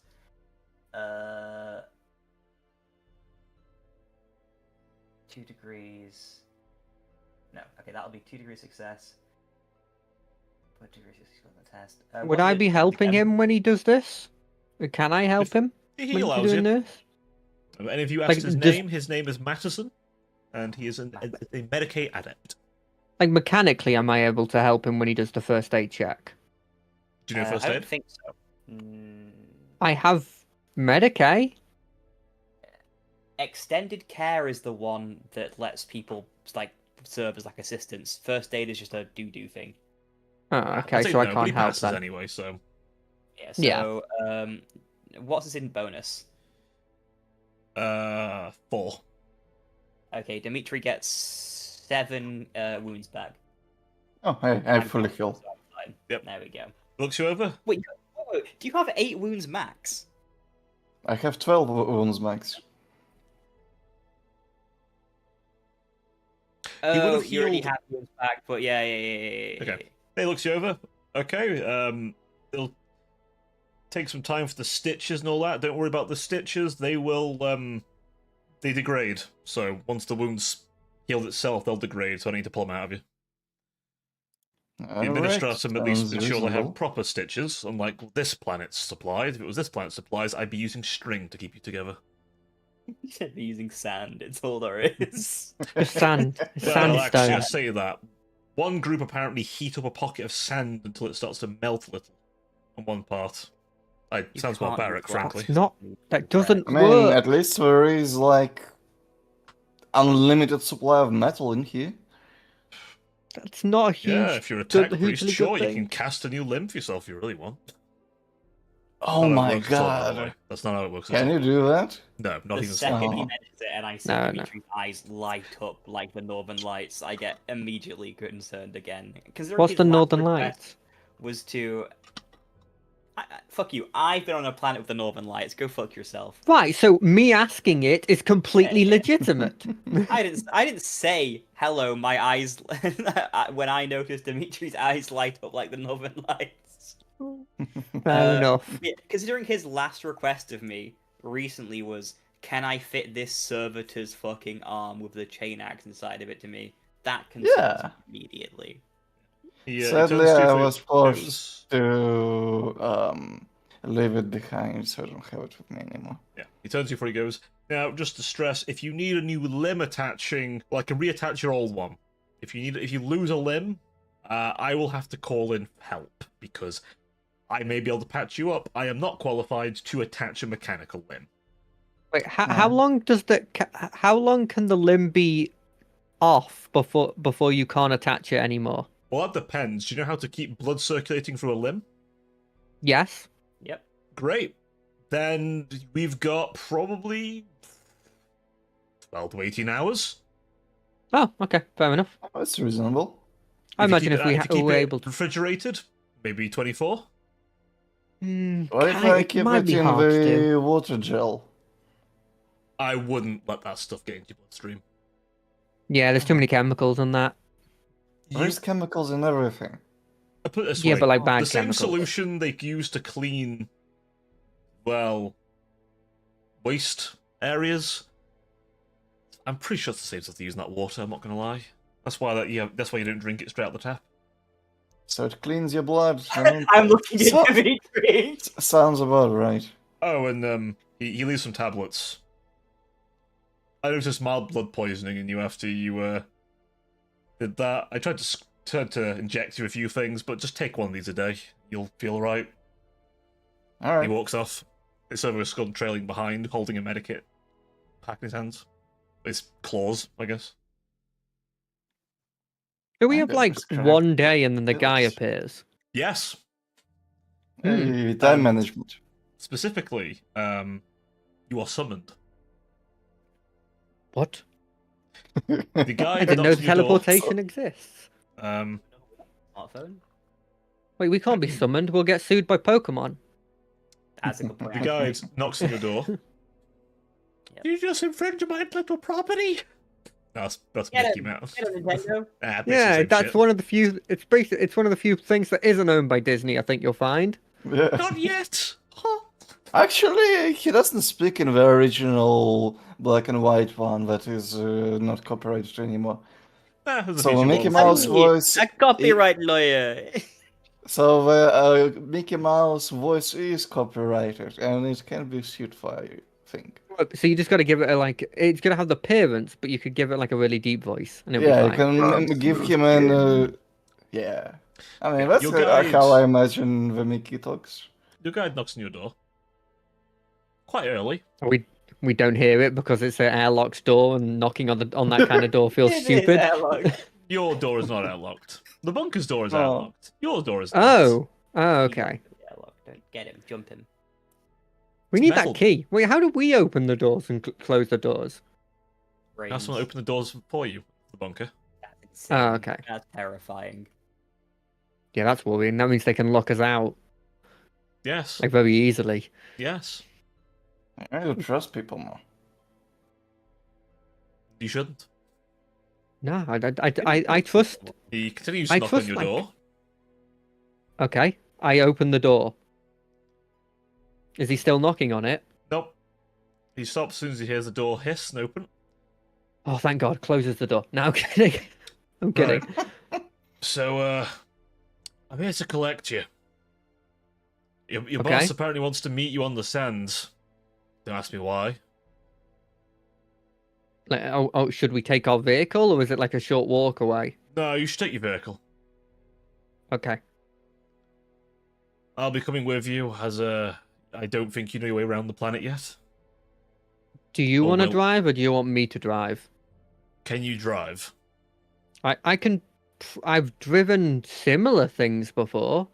2 degrees. No, okay, that'll be 2 degrees success. Put 2 degrees success on the test. Would what I did be it do helping again? him when he does this? Can I help him He when he's allows doing you. this? If any of you Like, asked his just- name, his name is Matterson. And he is a Medicaid adept. Like mechanically, am I able to help him when he does the first aid check? Do you know first I aid? don't think so. Mm, I have Medicaid. extended care is the one that lets people like serve as like assistants. First aid is just a do thing. Oh, okay, I'd say so I no, but can't he help passes then. anyway, so... Yeah. Yeah. So, what's his in bonus? 4. Okay, Dimitri gets 7 wounds back. Oh, hey, I'm fully healed. So I'm fine. Yep. There we go. Looks you over? Wait, do you have 8 wounds max? I have 12 wounds max. Oh, would've you already healed- have wounds back, but yeah. Okay. He looks you over. Okay, take some time for the stitches and all that. Don't worry about the stitches. They will, they degrade. So once the wound's healed itself, they'll degrade, so I need to pull them out of you. The administrator at least ensure they have proper stitches, unlike this planet's supplies. If it was this planet's supplies, I'd be using string to keep you together. You said be using sand, it's all there is. Just sand. Well, actually, I Sandstone. say that. One group apparently heat up a pocket of sand until it starts to melt a little on one part. Sounds can't barbaric, do frankly. That doesn't I mean, work. at least there is like unlimited supply of metal in here. That's not a huge. Yeah, if you're a tech priest, hugely sure, good you can thing. cast a new limb for yourself if you really want. Oh Not how it my works at all, by the way. god. That's not how it works. at Can all. you do that? No, not The even second slightly. he mentions it and I see No, no. Dimitri's eyes light up like the Northern Lights, I get immediately concerned again. Considering What's his the last Northern request Lights? Was to... fuck you, I've been on a planet with the Northern Lights, go fuck yourself. Right, so me asking it is completely legitimate. I didn't say, hello, my eyes... when I noticed Dimitri's eyes light up like the Northern Lights. Fair enough. Yeah, considering his last request of me recently was, can I fit this servitor's fucking arm with the chain axe inside of it to me? That concerns Yeah. me immediately. Yeah, Sadly, it turns I to- was it forced was- to leave it behind, so I don't have it with me anymore. Yeah, he turns to you before he goes. Now, just to stress, if you need a new limb attaching, well, I can reattach your old one. If you lose a limb, I will have to call in help because I may be able to patch you up. I am not qualified to attach a mechanical limb. Wait, how long does how long can the limb be off before you can't attach it anymore? Well, that depends. Do you know how to keep blood circulating through a limb? Yes. Yep. Great. Then we've got probably 12 to 18 hours. Oh, okay, fair enough. That's reasonable. I If you imagine keep if we it- you keep were it able to. refrigerated, maybe 24. What if I keep might it be in hard to do. the water gel? I wouldn't let that stuff get into your bloodstream. Yeah, there's too many chemicals in that. There's chemicals in everything. I put it this Yeah, way, but like bad the same chemicals. solution they use to clean, well, waste areas. I'm pretty sure it's the same stuff they use in that water. I'm not gonna lie. That's why that's why you don't drink it straight out the tap. So it cleans your blood. and I'm looking at So- Dimitri. Sounds about right. Oh, and he leaves some tablets. I noticed mild blood poisoning in you after you did that. I tried to inject you a few things, but just take one of these a day. You'll feel alright. He Alright. walks off. It's over a skull trailing behind, holding a medikit pack in his hands. His claws, I guess. Do we I have got like prescribed one day and then the guy pills. appears? Yes. Time Um, management. Specifically, you are summoned. What? The guy I didn't know teleportation exists. Smartphone? Wait, we can't be summoned. We'll get sued by Pokemon. That's a good The point. guide knocks on your door. Yep. You just infringed my intellectual property. That's Get Mickey him. Mouse. Get a Nintendo. Ah, basically the Yeah, same that's shit. one of the few. It's basically one of the few things that isn't owned by Disney. I think you'll find. Yeah. Not yet. Huh. Actually, he doesn't speak in the original black and white one that is not copyrighted anymore. Ah, there's a So feature Mickey one. Mouse Hey, voice. a copyright lawyer. So the Mickey Mouse voice is copyrighted, and it can be sued for, I think. So you just got to give it a like. It's gonna have the appearance, but you could give it like a really deep voice, and it'll Yeah, be you fine. can give him an. Yeah. I mean, that's Your guide- how I imagine the Mickey talks. Your guide knocks on your door. Quite early. We don't hear it because it's an airlocked door, and knocking on that kind of door feels It is stupid. airlock. Your door is not outlocked. The bunker's door is Oh. outlocked. Your door is not. Oh, okay. Airlock. Don't get him. Jump him. We It's need metal. that key. Wait, how do we open the doors and close the doors? Now Brains. someone open the doors for you. The bunker. That's insane. Oh, okay. That's terrifying. Yeah, that's worrying. That means they can lock us out Yes. like very easily. Yes. I don't trust people more. You shouldn't. No, I trust. He continues I to knock on trust, your like- door. Okay, I open the door. Is he still knocking on it? Nope. He stops as soon as he hears the door hiss and open. Oh, thank God. Closes the door. No, I'm kidding. I'm kidding. Right. So, I'm here to collect you. Your Okay. boss apparently wants to meet you on the sands. Don't ask me why. Like, oh, should we take our vehicle, or is it like a short walk away? No, you should take your vehicle. Okay. I'll be coming with you, as I don't think you know your way around the planet yet. Do you Oh, want to well. drive, or do you want me to drive? Can you drive? I can. I've driven similar things before.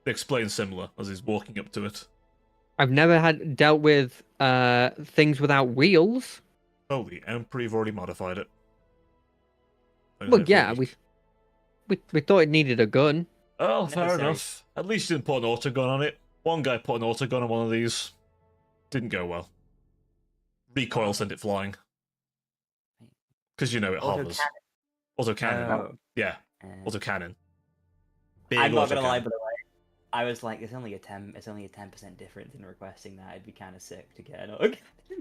Explain similar, as he's walking up to it. I've never had dealt with things without wheels. Oh, the Emperor, you've already modified it. Well, yeah, we thought it needed a gun. Oh, fair Necessary. enough. At least you didn't put an autogun on it. One guy put an autogun on one of these. Didn't go well. Recoil sent it flying. Because you know it hovers. Autocannon. Oh. Yeah, Uh, autocannon. Big I'm not gonna lie, autocannon. by the way. I was like, it's only a 10% difference in requesting that. It'd be kind of sick to get an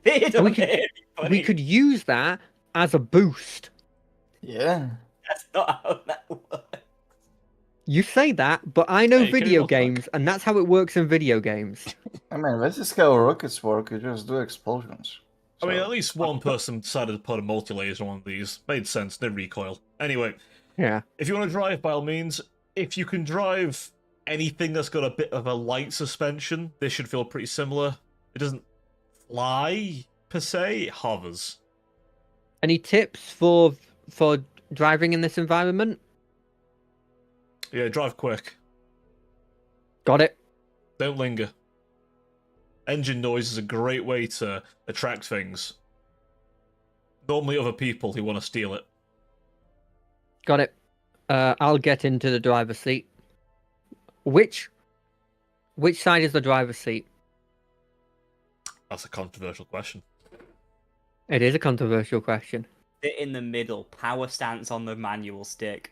autocannon. We could use that as a boost. Yeah. That's not how that works. You say that, but I know Hey, can you video not fuck? games, and that's how it works in video games. I mean, this is how rockets work. You just do explosions. I mean, So- at least one person decided to put a multi-laser on one of these. Made sense, no recoil. Anyway, Yeah. if you want to drive, by all means, if you can drive anything that's got a bit of a light suspension, this should feel pretty similar. It doesn't fly, per se, it hovers. Any tips for driving in this environment? Yeah, drive quick. Got it. Don't linger. Engine noise is a great way to attract things. Normally other people who want to steal it. Got it. I'll get into the driver's seat. Which side is the driver's seat? That's a controversial question. It is a controversial question. Sit in the middle. Power stance on the manual stick.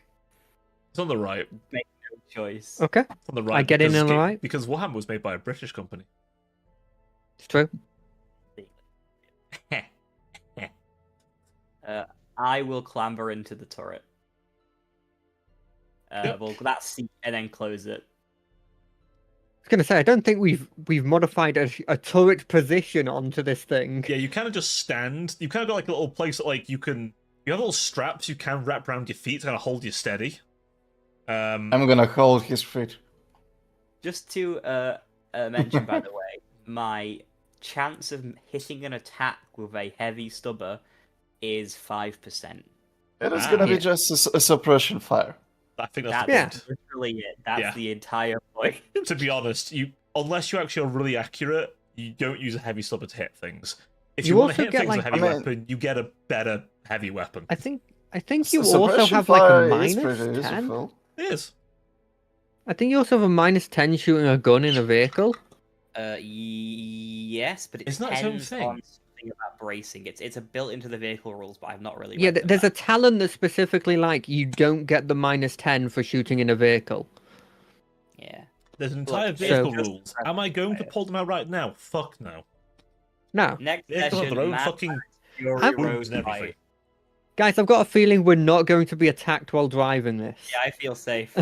It's on the right. No choice. Okay, It's on the right. I get in because on the right. Because Warhammer was made by a British company. it's true. I will clamber into the turret. Yep. Well, that seat and then close it. I was gonna say I don't think we've modified a turret position onto this thing. Yeah, you kind of just stand. You kind of got like a little place that like you can. You have little straps you can wrap around your feet to kind of hold you steady. I'm gonna hold his feet. Just to mention, by the way, my chance of hitting an attack with a heavy stubber is 5%. It is Ah. gonna be Yeah. just a suppression fire. I think that's That's the point. literally it. That's Yeah. the entire point. To be honest, unless you actually are really accurate, you don't use a heavy stubber to hit things. If you, You want to also hit get, things with a like- heavy I mean- weapon, you get a better heavy weapon. I think you So also suppression have like a fire is minus pretty 10. useful. It is. I think you also have a minus 10 shooting a gun in a vehicle. Yes, but it Isn't that its own depends thing? on something about bracing. It's a built into the vehicle rules, but I've not really. Yeah, read them there's out. a talent that's specifically like you don't get the minus 10 for shooting in a vehicle. Yeah. There's an entire Look, vehicle it's just- rules. Am I going to pull them out right now? Fuck no. Now, Next They've got session, their own Mad fucking Max Fury I'm- Road rules and everything. fight. guys, I've got a feeling we're not going to be attacked while driving this. Yeah, I feel safe.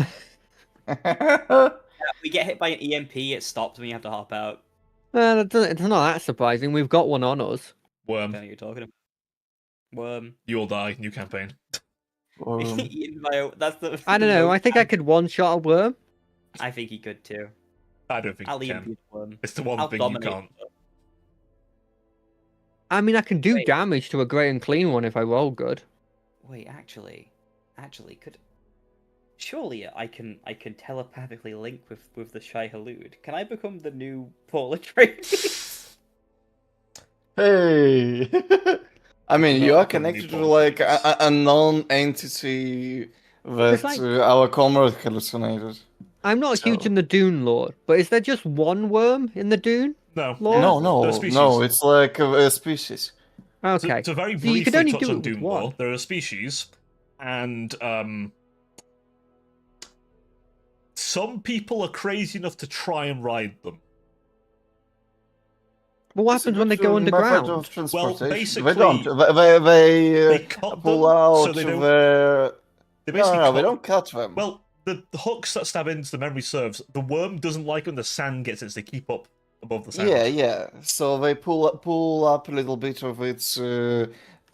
We get hit by an EMP, it stops when you have to hop out. It's not that surprising. We've got one on us. I don't know Worm, what you're talking about. Worm. you will die. New campaign. Eaten by that's the. I don't know. I think I could one-shot a worm. I think he could too. I don't think I'll you EMP can. the worm. It's the one I'll thing you dominate can't. the worm. I mean, I can do Wait. damage to a grey and clean one if I roll good. Wait, actually, could surely I can telepathically link with the Shai Halud. Can I become the new Paul Atreides? Hey! I mean, you No, are I couldn't connected be to like bothered. a known-entity that like- our comrade hallucinated. I'm not huge So- in the Dune lore, but is there just one worm in the Dune No. lore? No, They're species. no, it's like a species. Okay. To very So you could briefly only touch do on it with Doom one. Lore, there are species, and Some people are crazy enough to try and ride them. But what It's a happens when they good go method underground? of transportation. basically, they don't. They cut pull them out so they don't. their. They No, basically no, cut. they don't cut them. Well, the hooks that stab into the memory serves, the worm doesn't like when the sand gets it, so they keep up above the sand. Yeah. So they pull up a little bit of its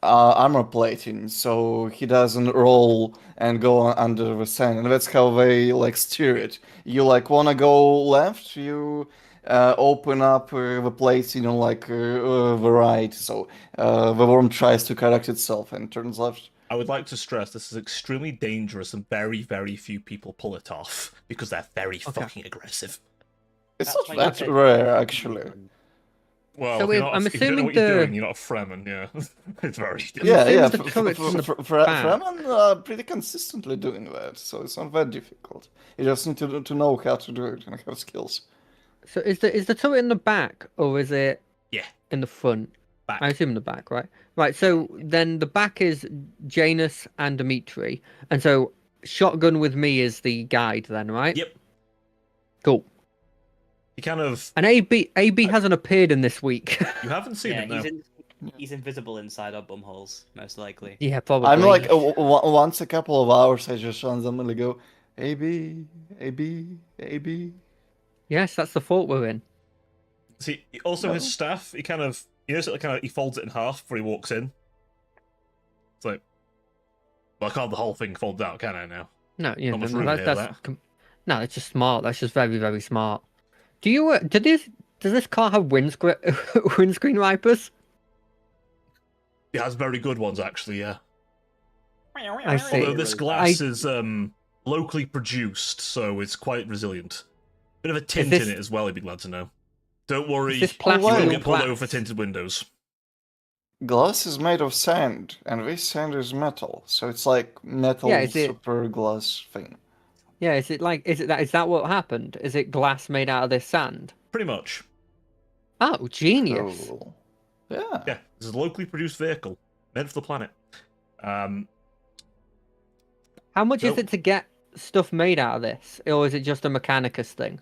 armor plating, so he doesn't roll and go under the sand, and that's how they like steer it. You like wanna go left, you open up the plating on like the right, so the worm tries to correct itself and turns left. I would like to stress this is extremely dangerous and very, very few people pull it off because they're very fucking aggressive. It's That's not why you that said- rare, actually. Well, So if, you're not, I'm if you don't know assuming what you're the- doing, you're not a Fremen, yeah. It's very difficult. Yeah, assuming yeah. the turret's in the back. Fremen are pretty consistently doing that, so it's not that difficult. You just need to know how to do it and have skills. So is the turret in the back or is it Yeah, in the front? back. I assume in the back, right? Right. So then the back is Janus and Dimitri, and so shotgun with me is the guide, then, right? Yep. Cool. You kind of... And AB hasn't appeared in this week. You haven't seen Yeah, it, no. he's invisible inside our bumholes, most likely. Yeah, probably. I'm like once a couple of hours, I just randomly go, AB, AB, AB. Yes, that's the fault we're in. See, also his staff, he kind of... You know, sort of he folds it in half before he walks in. It's like... Well, I can't have the whole thing fold out, can I, now? No, yeah, Not much no, room here, that. no, it's just smart. That's just very, very smart. Do you? Does this car have windscreen wipers? It has very good ones, actually, yeah. I see. Although this glass is locally produced, so it's quite resilient. Bit of a tint this- in it as well, you'd be glad to know. Don't worry, this you plastic won't or get pulled glass? over for tinted windows. Glass is made of sand, and this sand is metal, so it's like metal Yeah, is it- super glass thing. Yeah, is that what happened? Is it glass made out of this sand? Pretty much. Oh, genius! Cool. Yeah. Yeah, this is a locally produced vehicle, meant for the planet. How much is Nope. it to get stuff made out of this, or is it just a Mechanicus thing?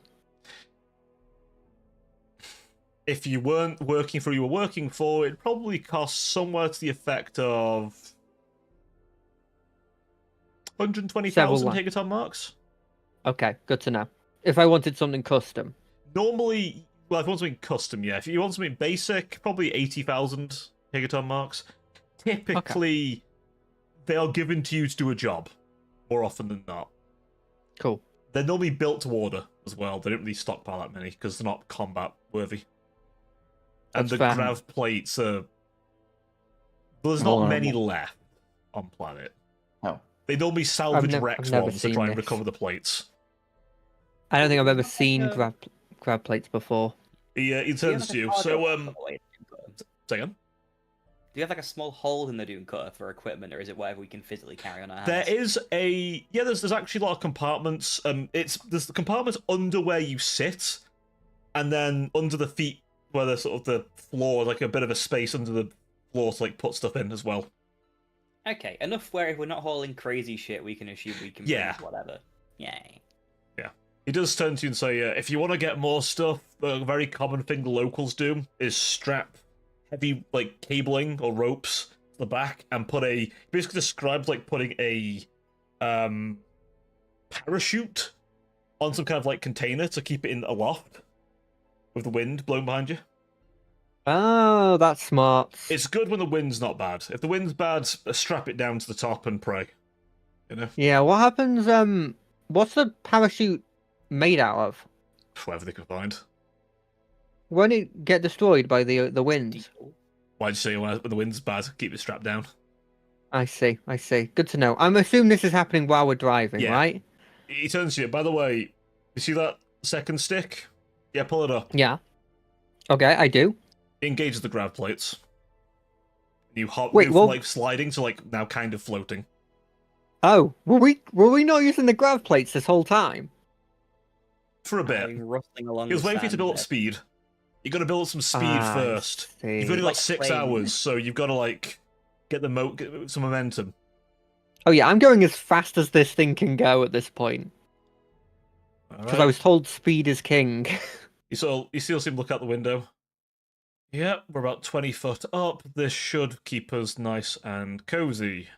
If you weren't working for who you were working for, it'd probably cost somewhere to the effect of 120,000 Several Higaton marks. Okay, good to know. If I wanted something custom, Normally, well, if you want something custom, yeah. If you want something basic, probably 80,000 Higaton marks. Typically, they are given to you to do a job, more often than not. cool. They're normally built to order as well. They don't really stockpile that many because they're not combat worthy. And That's the fair. grav plates are... There's not many left on planet. No. They normally salvage I've Rex never ones to seen try and this. recover the plates. I don't think I've ever seen grab plates before. He turns to you. So, say again? Do you have like a small hole in the Dune Cutter for equipment, or is it whatever we can physically carry on our hands? There is a... Yeah, there's actually a lot of compartments. There's the compartments under where you sit, and then under the feet where there's sort of the floor, like a bit of a space under the floor to like put stuff in as well. Okay, enough where if we're not hauling crazy shit, we can assume we can Yeah. move whatever. Yay. He does turn to you and say, if you want to get more stuff, a very common thing the locals do is strap heavy like cabling or ropes to the back and put a... Basically describes like putting a parachute on some kind of like container to keep it in aloft with the wind blowing behind you. Oh, that's smart. It's good when the wind's not bad. If the wind's bad, strap it down to the top and pray. You know? Yeah, what happens? What's the parachute made out of? Whatever they can find. Won't it get destroyed by the winds? Why'd you say when the wind's bad, keep it strapped down? I see. Good to know. I'm assuming this is happening while we're driving, Yeah. right? He turns to you. By the way, you see that second stick? Yeah, pull it up. Yeah. Okay, I do. It engages the grav plates. You hop Wait, go well- from like sliding to like now kind of floating. Oh, were we not using the grav plates this whole time? For a bit. Rustling along He was the waiting for you to sand build up there. speed. You gotta build up some speed I first. see. You've only got Like 6 train. hours, so you've gotta like get some momentum. Oh yeah, I'm going as fast as this thing can go at this point. Because I was told speed is king. You still see him look out the window. Yep, we're about 20 foot up. This should keep us nice and cozy.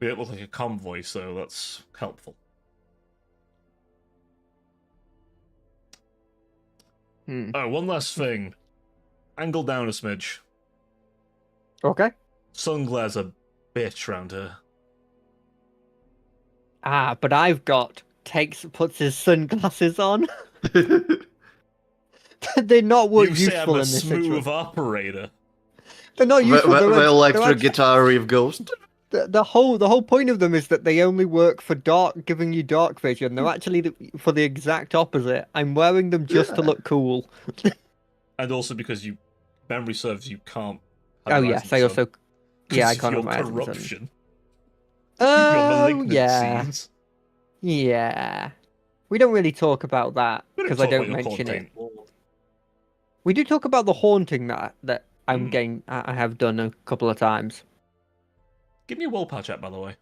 We don't look like a convoy, so that's helpful. Oh, one last thing. Angle down a smidge. Okay. Sunglare's a bitch round here. Ah, but I've got puts his sunglasses on. They're not You useful say I'm a in this smooth situation. operator. They're not useful. The they're electric actually- guitar riff ghost. the whole point of them is that they only work for giving you dark vision. They're actually for the exact opposite. I'm wearing them just to look cool. And also because memory serves you can't. Oh yes, I also. Yeah, I Because can't your have my eyes on the sun. corruption. Oh Your yeah, malignancies. yeah. We don't really talk about that We because I talk don't about your mention it. content. We do talk about the haunting that I'm Mm. getting. I have done a couple of times. Give me a willpower check, by the way.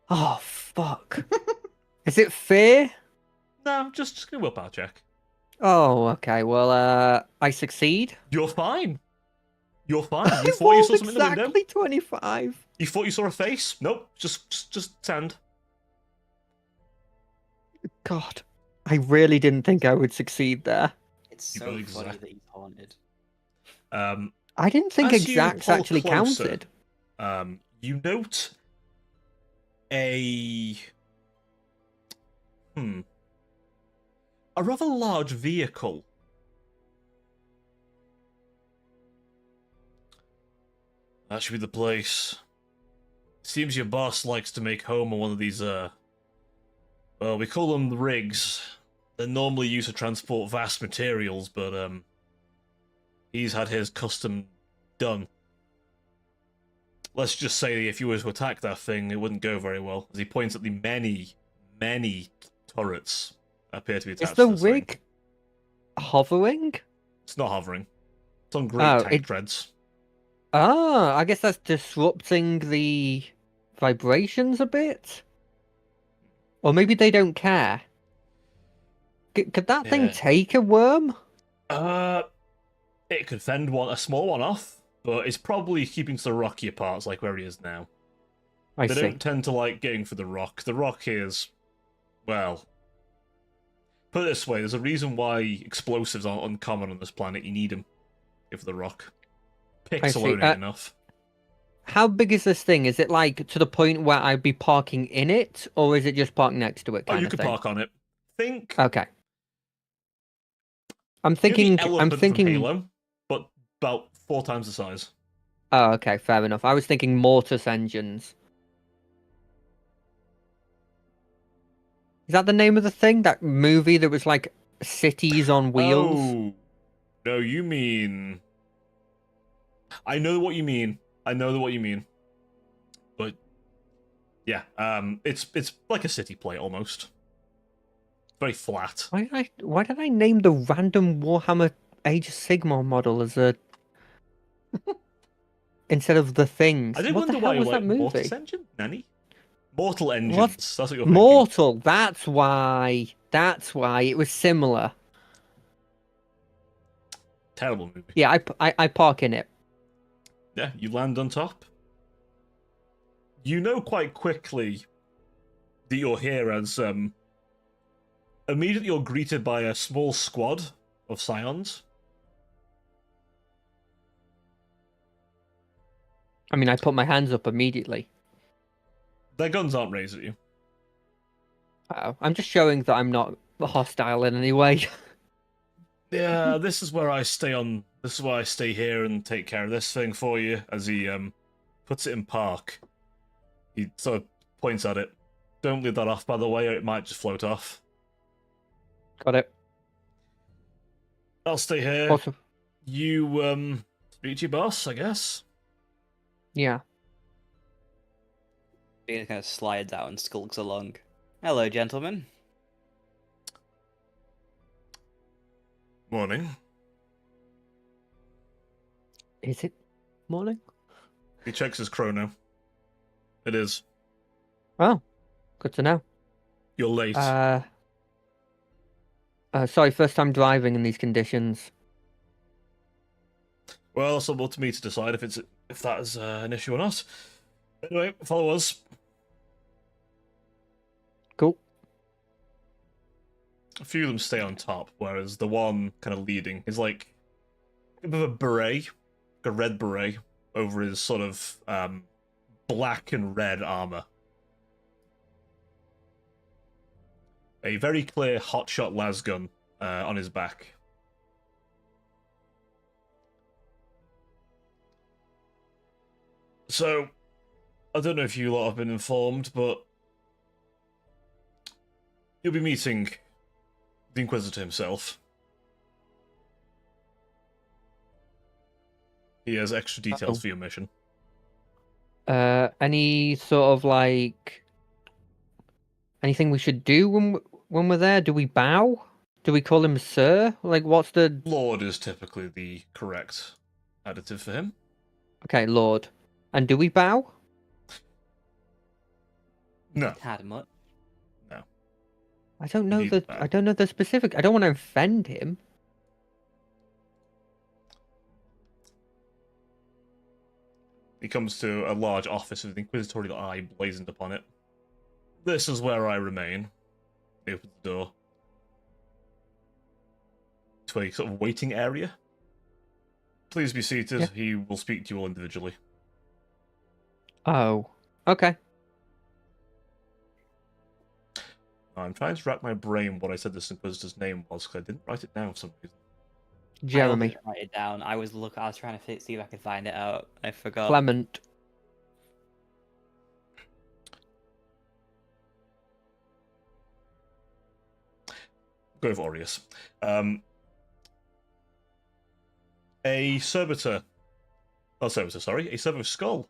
Oh fuck! Is it fear? No, just give me a willpower check. Oh, okay. Well, I succeed. You're fine. You're fine. You I thought you saw rolled something in the window? exactly 25. You thought you saw a face? Nope. Just sand. God, I really didn't think I would succeed there. It's You so got funny exact. that he's haunted. I didn't think As you exacts pull actually closer, counted. You note a rather large vehicle. That should be the place. Seems your boss likes to make home on one of these, well, we call them rigs. They're normally used to transport vast materials, but, he's had his custom done. Let's just say if you were to attack that thing, it wouldn't go very well, as he points at the many turrets that appear to be attached Is the to this thing. rig hovering? It's not hovering. It's on great Oh, tank treads. Ah, I guess that's disrupting the vibrations a bit. Or maybe they don't care. Could that thing Yeah. take a worm? It could fend a small one off, but it's probably keeping to the rockier parts, like where he is now. I They see. don't tend to like getting for the rock. The rock is, well, put it this way: there's a reason why explosives aren't uncommon on this planet. You need them for the rock. Picks see. alone ain't enough. How big is this thing? Is it like to the point where I'd be parking in it, or is it just parked next to it? Oh, Kind you of could thing? park on it. Think. Okay. I'm You're the thinking. I'm elephant thinking. from Halo, but about 4 times the size. Oh, okay, fair enough. I was thinking mortis engines. Is that the name of the thing? That movie that was like cities on wheels? Oh, no, you mean. I know what you mean. But yeah, it's like a city plate almost. Very flat. Why did I name the random Warhammer Age of Sigmar model as a instead of the things? I did What the wonder hell why you was that like movie? Mortis Engine? Nanny? Mortal Engines. What? That's what you're thinking. Mortal. That's why. That's why it was similar. Terrible movie. Yeah, I park in it. Yeah, you land on top. You know quite quickly that you're here as immediately you're greeted by a small squad of scions. I mean, I put my hands up immediately. Their guns aren't raised at you. Oh, I'm just showing that I'm not hostile in any way. Yeah, this is where I stay on. This is why I stay here and take care of this thing for you. As he puts it in park, he sort of points at it. Don't leave that off, by the way, or it might just float off. Got it. I'll stay here. Also, You speak to your boss, I guess. yeah. He kind of slides out and skulks along. Hello, gentlemen. Morning. Is it morning? He checks his chrono. It is. Oh, good to know. You're late. Sorry, first time driving in these conditions. Well, it's up to me to decide if that is an issue or not. Anyway, follow us. Cool. A few of them stay on top, whereas the one kind of leading is like a bit of a beret, like a red beret, over his sort of black and red armor. A very clear hotshot las gun on his back. So, I don't know if you lot have been informed, but you'll be meeting the Inquisitor himself. He has extra details for your mission. Any sort of like anything we should do when we're there? Do we bow? Do we call him sir? Like, what's the Lord is typically the correct adjective for him. Okay, Lord. And do we bow? No. Had much. No. I don't know Indeed, I don't know the specific. I don't want to offend him. He comes to a large office with the inquisitorial eye blazoned upon it. This is where I remain. He opens the door to a sort of waiting area. Please be seated. Yeah. He will speak to you all individually. Oh. Okay. I'm trying to rack my brain what I said this Inquisitor's name was, because I didn't write it down for some reason. I Jeremy. didn't write it down. I was trying to see if I could find it out. I forgot. Clement. Go with Aureus. A servitor. Oh, servitor, sorry. A servitor skull.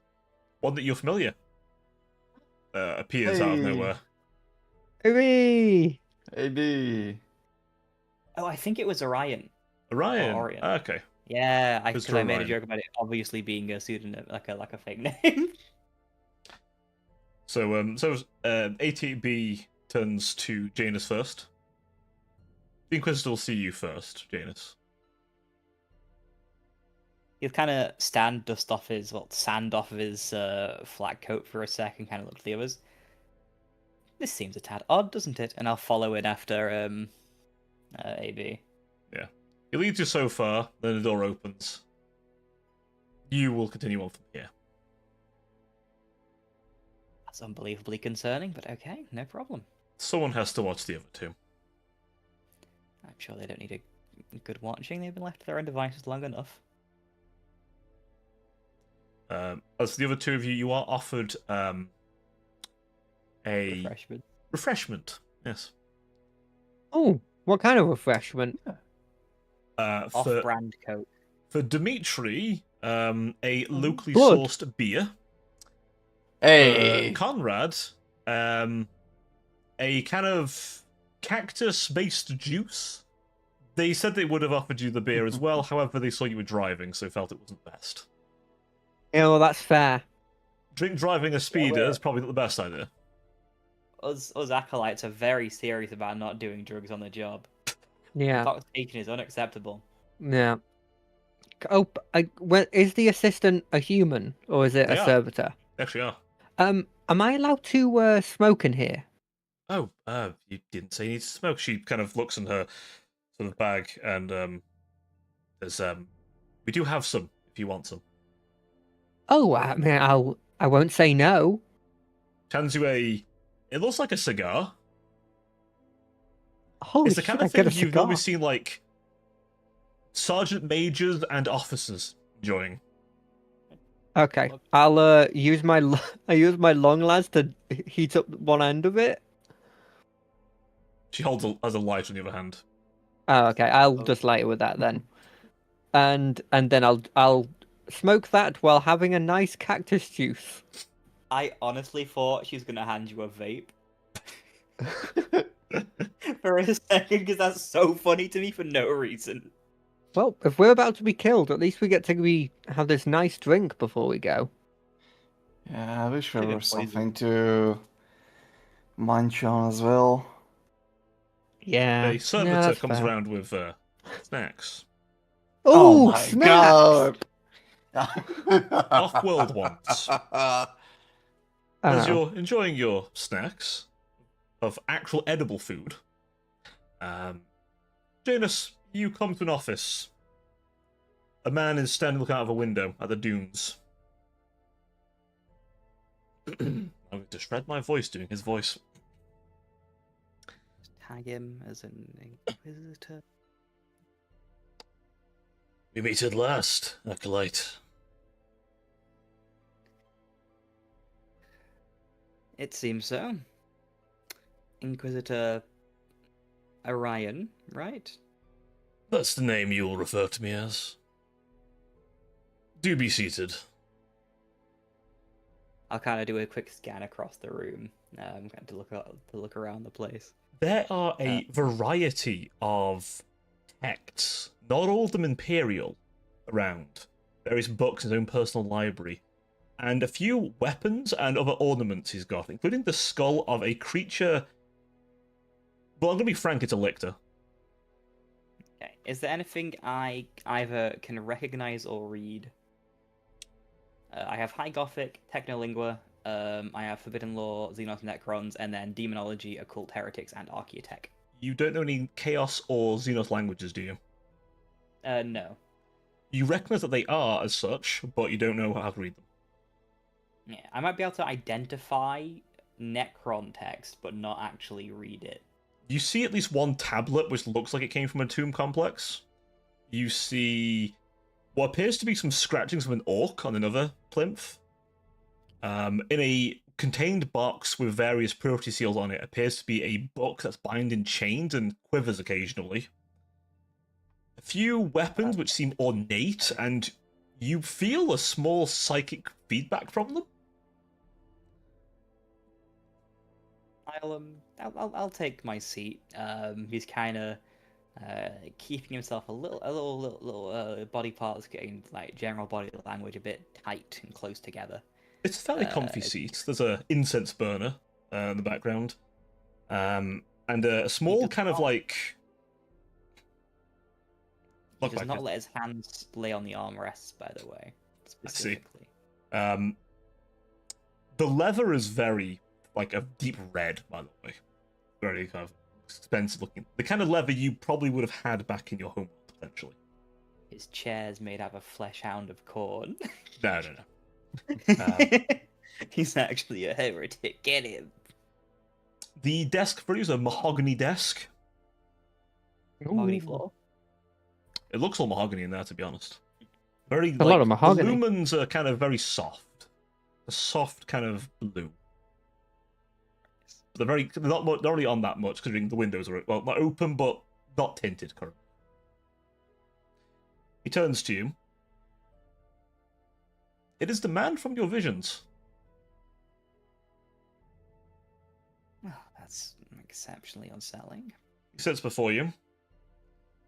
One that you're familiar. Appears out of Hey. nowhere. Hooray! AB. Oh, I think it was Orion. Orion. Orion. Okay. Yeah, Mr. because I made a Orion. joke about it obviously being a pseudonym, like a fake name. So, ATB turns to Janus first. The Inquisitor will see you first, Janus. He'll kind of sand off his flat coat for a sec and kind of look at the others. This seems a tad odd, doesn't it? And I'll follow in after AB. Yeah. He leads you so far, then the door opens. You will continue on from here. That's unbelievably concerning, but okay, no problem. Someone has to watch the other two. I'm sure they don't need a good watching. They've been left to their own devices long enough. As for the other two of you, you are offered a Refreshment. refreshment. Yes. Oh, what kind of refreshment? Off-brand coat. For Dimitri, a locally Blood. sourced beer. Hey. Conrad, a kind of cactus-based juice. They said they would have offered you the beer as well, however, they saw you were driving, so felt it wasn't best. Yeah, well, that's fair. Drink driving a speeder well- is probably not the best idea. Us acolytes are very serious about not doing drugs on the job. Yeah, Intoxication is unacceptable. yeah. Oh, is the assistant a human or is it They a are. servitor? They actually are. Am I allowed to smoke in here? Oh, you didn't say you need to smoke. She kind of looks in her sort of bag, and there's we do have some if you want some. Oh, I mean, I won't say no. Hands you it looks like a cigar. Holy It's the shit, kind I of get thing a you've cigar. always seen like sergeant majors and officers enjoying. Okay, I'll use my my long lads to heat up one end of it. She has a light on the other hand. Oh, okay. I'll just light it with that then, and then I'll smoke that while having a nice cactus juice. I honestly thought she was going to hand you a vape for a second because that's so funny to me for no reason. Well, if we're about to be killed, at least we get to have this nice drink before we go. Yeah, I wish there Bit of was poison. something to Munch on as well. Yeah. A No, servitor that's comes fair. around with snacks. Oh Oh, my snacks! Off-world ones. I As know. you're enjoying your snacks of actual edible food, Janus, you come to an office. A man is standing looking out of a window at the dunes. I'm going to shred my voice doing his voice. Tag him as an inquisitor. We meet at last, Acolyte. It seems so. Inquisitor Orion, right? That's the name you will refer to me as. Do be seated. I'll kind of do a quick scan across the room. I'm going to look around the place. There are a variety of texts, not all of them imperial, around. Various books in his own personal library. And a few weapons and other ornaments he's got, including the skull of a creature. Well, I'm going to be frank, it's a lictor. Okay. Is there anything I either can recognize or read? I have High Gothic, Technolingua, I have Forbidden Law, Xenos Necrons, and then Demonology, Occult Heretics, and Archaeotech. You don't know any Chaos or Xenos languages, do you? No. You recognize that they are as such, but you don't know how to read them. Yeah, I might be able to identify Necron text, but not actually read it. You see at least one tablet which looks like it came from a tomb complex. You see what appears to be some scratchings of an orc on another plinth. In a contained box with various purity seals on it appears to be a book that's bound in chains and quivers occasionally. A few weapons which seem ornate, and you feel a small psychic feedback from them. I'll take my seat. He's kind of keeping himself a little body parts getting like general body language a bit tight and close together. It's a fairly comfy seat. There's a incense burner in the background, and a small kind of like. He does not let his hands lay on the armrests, by the way. Specifically. I see. The leather is very like a deep red, by the way. Very kind of expensive looking. The kind of leather you probably would have had back in your home, potentially. His chair's made out of a flesh hound of corn. No. He's actually a heretic. Get him. The desk for you is a mahogany desk. Mahogany floor. It looks all mahogany in there, to be honest. Very A lot of mahogany. The lumens are kind of very soft. A soft kind of blue. They're not really on that much, considering the windows are not open, but not tinted currently. He turns to you. It is the man from your visions. Oh, that's exceptionally unsettling. He sits before you.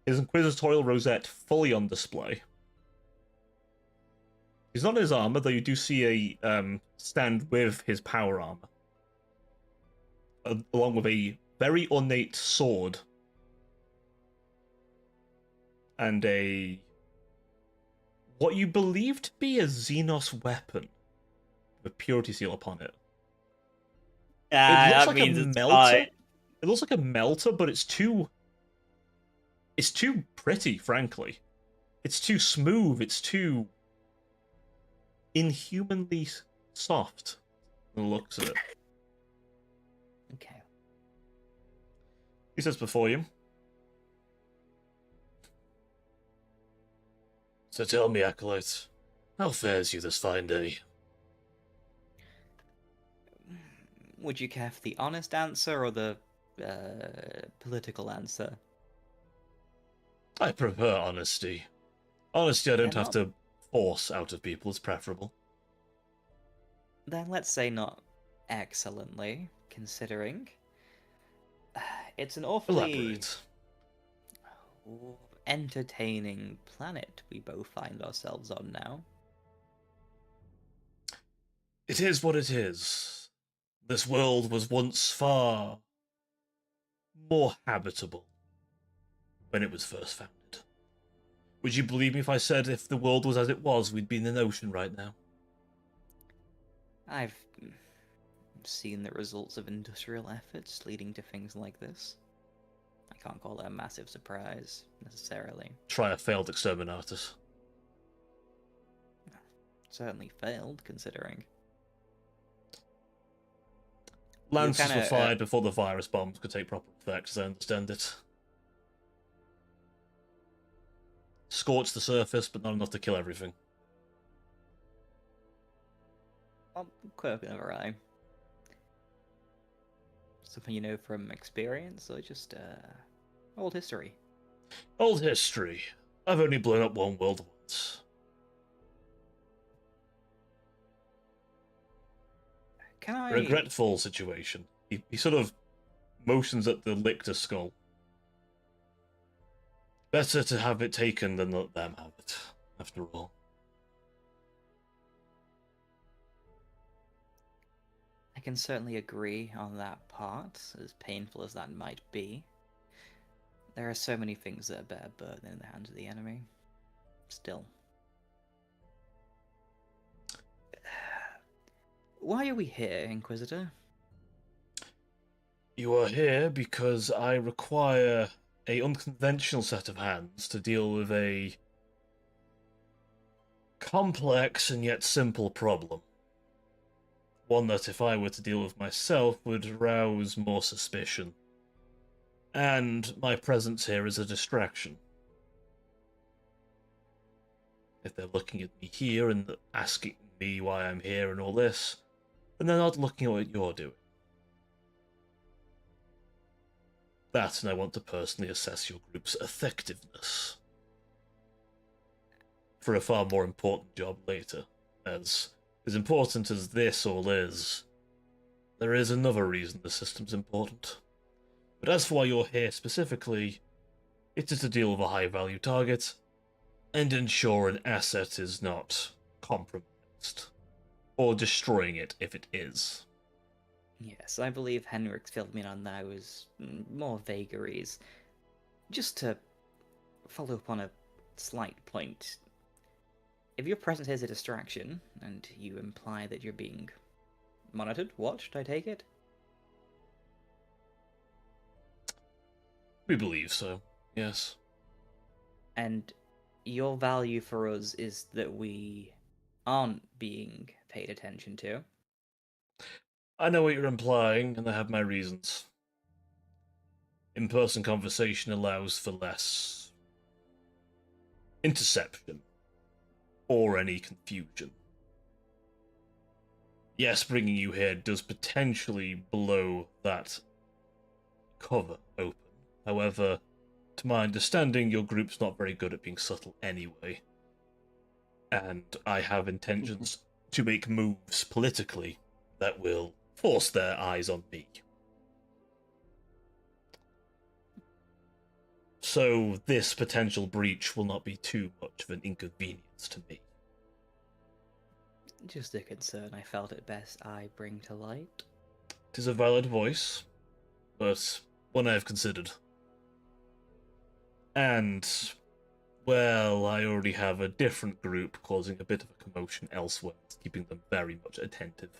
His inquisitorial rosette fully on display. He's not in his armor, though you do see a stand with his power armor. Along with a very ornate sword. And what you believe to be a Xenos weapon. With purity seal upon it. It looks like a melter. It looks like a melter, but it's too pretty, frankly. It's too smooth, it's too inhumanly soft, the looks of it. Okay. He says before you. So tell me, Acolyte, how fares you this fine day? Would you care for the honest answer or the political answer? I prefer honesty. Honesty I don't Yeah, have to force out of people is preferable. Then let's say not excellently, considering. It's an awfully Elaborate. entertaining planet we both find ourselves on now. It is what it is. This world was once far more habitable when it was first founded. Would you believe me if I said if the world was as it was, we'd be in an ocean right now? I've seen the results of industrial efforts leading to things like this. I can't call that a massive surprise, necessarily. Try a failed exterminatus. Certainly failed, considering. Lances were kinda, fired before the virus bombs could take proper effect, as I understand it. Scorched the surface, but not enough to kill everything. Quirk of our eye. Something you know from experience, or just old history? Old history. I've only blown up one world once. Can I... Regretful situation. He sort of motions at the lictor skull. Better to have it taken than let them have it, after all. I can certainly agree on that part, as painful as that might be. There are so many things that are better burden in the hands of the enemy. Still. Why are we here, Inquisitor? You are here because I require a unconventional set of hands to deal with a complex and yet simple problem. One that, if I were to deal with myself, would rouse more suspicion. And my presence here is a distraction. If they're looking at me here and asking me why I'm here and all this, then they're not looking at what you're doing. That, and I want to personally assess your group's effectiveness. For a far more important job later, as important as this all is, there is another reason the system's important. But as for why you're here specifically, it is to deal with a high-value target, and ensure an asset is not compromised, or destroying it if it is. Yes, I believe Henrik's filled me in on that was more vagaries. Just to follow up on a slight point, if your presence here is a distraction, and you imply that you're being monitored, watched, I take it? We believe so, yes. And your value for us is that we aren't being paid attention to. I know what you're implying, and I have my reasons. In-person conversation allows for less interception, or any confusion. Yes, bringing you here does potentially blow that cover open. However, to my understanding, your group's not very good at being subtle anyway. And I have intentions to make moves politically that will force their eyes on me. So this potential breach will not be too much of an inconvenience to me. Just a concern I felt it best I bring to light. It is a valid voice, but one I have considered. And, well, I already have a different group causing a bit of a commotion elsewhere, keeping them very much attentive.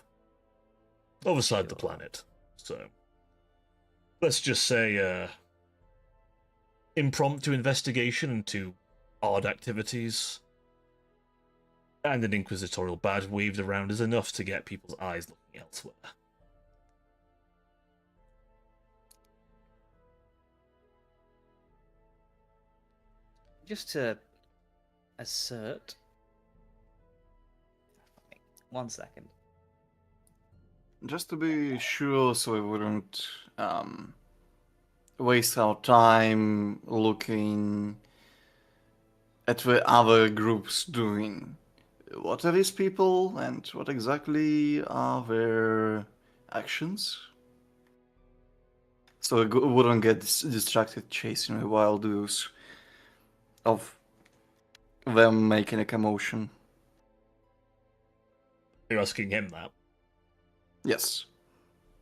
Other side of the planet, so let's just say impromptu investigation into odd activities and an inquisitorial badge waved around is enough to get people's eyes looking elsewhere. Just to assert... One second. Just to be sure, so we wouldn't waste our time looking at what other groups doing. What are these people, and what exactly are their actions? So we wouldn't get distracted chasing the wild goose of them making a commotion. You're asking him that? Yes.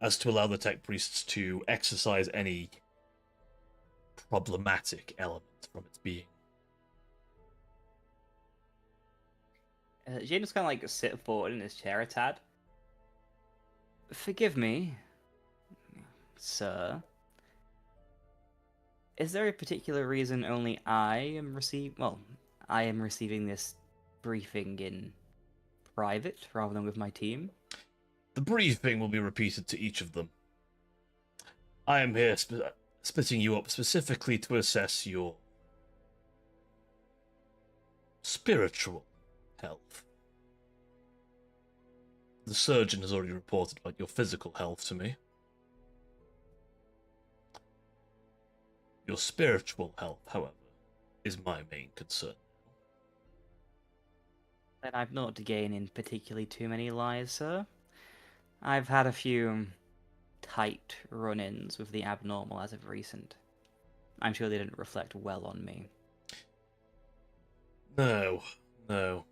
as to allow the tech priests to exercise any problematic element from its being. Jane just kind of like sit forward in his chair a tad. Forgive me, sir. Is there a particular reason only I am receiving this briefing in private rather than with my team? The briefing will be repeated to each of them. I am here splitting you up specifically to assess your spiritual health. The surgeon has already reported about your physical health to me. Your spiritual health, however, is my main concern. Then I've not to gain in particularly too many lies, sir. I've had a few tight run-ins with the abnormal as of recent. I'm sure they didn't reflect well on me. No. Though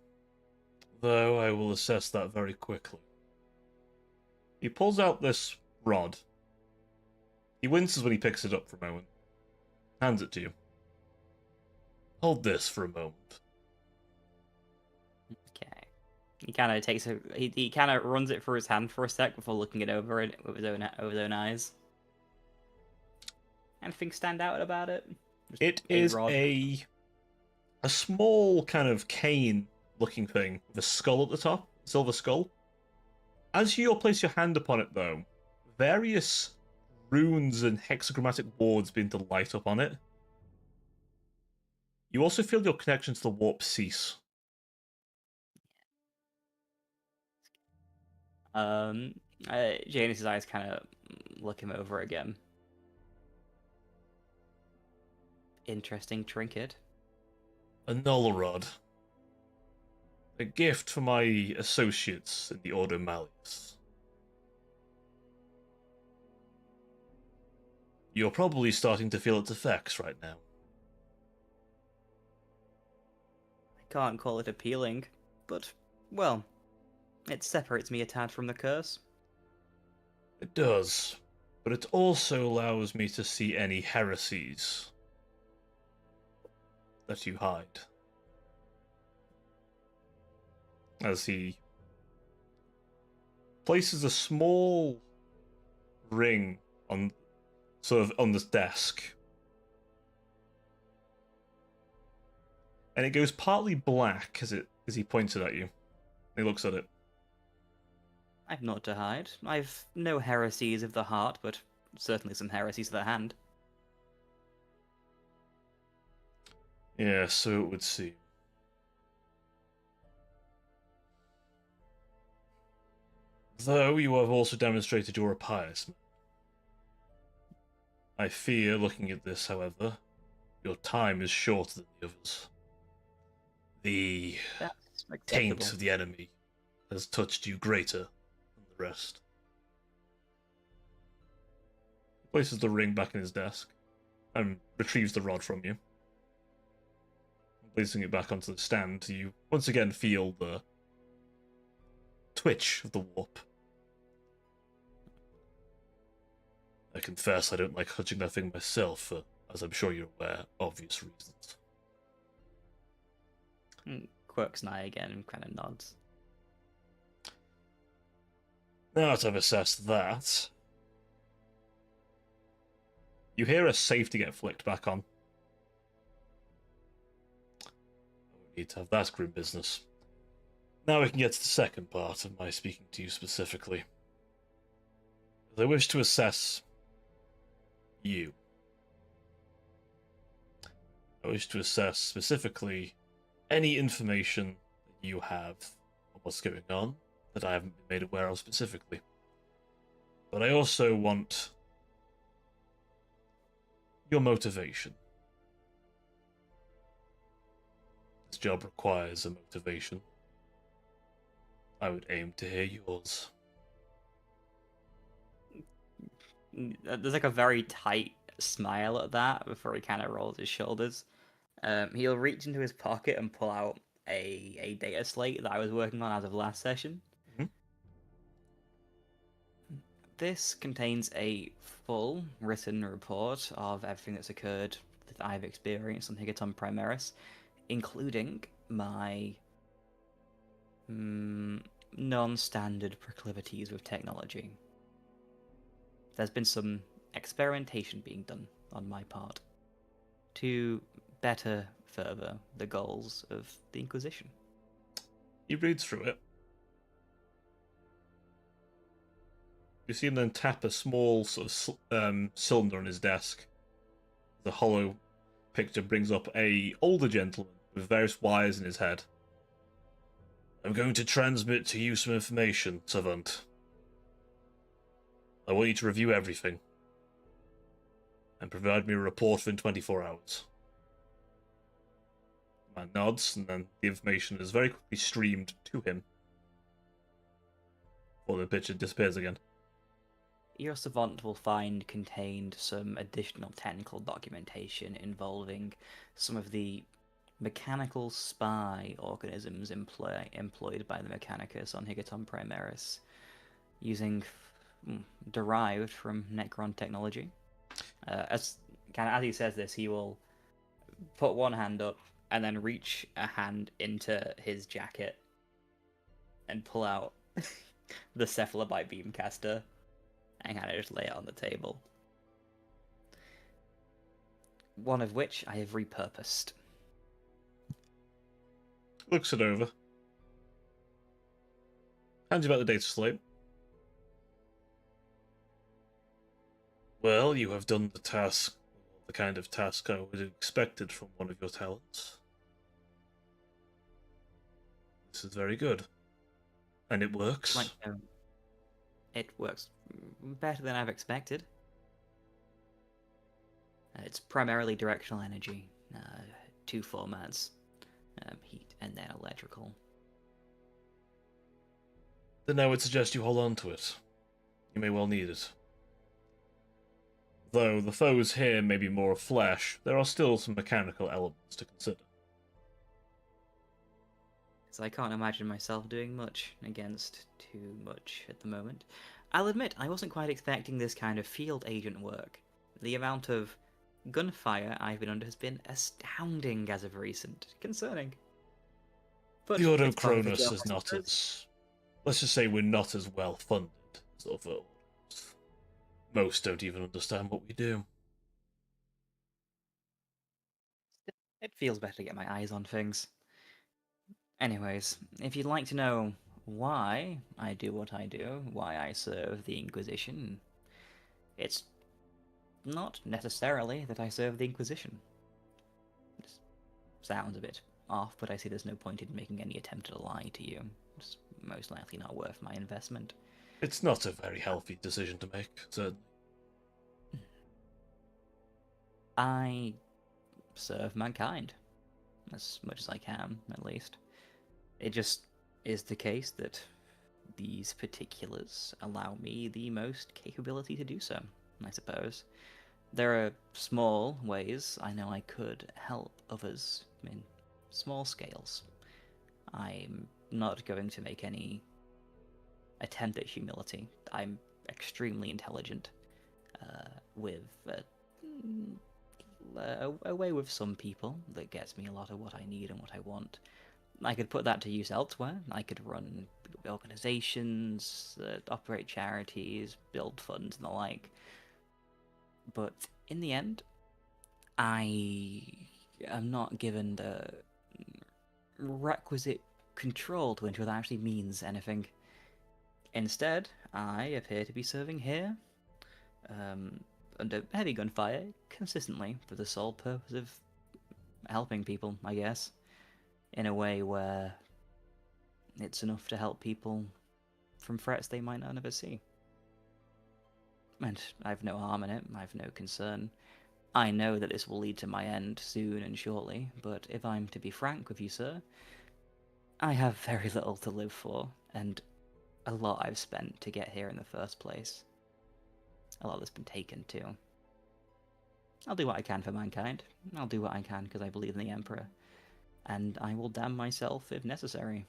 I will assess that very quickly. He pulls out this rod. He winces when he picks it up for a moment. Hands it to you. Hold this for a moment. Okay. He kind of takes a he kind of runs it through his hand for a sec before looking it over it with his own eyes. Anything stand out about it? Just It a is rod. a small kind of cane-looking thing with a skull at the top, silver skull. As you place your hand upon it, though, various runes and hexagrammatic wards begin to light up on it. You also feel your connection to the warp cease. Janus's eyes kind of look him over again. Interesting trinket. A null rod. A gift for my associates in the Order Malleus. You're probably starting to feel its effects right now. I can't call it appealing, but, well, it separates me a tad from the curse. It does, but it also allows me to see any heresies that you hide. As he places a small ring on this desk. And it goes partly black as he points it at you. He looks at it. I've naught to hide. I've no heresies of the heart, but certainly some heresies of the hand. Yeah, so it would seem. Though you have also demonstrated you're a pious man. I fear, looking at this, however, your time is shorter than the others. The That's taint acceptable. of the enemy has touched you greater than the rest. He places the ring back in his desk and retrieves the rod from you. Placing it back onto the stand, you once again feel the twitch of the warp. I confess I don't like touching that thing myself for, as I'm sure you're aware, obvious reasons. Quirks an eye again and kind of nods. Now that I've assessed that, you hear a safety get flicked back on. We need to have that grim business. Now we can get to the second part of my speaking to you specifically. As I wish to assess you. I wish to assess specifically any information that you have on what's going on that I haven't been made aware of specifically. But I also want your motivation. This job requires a motivation. I would aim to hear yours. There's like a very tight smile at that before he kind of rolls his shoulders. He'll reach into his pocket and pull out a data slate that I was working on as of last session. Mhm. This contains a full written report of everything that's occurred that I've experienced on Higaton Primaris, including my non-standard proclivities with technology. There's been some experimentation being done on my part to better further the goals of the Inquisition. He reads through it. You see him then tap a small sort of cylinder on his desk. The hollow picture brings up a older gentleman with various wires in his head. I'm going to transmit to you some information, Savant. I want you to review everything and provide me a report within 24 hours. The man nods, and then the information is very quickly streamed to him before the picture disappears again. Your savant will find contained some additional technical documentation involving some of the mechanical spy organisms employed by the Mechanicus on Higaton Primaris, using derived from Necron technology. As he says this, he will put one hand up and then reach a hand into his jacket and pull out the Cephalobite Beamcaster and kind of just lay it on the table. One of which I have repurposed. Looks it over. Hands you back the data slate. Well, you have done the task, the kind of task I would have expected from one of your talents. This is very good. And it works. It works better than I've expected. It's primarily directional energy, 2 formats, heat and then electrical. Then I would suggest you hold on to it. You may well need it. Though the foes here may be more of flesh, there are still some mechanical elements to consider. So I can't imagine myself doing much against too much at the moment. I'll admit, I wasn't quite expecting this kind of field agent work. The amount of gunfire I've been under has been astounding as of recent. Concerning. But The Ordo it's part of the Cronus job, is I not suppose. as... Let's just say we're not as well funded as other orders. Most don't even understand what we do. It feels better to get my eyes on things. Anyways, if you'd like to know why I do what I do, why I serve the Inquisition, it's not necessarily that I serve the Inquisition. It sounds a bit off, but I see there's no point in making any attempt to lie to you. It's most likely not worth my investment. It's not a very healthy decision to make, certainly. I serve mankind, as much as I can, at least. It just is the case that these particulars allow me the most capability to do so, I suppose. There are small ways I know I could help others in small scales. I'm not going to make any attempt at humility. I'm extremely intelligent, with a way with some people that gets me a lot of what I need and what I want. I could put that to use elsewhere. I could run organizations, operate charities, build funds and the like. But in the end, I am not given the requisite control to ensure that actually means anything. Instead, I appear to be serving here, under heavy gunfire, consistently, for the sole purpose of helping people, I guess, in a way where it's enough to help people from threats they might not ever see. And I've no harm in it, I've no concern. I know that this will lead to my end soon and shortly, but if I'm to be frank with you, sir, I have very little to live for, and a lot I've spent to get here in the first place. A lot that's been taken too. I'll do what I can for mankind. I'll do what I can because I believe in the Emperor. And I will damn myself if necessary.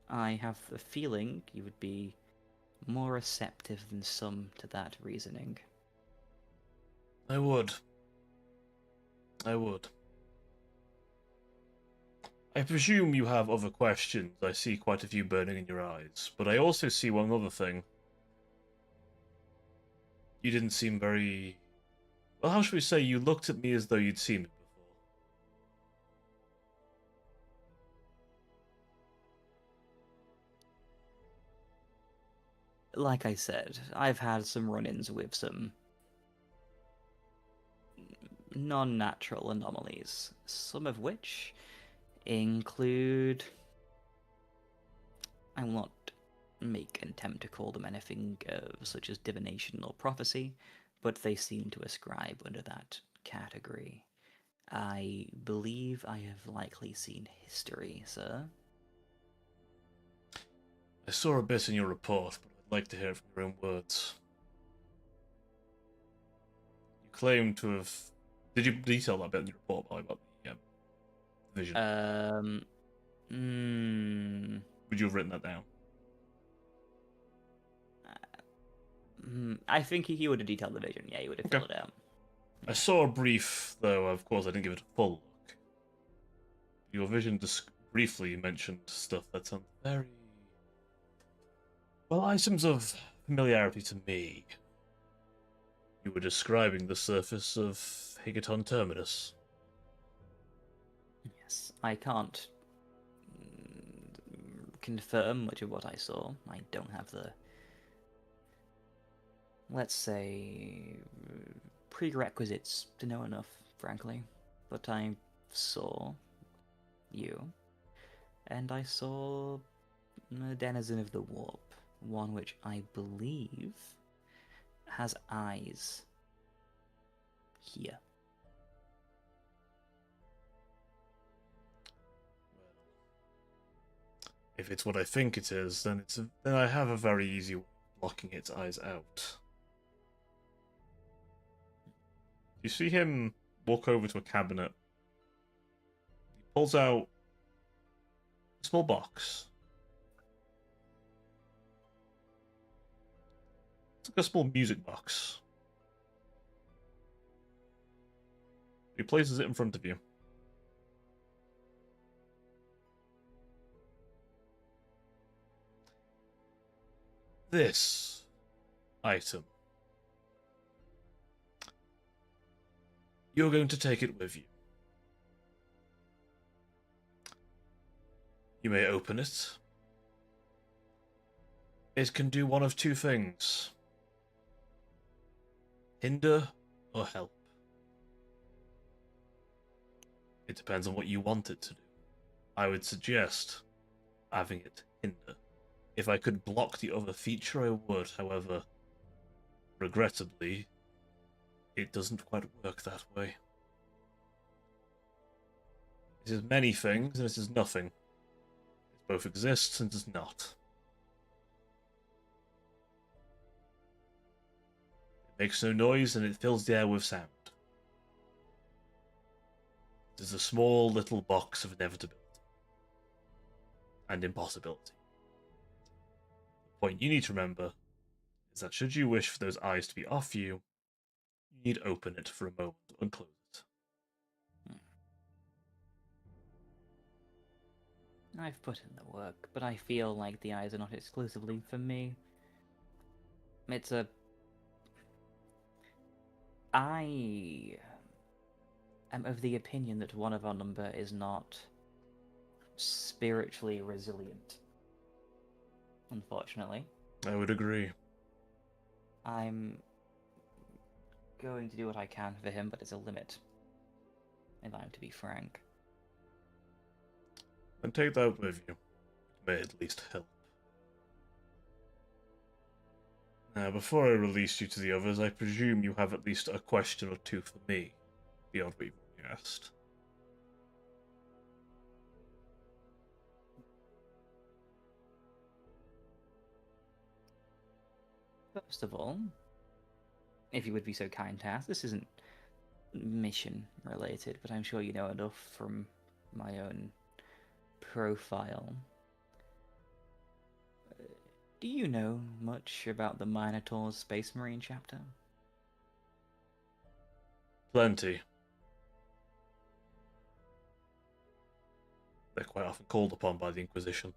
I have a feeling you would be more receptive than some to that reasoning. I would. I would. I presume you have other questions. I see quite a few burning in your eyes. But I also see one other thing. You didn't seem very... Well, how should we say? You looked at me as though you'd seen it before. Like I said, I've had some run-ins with some non-natural anomalies, some of which include... I will not make an attempt to call them anything such as divination or prophecy, but they seem to ascribe under that category. I believe I have likely seen history, sir. I saw a bit in your report, but I'd like to hear it from your own words. You claim to have... Did you detail that bit in your report, by the way, about the vision? Would you have written that down? I think he would have detailed the vision. Yeah, he would have filled it out. I saw a brief, though of course I didn't give it a full look. Your vision briefly mentioned stuff that sounds very... Well, items of familiarity to me. You were describing the surface of Higaton Terminus. Yes, I can't confirm much of what I saw. I don't have the, let's say, prerequisites to know enough, frankly. But I saw you, and I saw a denizen of the warp, one which I believe has eyes here. If it's what I think it is, then then I have a very easy way of blocking its eyes out. You see him walk over to a cabinet. He pulls out a small box. It's like a small music box. He places it in front of you. This item. You're going to take it with you. You may open it. It can do one of two things. Hinder or help. It depends on what you want it to do. I would suggest having it hinder. If I could block the other feature, I would. However, regrettably, it doesn't quite work that way. It is many things, and it is nothing. It both exists and does not. It makes no noise, and it fills the air with sound. It is a small little box of inevitability and impossibility. The point you need to remember is that should you wish for those eyes to be off you, you need to open it for a moment and close it. I've put in the work, but I feel like the eyes are not exclusively for me. It's a... I am of the opinion that one of our number is not spiritually resilient. Unfortunately. I would agree. I'm going to do what I can for him, but there's a limit, if I'm to be frank. And take that with you. It may at least help. Now, before I release you to the others, I presume you have at least a question or two for me, beyond what you've already asked. First of all, if you would be so kind to ask, this isn't mission related, but I'm sure you know enough from my own profile. Do you know much about the Minotaur's Space Marine chapter? Plenty. They're quite often called upon by the Inquisition.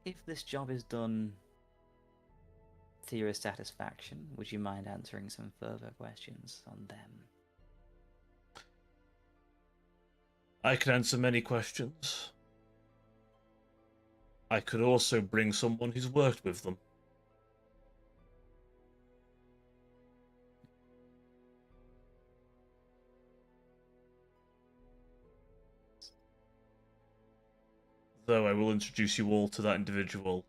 If this job is done to your satisfaction, would you mind answering some further questions on them? I can answer many questions. I could also bring someone who's worked with them. Though I will introduce you all to that individual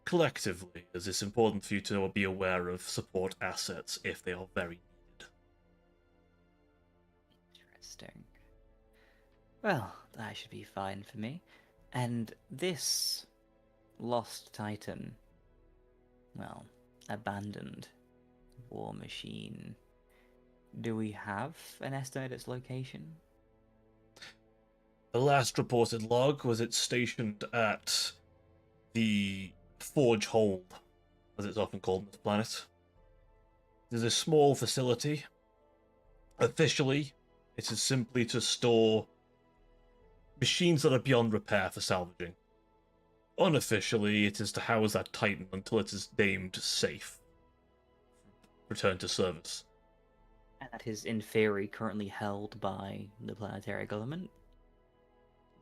collectively, as it's important for you to be aware of support assets if they are very needed. Interesting. Well, that should be fine for me. And this lost titan, well, abandoned war machine, do we have an estimate of its location? The last reported log was it's stationed at the Forge Hold, as it's often called on this planet. It is a small facility. Officially, it is simply to store machines that are beyond repair for salvaging. Unofficially, it is to house that Titan until it is deemed safe. Return to service. And that is, in theory, currently held by the planetary government?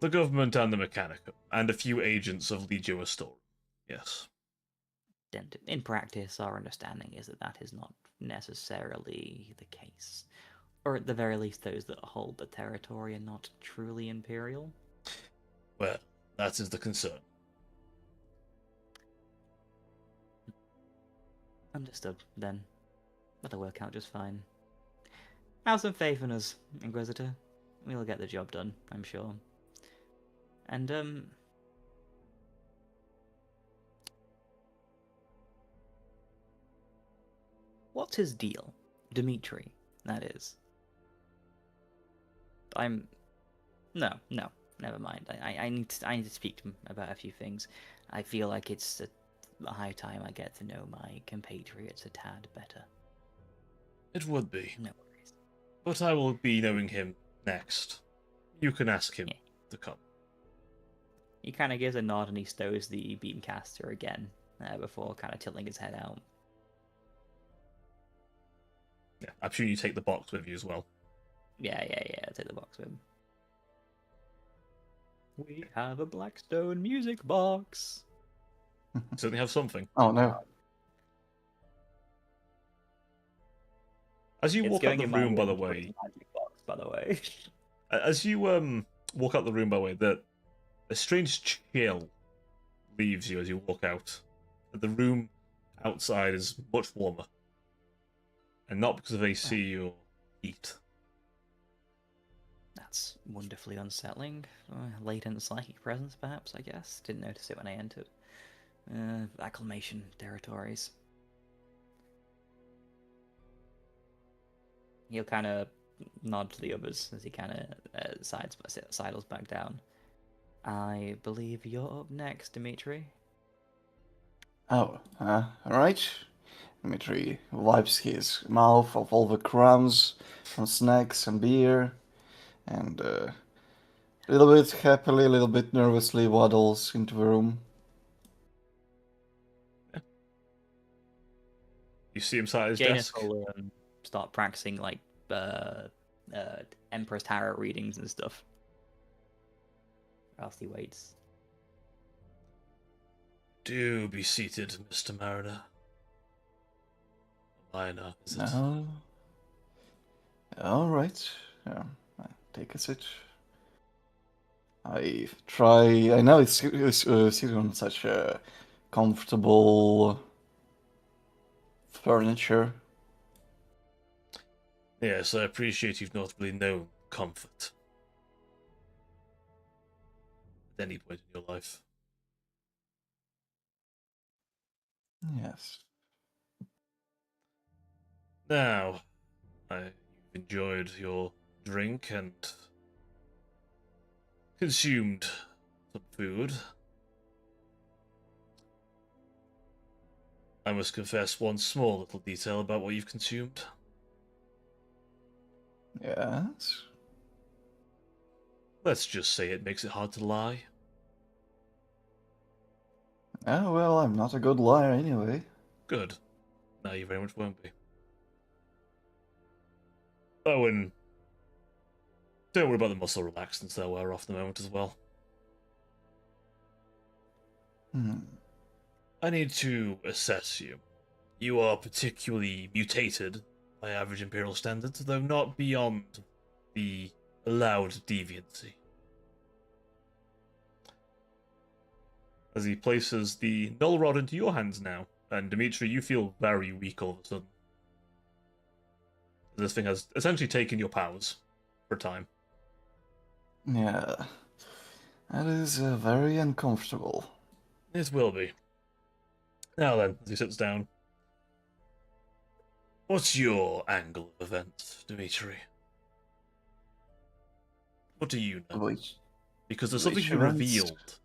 The government and the Mechanicum, and a few agents of Legio Astorum. Yes. Then, in practice, our understanding is that that is not necessarily the case. Or at the very least, those that hold the territory are not truly imperial. Well, that is the concern. Understood, then. That'll work out just fine. Have some faith in us, Inquisitor. We'll get the job done, I'm sure. And, what's his deal? Dimitri, that is. No, never mind. I need to speak to him about a few things. I feel like it's a high time I get to know my compatriots a tad better. It would be. No worries. But I will be knowing him next. You can ask him to come. He kind of gives a nod and he stows the beamcaster again before kind of tilting his head out. Yeah, I'm sure you take the box with you as well. Yeah, I'll take the box with him. We have a Blackstone music box. Certainly have something. Oh no. As you It's walk out going the in my room, by the room, way, it's a magic box, by the way. as you walk out the room, by the way, that a strange chill leaves you as you walk out. The room outside is much warmer, and not because of AC or heat. That's wonderfully unsettling. Latent psychic presence, perhaps, I guess. Didn't notice it when I entered. Acclamation territories. He'll kind of nod to the others as he kind of sidles back down. I believe you're up next, Dimitri. Oh, alright. Dmitri wipes his mouth of all the crumbs from snacks and beer, and a little bit happily, a little bit nervously waddles into the room. You see him sat at his Janus desk. will start practicing like Empress Tarot readings and stuff. Whilst he waits. Do be seated, Mr. Mariner. Minor, is it? No. Alright. Yeah, take a seat. I know it's sitting on such a comfortable furniture. Yes, I appreciate you've not really known comfort at any point in your life. Yes. Now, you've enjoyed your drink and consumed some food. I must confess one small little detail about what you've consumed. Yes? Let's just say it makes it hard to lie. Oh, well, I'm not a good liar anyway. Good. Now you very much won't be. Oh, and don't worry about the muscle relaxants, they'll wear off in a moment as well. I need to assess you. You are particularly mutated by average Imperial standards, though not beyond the allowed deviancy. As he places the null rod into your hands now, and Dimitri, you feel very weak all of a sudden. This thing has essentially taken your powers for a time. Yeah. That is very uncomfortable. It will be. Now then, as he sits down, what's your angle of events, Dimitri? What do you know? Which... Because there's something which you events? revealed.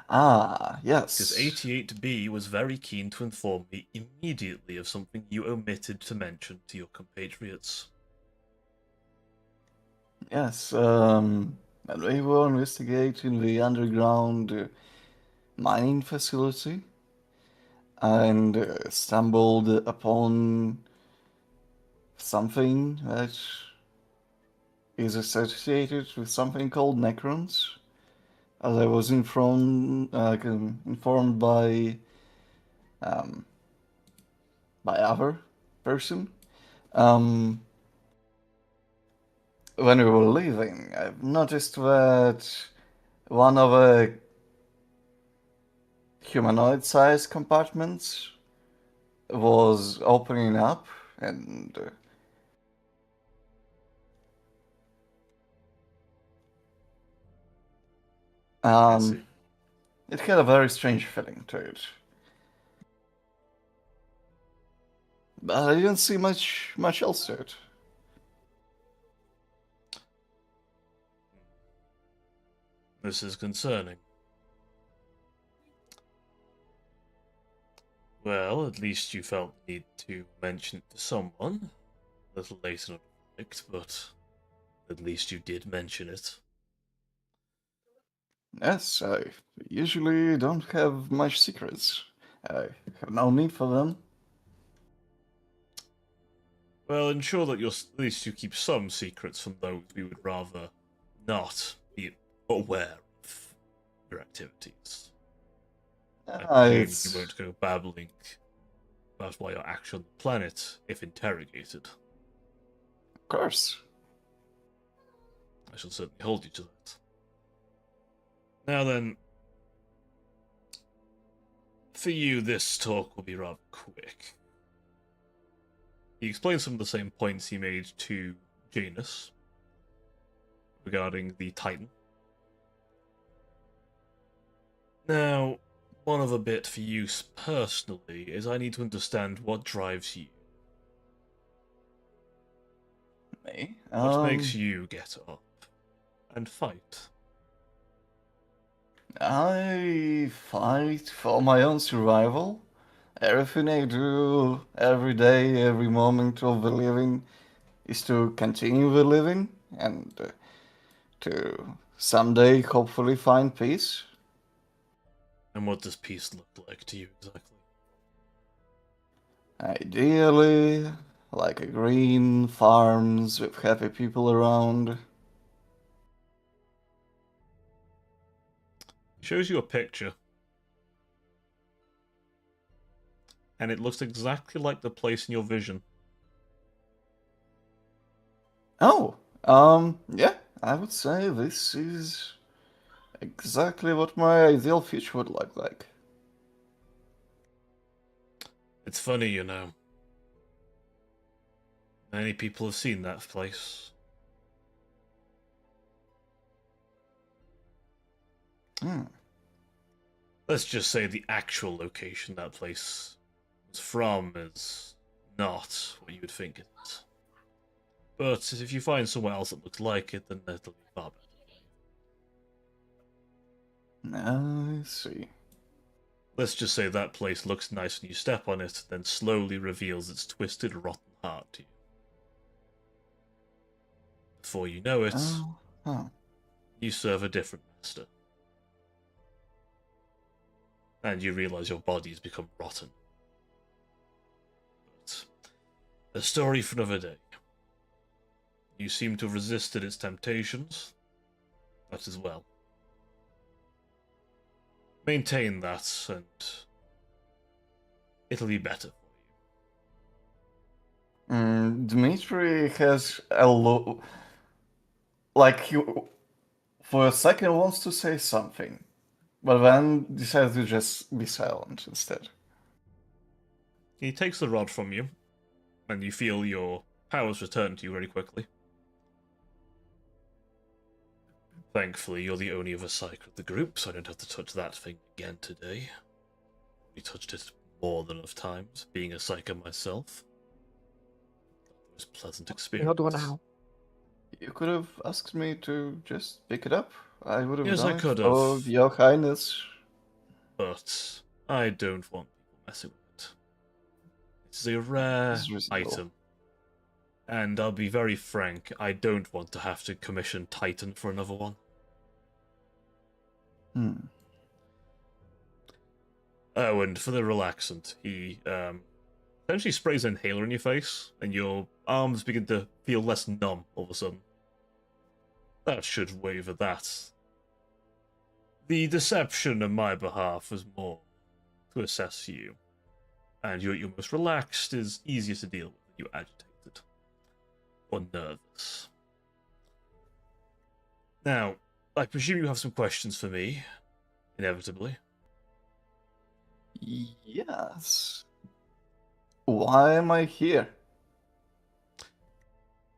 Ah, yes. Because 88B was very keen to inform me immediately of something you omitted to mention to your compatriots. Yes, and we were investigating the underground mining facility and stumbled upon something that is associated with something called Necrons. As I was informed by other person. When we were leaving, I've noticed that one of the humanoid-sized compartments was opening up, and I see. it had a very strange feeling to it. But I didn't see much else to it. This is concerning. Well, at least you felt the need to mention it to someone. A little late in the fact, but at least you did mention it. Yes, I usually don't have much secrets. I have no need for them. Well, ensure that at least you keep some secrets from those we would rather not be aware of your activities. I presume It's... you won't go babbling about why you're actually on the planet if interrogated. Of course. I shall certainly hold you to that. Now then, for you, this talk will be rather quick. He explains some of the same points he made to Janus regarding the Titan. Now, one other bit for you personally is I need to understand what drives you. Me? What makes you get up and fight? I fight for my own survival. Everything I do every day, every moment of the living is to continue the living and to someday hopefully find peace. And what does peace look like to you exactly? Ideally, like a green farms with happy people around. Shows you a picture. And it looks exactly like the place in your vision. Oh, yeah, I would say this is exactly what my ideal future would look like. It's funny, you know. Many people have seen that place. Hmm. Let's just say the actual location that place was from is not what you would think it is. But if you find somewhere else that looks like it, then that'll be far better. I see. Let's just say that place looks nice when you step on it, then slowly reveals its twisted, rotten heart to you. Before you know it, Huh. you serve a different master. And you realize your body's become rotten. But a story for another day. You seem to have resisted its temptations. That as well. Maintain that, and it'll be better for you. Dmitri has a like he for a second wants to say something, but then decides to just be silent instead. He takes the rod from you, and you feel your powers return to you very quickly. Thankfully, you're the only other psyker of the group, so I don't have to touch that thing again today. We touched it more than enough times, being a psyker myself. It was a pleasant experience. The other one out. You could have asked me to just pick it up. I would have Yes, done I it could for have. Your Highness. But I don't want people messing with it. It's a rare It's reasonable. item. And I'll be very frank, I don't want to have to commission Titan for another one. Oh, and for the relaxant, he essentially sprays an inhaler in your face, and your arms begin to feel less numb all of a sudden. That should waver that. The deception on my behalf was more to assess you. And you're most relaxed is easier to deal with than you're agitated. Or nervous. Now, I presume you have some questions for me, inevitably. Yes. Why am I here?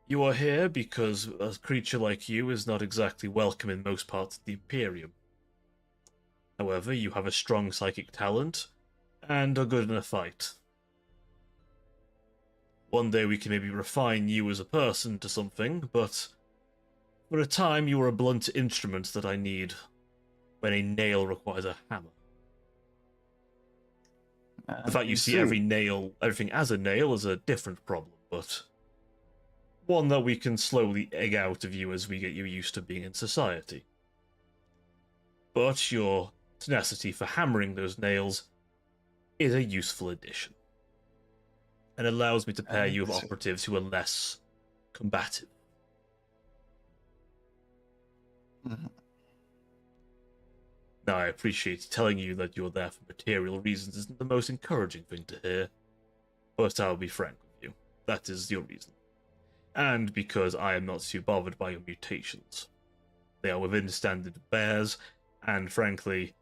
You are here because a creature like you is not exactly welcome in most parts of the Imperium. However, you have a strong psychic talent, and are good in a fight. One day we can maybe refine you as a person to something, but for a time you are a blunt instrument that I need when a nail requires a hammer. The fact you see everything as a nail is a different problem, but one that we can slowly egg out of you as we get you used to being in society. But your tenacity for hammering those nails is a useful addition, and allows me to pair you with operatives who are less combative. Mhm. Now, I appreciate telling you that you're there for material reasons isn't the most encouraging thing to hear, but I'll be frank with you. That is your reason. And because I am not too bothered by your mutations. They are within the standard bears, and frankly,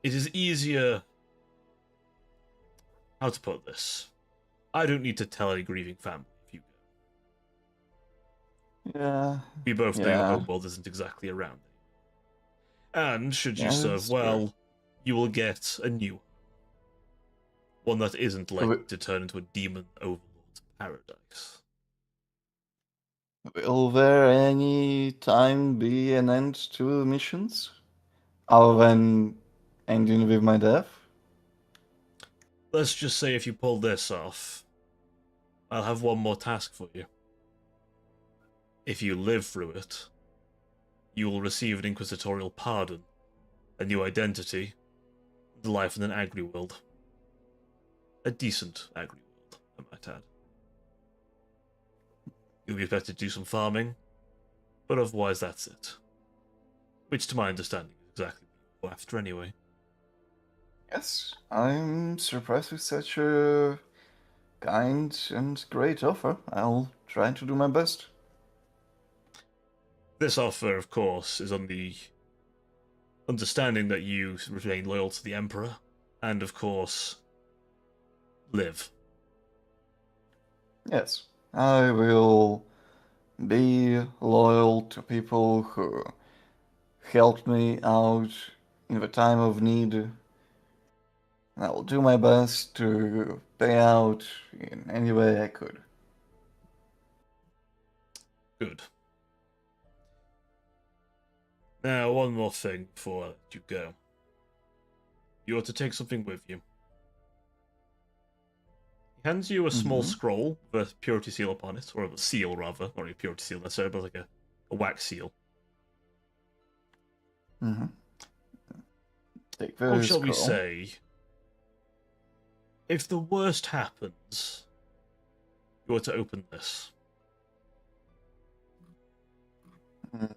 it is easier... How to put this? I don't need to tell a grieving family if you go. Yeah. We both know your Yeah. homeworld isn't exactly around. And should you Yeah, serve that's well, you will get a new one that isn't likely Wi- to turn into a demon overlord's paradise. Will there any time be an end to missions? Other than ending with my death? Let's just say if you pull this off, I'll have one more task for you. If you live through it, you will receive an inquisitorial pardon, a new identity, and life in an agri-world. A decent agri-world, I might add. You'll be expected to do some farming, but otherwise that's it. Which, to my understanding, is exactly what you're after anyway. Yes, I'm surprised with such a kind and great offer. I'll try to do my best. This offer, of course, is on the understanding that you remain loyal to the Emperor, and of course, live. Yes, I will be loyal to people who helped me out in the time of need. I will do my best to pay out in any way I could. Good. Now, one more thing before I let you go. You are to take something with you. He hands you a small Mhm. scroll with a purity seal upon it, or a seal rather, not really a purity seal necessarily, but like a wax seal. Mm-hmm. Take How the shall we scroll. say? If the worst happens, you are to open this. Mm.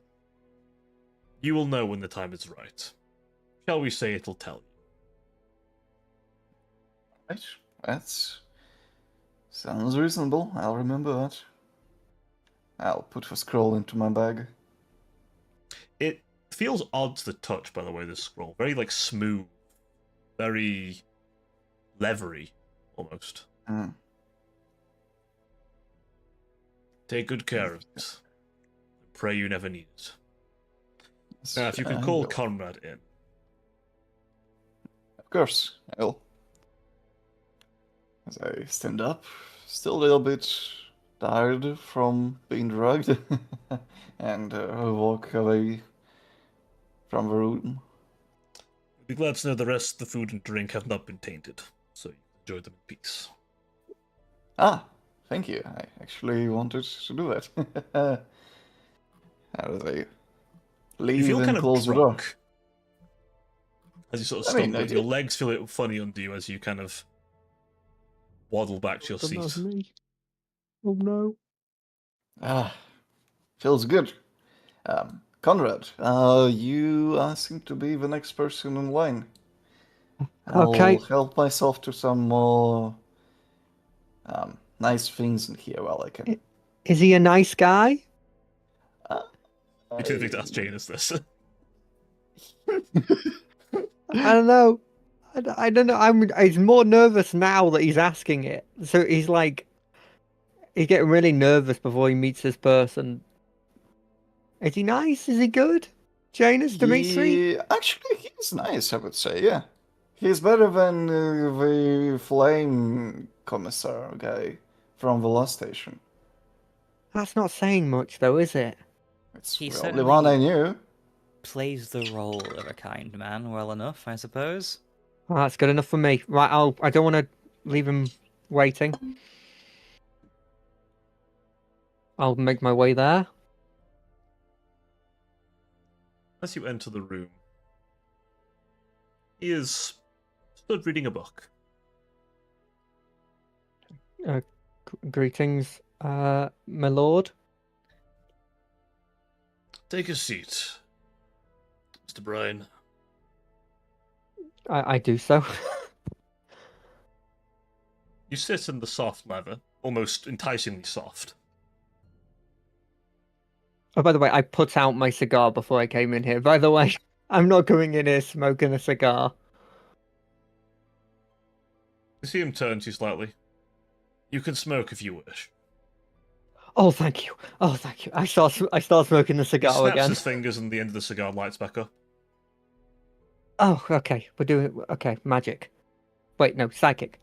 You will know when the time is right. Shall we say it'll tell you? Right. That sounds reasonable. I'll remember that. I'll put the scroll into my bag. It feels odd to the touch, by the way, this scroll. Very, like, smooth. Very leathery, almost. Mm. Take good care of it. Pray you never need it. Now, if you could I call will. Conrad in. Of course, I will. As I stand up, still a little bit tired from being drugged, and walk away from the room. Be glad to know the rest of the food and drink have not been tainted, so you can enjoy them in peace. Ah, thank you. I actually wanted to do that. As I You leave feel and kind of close the door. drunk as you sort of I mean, stumble. I Your did. legs feel a bit funny under you as you kind of waddle back to your Don't know seat. me. Oh no. Ah, feels good. Conrad, you seem to be the next person in line. I'll Okay. help myself to some more nice things in here while I can. Is he a nice guy? Uh, You didn't think to ask Janus this. I don't know. I don't know. He's more nervous now that he's asking it. So he's like, he's getting really nervous before he meets this person. Is he nice? Is he good? Janus Dimitri? Actually, he's nice, I would say, yeah. He's better than the flame commissar guy from the last station. That's not saying much, though, is it? It's He the only one I certainly knew. plays the role of a kind man well enough, I suppose. Oh, that's good enough for me. Right, I don't want to leave him waiting. I'll make my way there. As you enter the room, he is stood reading a book. Greetings, my lord. Take a seat, Mr. Bryan. I do so. You sit in the soft leather, almost enticingly soft. Oh, by the way, I put out my cigar before I came in here. By the way, I'm not coming in here smoking a cigar. You see him turn to you slightly. You can smoke if you wish. Oh, thank you. Oh, thank you. I start smoking the He cigar snaps again. his fingers and the end of the cigar lights back up. Oh, okay. We're doing okay. Magic. Wait, no, psychic.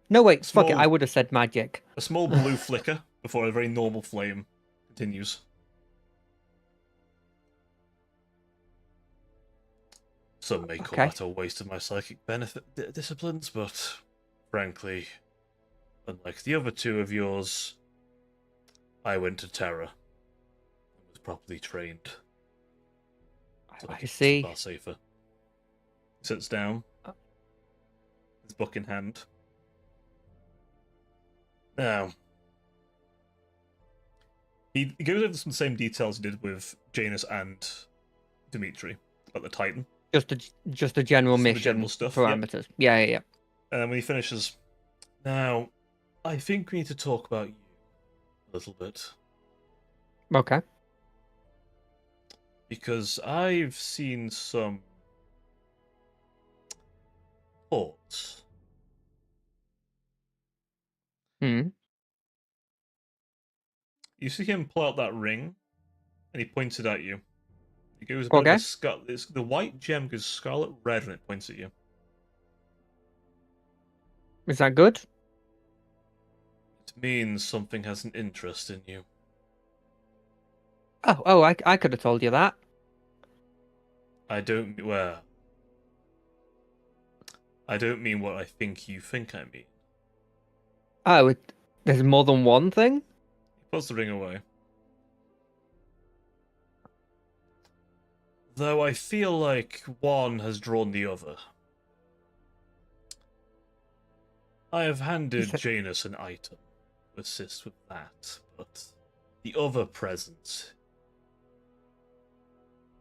No, wait. Fuck it. I would have said magic. A small blue flicker before a very normal flame continues. Some may call Okay. that a waste of my psychic benefit disciplines, but frankly, unlike the other two of yours, I went to Terra and was properly trained. So I keep see. far safer. He sits down, his book in hand. Now, he goes over some same details he did with Janus and Dimitri about the Titan. Just a general Just the mission general stuff, yep. parameters. Yeah. And then when he finishes, now, I think we need to talk about you a little bit. Okay. Because I've seen some reports. Hmm. You see him pull out that ring, and he points it at you. It goes a bit of a the white gem goes scarlet red when it points at you. Is that good? It means something has an interest in you. Oh, I could have told you that. I don't. Well, I don't mean what I think you think I mean. Oh, there's more than one thing? He puts the ring away. Though I feel like one has drawn the other. I have handed said- Janus an item to assist with that, but the other present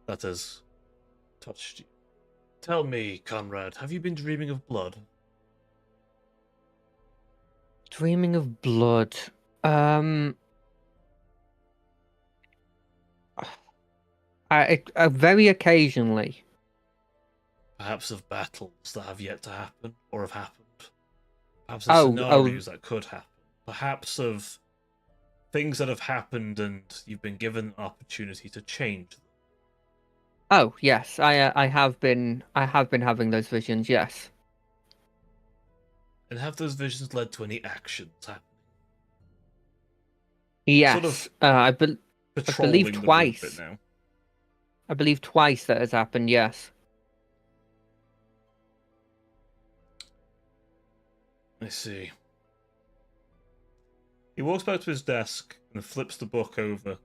that has touched you. Tell me, Conrad, have you been dreaming of blood? Dreaming of blood. Um, I very occasionally. Perhaps of battles that have yet to happen, or have happened. Perhaps of Oh, scenarios that could happen. Perhaps of things that have happened and you've been given an opportunity to change them. oh, yes. I have been having those visions. Yes. And have those visions led to any actions happening? Yes. Sort of I patrolling believe the room a twice. bit now. I believe twice that has happened. Yes. I see. He walks back to his desk and flips the book over.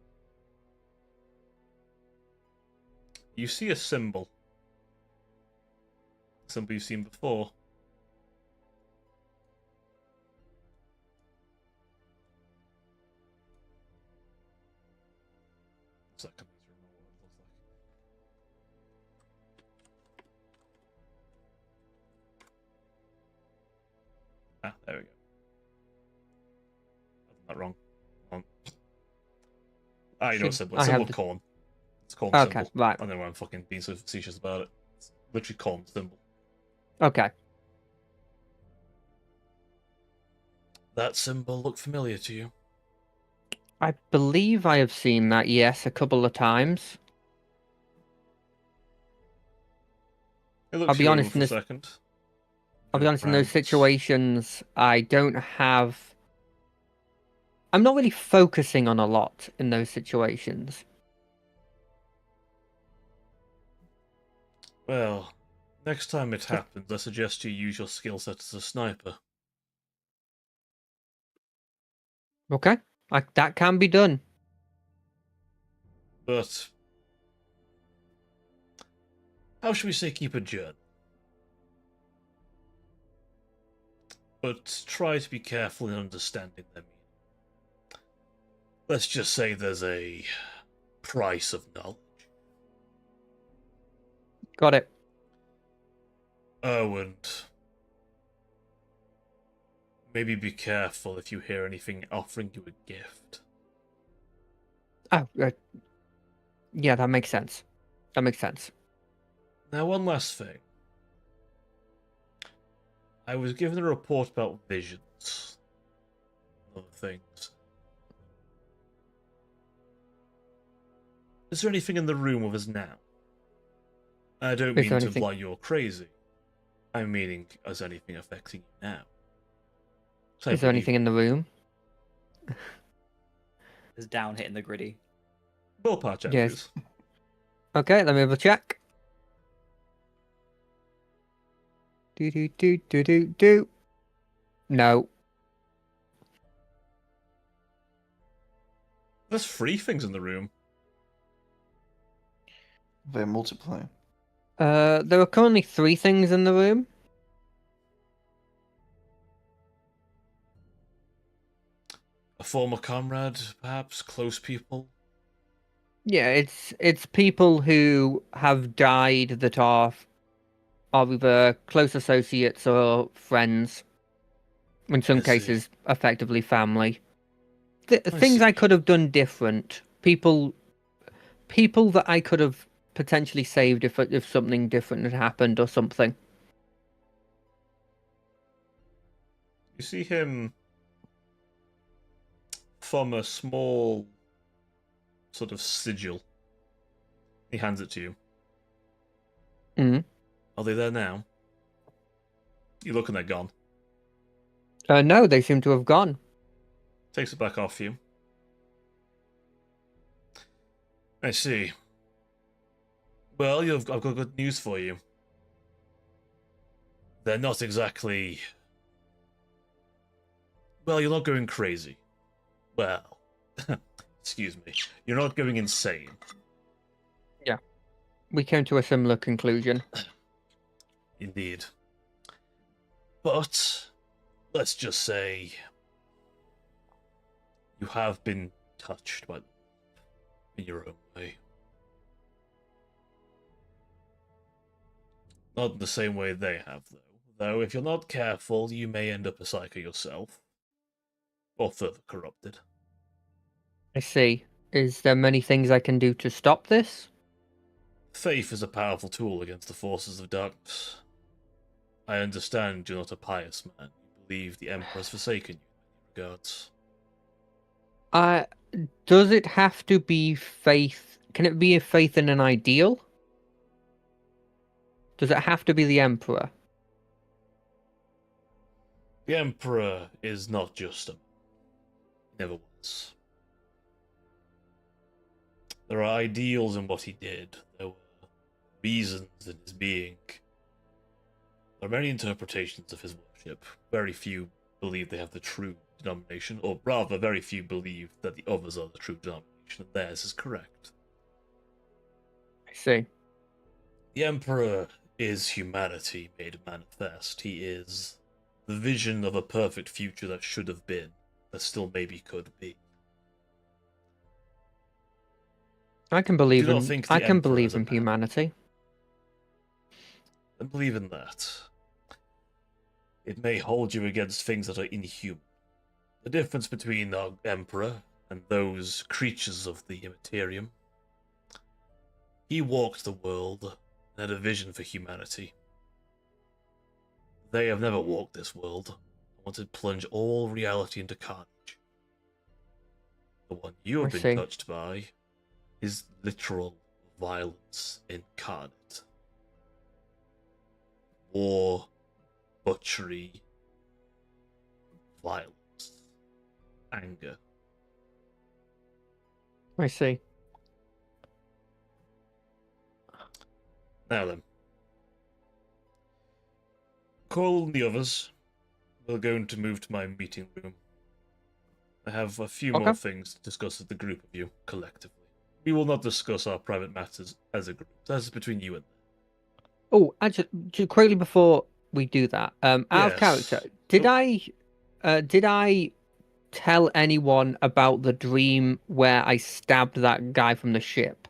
You see a symbol. A symbol you've seen before. Second. Ah, there we go. I've done that wrong. You know what symbol? I Symbol have of corn. It's a corn Okay, symbol. right. I don't know why I'm fucking being so facetious about it. It's literally corn symbol. Okay. That symbol look familiar to you? I believe I have seen that. Yes, a couple of times. It looks I'll be you honest, over for a second. I'll be honest, in those Right. situations, I don't have. I'm not really focusing on a lot in those situations. Well, next time it happens, I suggest you use your skill set as a sniper. Okay, that can be done. But how should we say keep a journal? But try to be careful in understanding them. Let's just say there's a price of knowledge. Got it. Oh, and maybe be careful if you hear anything offering you a gift. Oh, yeah, that makes sense. That makes sense. Now, one last thing. I was given a report about visions and other things. Is there anything in the room with us now? I don't Is mean there to anything- imply you're crazy. I'm meaning, is anything affecting you now? So I Is there believe- anything in the room? Is down hitting the gritty. Willpower check, Yes. please. Okay, let me have a check. Do. No. There's 3 things in the room. They multiply. There are currently 3 things in the room. A former comrade, perhaps? Close people? Yeah, it's people who have died that are either close associates or friends. In some I see. cases, effectively family. I Things see. I could have done different. People that I could have potentially saved if something different had happened or something. You see him from a small sort of sigil. He hands it to you. Mm. Are they there now? You look and they're gone. No, they seem to have gone. Takes it back off you. I see. Well, I've got good news for you. they're not exactly. Well, you're not going crazy. Well, excuse me. You're not going insane. Yeah. We came to a similar conclusion. Indeed. But let's just say you have been touched by them in your own way. Not in the same way they have, though. Though, if you're not careful, you may end up a psycho yourself. Or further corrupted. I see. Is there many things I can do to stop this? Faith is a powerful tool against the forces of darkness. I understand you're not a pious man. You believe the Emperor has forsaken you in many regards. Does it have to be faith? Can it be a faith in an ideal? Does it have to be the Emperor? The Emperor is not just a man. He never was. There are ideals in what he did. There were reasons in his being. There are many interpretations of his worship. Very few believe they have the true denomination, or rather, very few believe that the others are the true denomination, and theirs is correct. I see. The Emperor is humanity made manifest. He is the vision of a perfect future that should have been, that still maybe could be. I can believe Do not in. think the I can Emperor believe is a in man. humanity. And believe in that. It may hold you against things that are inhuman. The difference between our Emperor and those creatures of the Immaterium. He walked the world and had a vision for humanity. They have never walked this world and wanted to plunge all reality into carnage. The one you have I been see. touched by is literal violence incarnate. War, butchery, violence, anger. I see. Now then. Call the others. We're going to move to my meeting room. I have a few more Okay. things to discuss with the group of you, collectively. We will not discuss our private matters as a group. That's between you and them. Oh, actually, just quickly before we do that, out of character, Yes. did Sure. did I tell anyone about the dream where I stabbed that guy from the ship?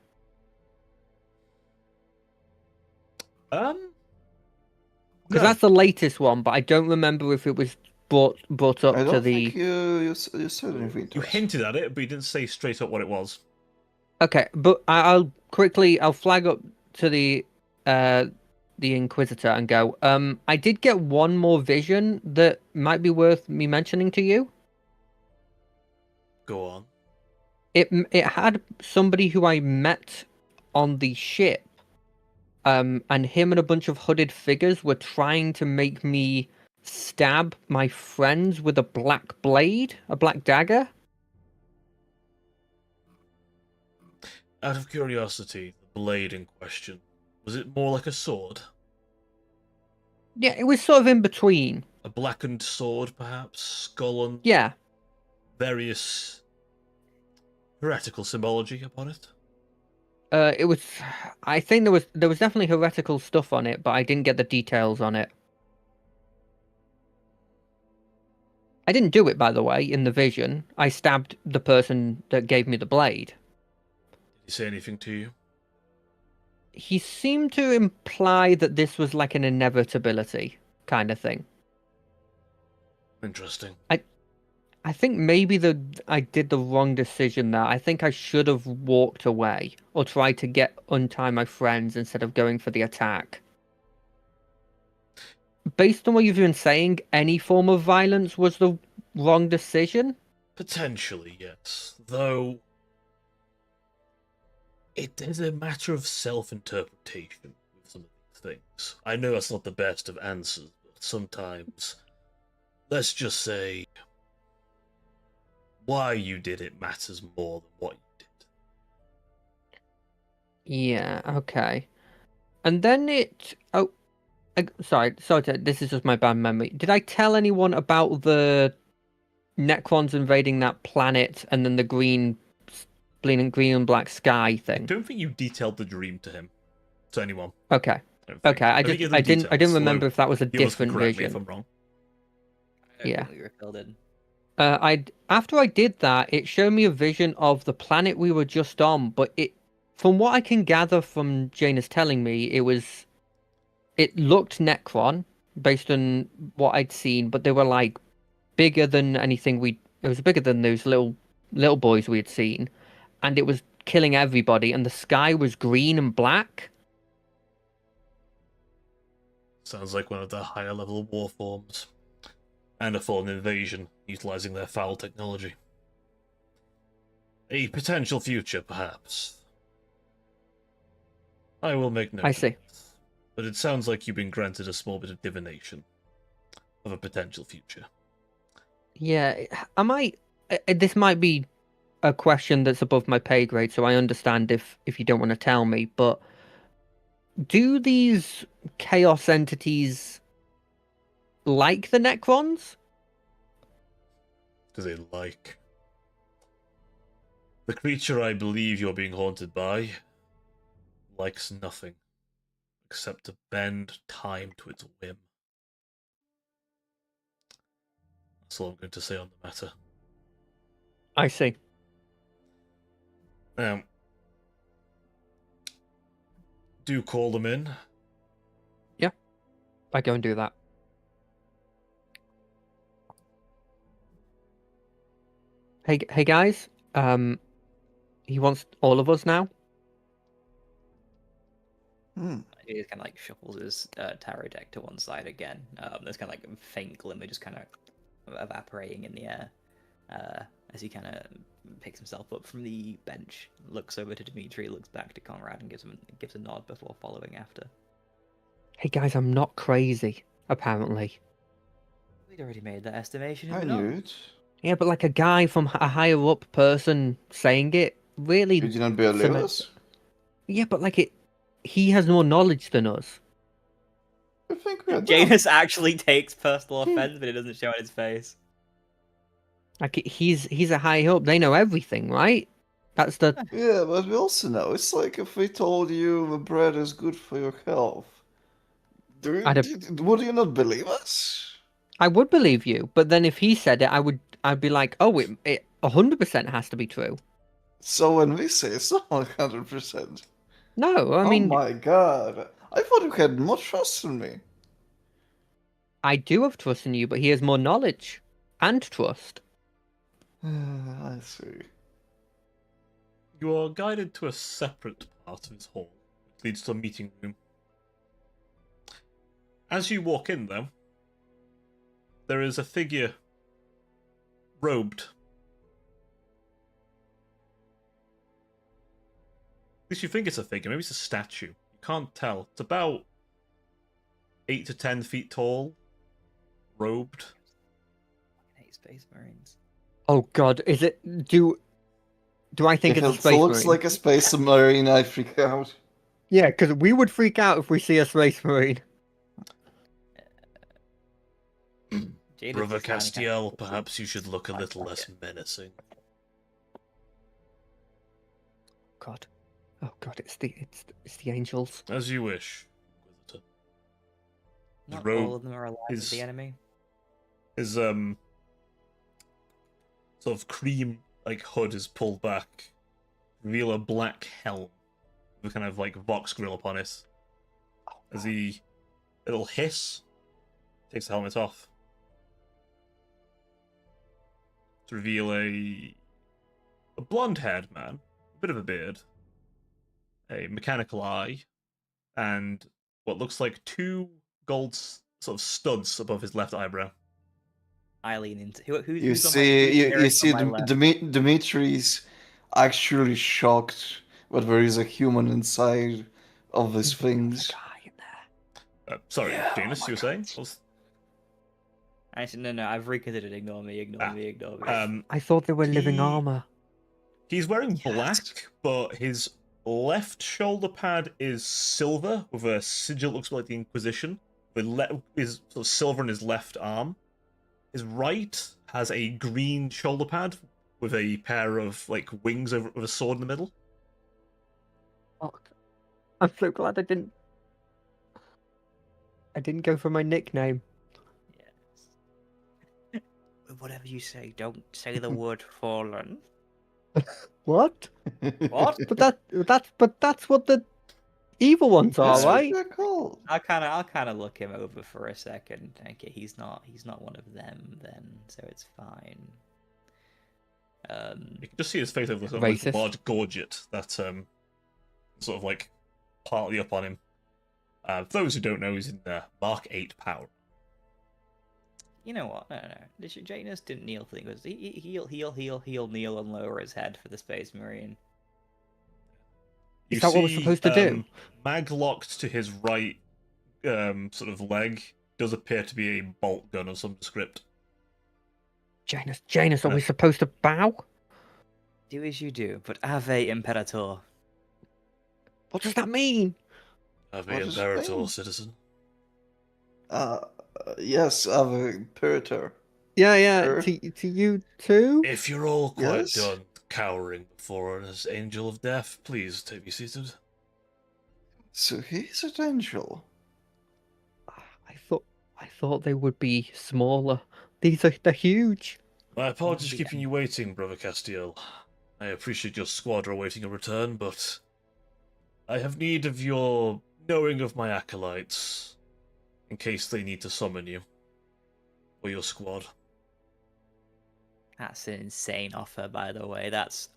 Because No. that's the latest one, but I don't remember if it was brought up I to don't the. think you said anything to You us. hinted at it, but you didn't say straight up what it was. Okay, but I'll flag up to the Inquisitor and go. I did get one more vision that might be worth me mentioning to you. Go on. It had somebody who I met on the ship, and him and a bunch of hooded figures were trying to make me stab my friends with a black blade, a black dagger. Out of curiosity, the blade in question, was it more like a sword? Yeah, it was sort of in between. A blackened sword, perhaps? Skull and Yeah. various heretical symbology upon it? It was. I think there was definitely heretical stuff on it, but I didn't get the details on it. I didn't do it, by the way, in the vision. I stabbed the person that gave me the blade. Did he say anything to you? He seemed to imply that this was like an inevitability kind of thing. Interesting. I think maybe I did the wrong decision there. I think I should have walked away or tried to untie my friends instead of going for the attack. Based on what you've been saying, any form of violence was the wrong decision? Potentially, yes. Though, it is a matter of self-interpretation with some of these things. I know that's not the best of answers, but sometimes, let's just say, why you did it matters more than what you did. Yeah, okay. And then Sorry, this is just my bad memory. Did I tell anyone about the Necrons invading that planet and then the green and black sky I thing? don't think you detailed the dream to him, to anyone. Okay. I don't think. Okay, I think you just gave them I didn't details, remember although if that was a the others can different correct me if vision. I'm wrong. I don't Yeah. think we recorded. After I did that, it showed me a vision of the planet we were just on, but from what I can gather from Janus telling me, it looked Necron based on what I'd seen, but they were like bigger than anything it was bigger than those little boys we had seen, and it was killing everybody, and the sky was green and black. Sounds like one of the higher level war forms. And a foreign invasion, utilizing their foul technology. A potential future, perhaps. I will make note I of see. it. But it sounds like you've been granted a small bit of divination of a potential future. Yeah, this might be a question that's above my pay grade, so I understand if you don't want to tell me, but do these chaos entities like the Necrons? Do they like? The creature I believe you're being haunted by likes nothing except to bend time to its whim. That's all I'm going to say on the matter. I see. Now, do call them in. I go and do that. Hey guys. He wants all of us now. He just kind of like shuffles his tarot deck to one side again. There's kind of like a faint glimmer just kind of evaporating in the air as he kind of picks himself up from the bench, looks over to Dimitri, looks back to Conrad, and gives a nod before following after. Hey guys, I'm not crazy. Apparently. We'd already made that estimation. I knew it. Yeah, but like a guy from a higher up person saying it really. You didn't believe us? Yeah, but like he has more knowledge than us. I think we are done. Janus actually takes personal offense, but it doesn't show on his face. Like he's a high up. They know everything, right? That's the. Yeah, but we also know it's like if we told you the bread is good for your health. Would you not believe us? I would believe you, but then if he said it, I'd be like, oh, it 100% has to be true. So when we say it's not 100%. No, I mean, oh my god, I thought you had more trust in me. I do have trust in you, but he has more knowledge and trust. I see. You are guided to a separate part of this hall, which leads to a meeting room. As you walk in, though, there is a figure robed. At least you think it's a figure, maybe it's a statue. You can't tell. It's about 8 to 10 feet tall, robed. I hate Space Marines. Oh God, is it? Do I think If it's a it space looks marine? like a space marine, I freak out. Yeah, because we would freak out if we see a space marine. Janus Brother is kind of Castiel, perhaps you should look a little less menacing. God, oh God, it's the angels. As you wish, Inquisitor. Not robe all of them are alive with the enemy. His sort of cream like hood is pulled back, reveal a black helm with a kind of like vox grill upon it. As he it'll hiss, takes the helmet off. To reveal a blonde-haired man, a bit of a beard, a mechanical eye, and what looks like 2 gold sort of studs above his left eyebrow. I lean into who's You on see, my, you see, on my left? Dimitri's actually shocked that there is a human inside of these things. Sorry, Yeah, Janus, oh you were saying? Actually, no, I've reconsidered. Ignore me. Ignore me. I thought they were living armor. He's wearing black, but his left shoulder pad is silver with a sigil that looks like the Inquisition, his sort of silver in his left arm. His right has a green shoulder pad with a pair of like wings over with a sword in the middle. Fuck. I'm so glad I didn't go for my nickname. Yes. Whatever you say, don't say the word fallen. What? What? But that's what the evil ones are, That's what right? they're called. I'll kind of look him over for a second. Okay, he's not one of them then, so it's fine. You can just see his face over the sort of like, Racist. large gorget that sort of like partly up on him. For those who don't know, he's in Mark 8 power. You know what? No. Janus didn't kneel for things. He'll kneel and lower his head for the Space Marine. Is that what we're supposed to do? Mag locked to his right sort of leg does appear to be a bolt gun of some script. Janus, are we supposed to bow? Do as you do, but Ave Imperator. What does that mean? Ave What does it Imperator, mean? citizen. Yes, Ave Imperator. Yeah, Sure. to you too? If you're all quite Yes? done cowering before this angel of death, please take me seated. So he's an angel. I thought they would be smaller. They're huge. My apologies for Indeed. keeping you waiting, Brother Castiel. I appreciate your squad are awaiting a return, but I have need of your knowing of my acolytes in case they need to summon you or your squad. That's an insane offer, by the way. That's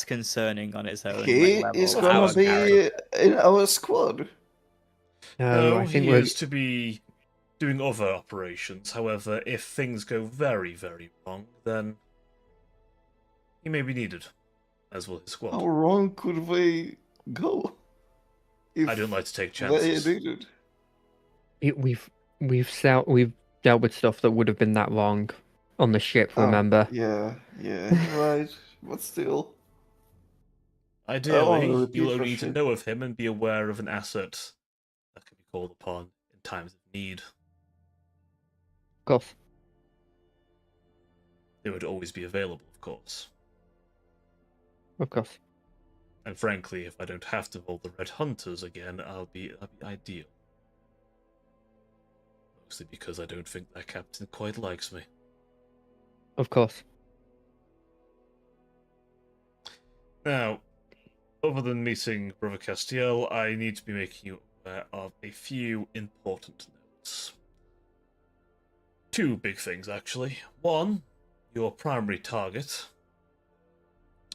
concerning on its own. He level. is Our gonna be character. in our squad. No, I think he we're is to be doing other operations. However, if things go very, very wrong, then he may be needed, as will his squad. How wrong could they go? If I don't like to take they chances. needed. we've dealt with stuff that would have been that wrong on the ship. Oh, Remember? yeah, right. But still. Ideally, repeat you'll for only need to shit. know of him and be aware of an asset that can be called upon in times of need. Of course. They would always be available, of course. Of course. And frankly, if I don't have to roll the Red Hunters again, that'll be ideal. Mostly because I don't think that captain quite likes me. Of course. Now, other than meeting Brother Castiel, I need to be making you aware of a few important notes. Two big things, actually. One, your primary target,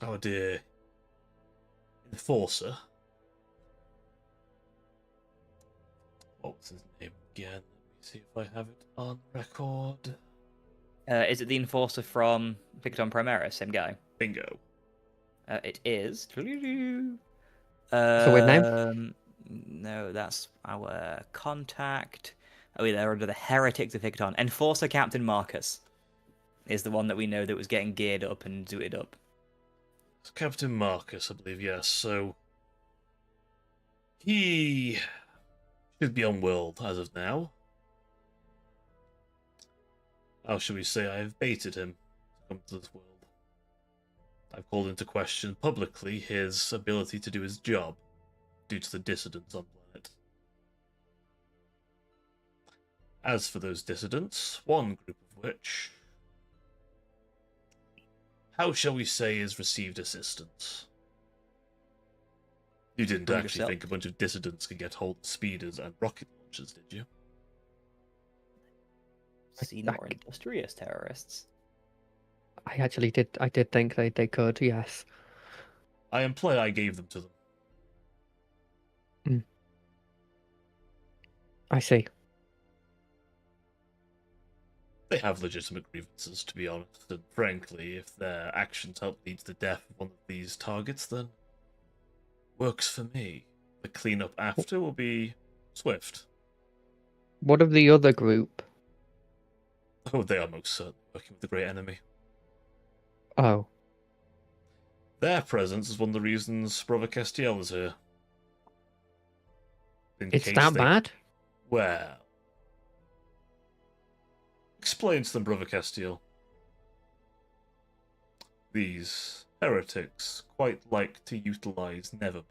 our dear Enforcer. What was his name again? Let me see if I have it on record. Is it the Enforcer from Victon Primaris? Same guy. Bingo. It is. a weird name? No, that's our contact. Oh, yeah, they're under the Heretics of Victon. Enforcer Captain Marcus is the one that we know that was getting geared up and zooted up. It's Captain Marcus, I believe, yes. So, he should be on world as of now. How shall we say, I have baited him to come to this world. I've called into question publicly his ability to do his job due to the dissidents on planet. As for those dissidents, one group of which, how shall we say, has received assistance. You didn't From actually yourself. think a bunch of dissidents could get hold of speeders and rocket launchers, did you? Seen more industrious terrorists. I actually did. I did think they could. Yes. I imply I gave them to them. I see. They have legitimate grievances, to be honest, and frankly, if their actions help lead to the death of one of these targets, then works for me. The cleanup after will be swift. What of the other group? Oh, they are most certainly working with the great enemy. Oh, Their presence is one of the reasons Brother Castiel is here. In it's case that they- bad? Well, Explain to them, Brother Castile. These heretics quite like to utilize Neverborn.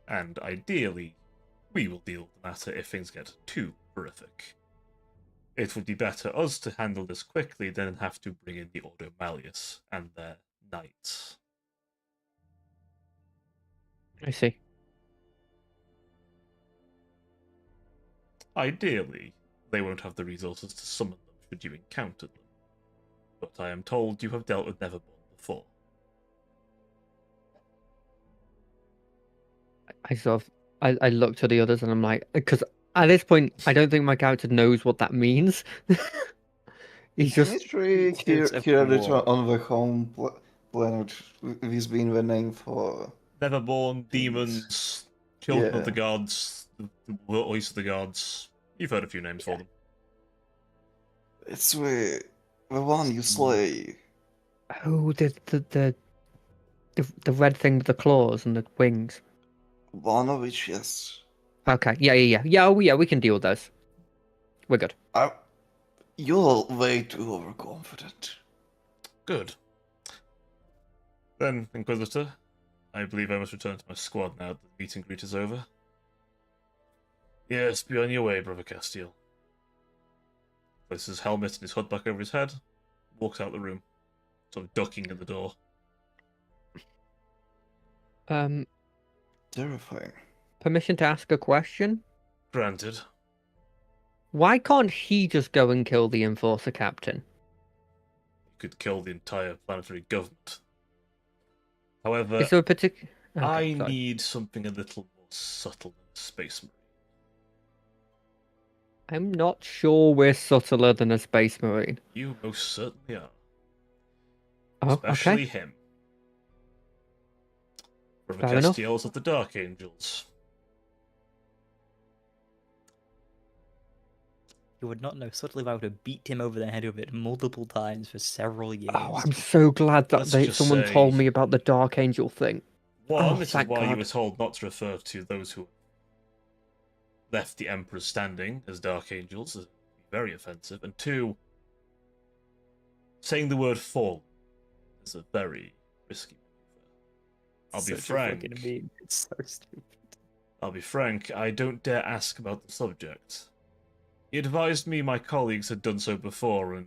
And ideally, we will deal with the matter if things get too horrific. It would be better us to handle this quickly than have to bring in the Ordo Malleus and their knights. I see. Ideally, they won't have the resources to summon them should you encounter them. But I am told you have dealt with Neverborn before. I sort of, I look to the others and I'm like, because at this point, I don't think my character knows what that means. He's just, Dimitri It's a heard it war. on the home planet. This being the name for. Neverborn, demons, children of the Yeah. gods, the voice of the gods. You've heard a few names for them. It's the one you slay. oh, the red thing with the claws and the wings. One of which, yes. Okay, yeah. Oh, yeah, we can deal with those. We're good. You're way too overconfident. Good. Then, Inquisitor, I believe I must return to my squad now that the meet and greet is over. Yes, be on your way, Brother Castile. Places his helmet and his hood back over his head, walks out the room, sort of ducking at the door. Terrifying. Permission to ask a question? Granted. Why can't he just go and kill the Enforcer Captain? You could kill the entire planetary government. However, Is there a particular... I need something a little more subtle than a Space Marine. I'm not sure we're subtler than a Space Marine. You most certainly are. Oh, Especially okay. him. Brother Fair enough. Castiel's of the Dark Angels. You would not know subtly if I would have beat him over the head with it multiple times for several years. Oh, I'm so glad that Let's just someone say- told me about the Dark Angel thing. One, Oh, this is thank why you God. were told not to refer to those who left the Emperor standing as Dark Angels. Is very offensive. And two, saying the word fall is a very risky maneuver. I'll be Such a frank. fucking meme. It's so stupid. I'll be frank, I don't dare ask about the subject. He advised me my colleagues had done so before and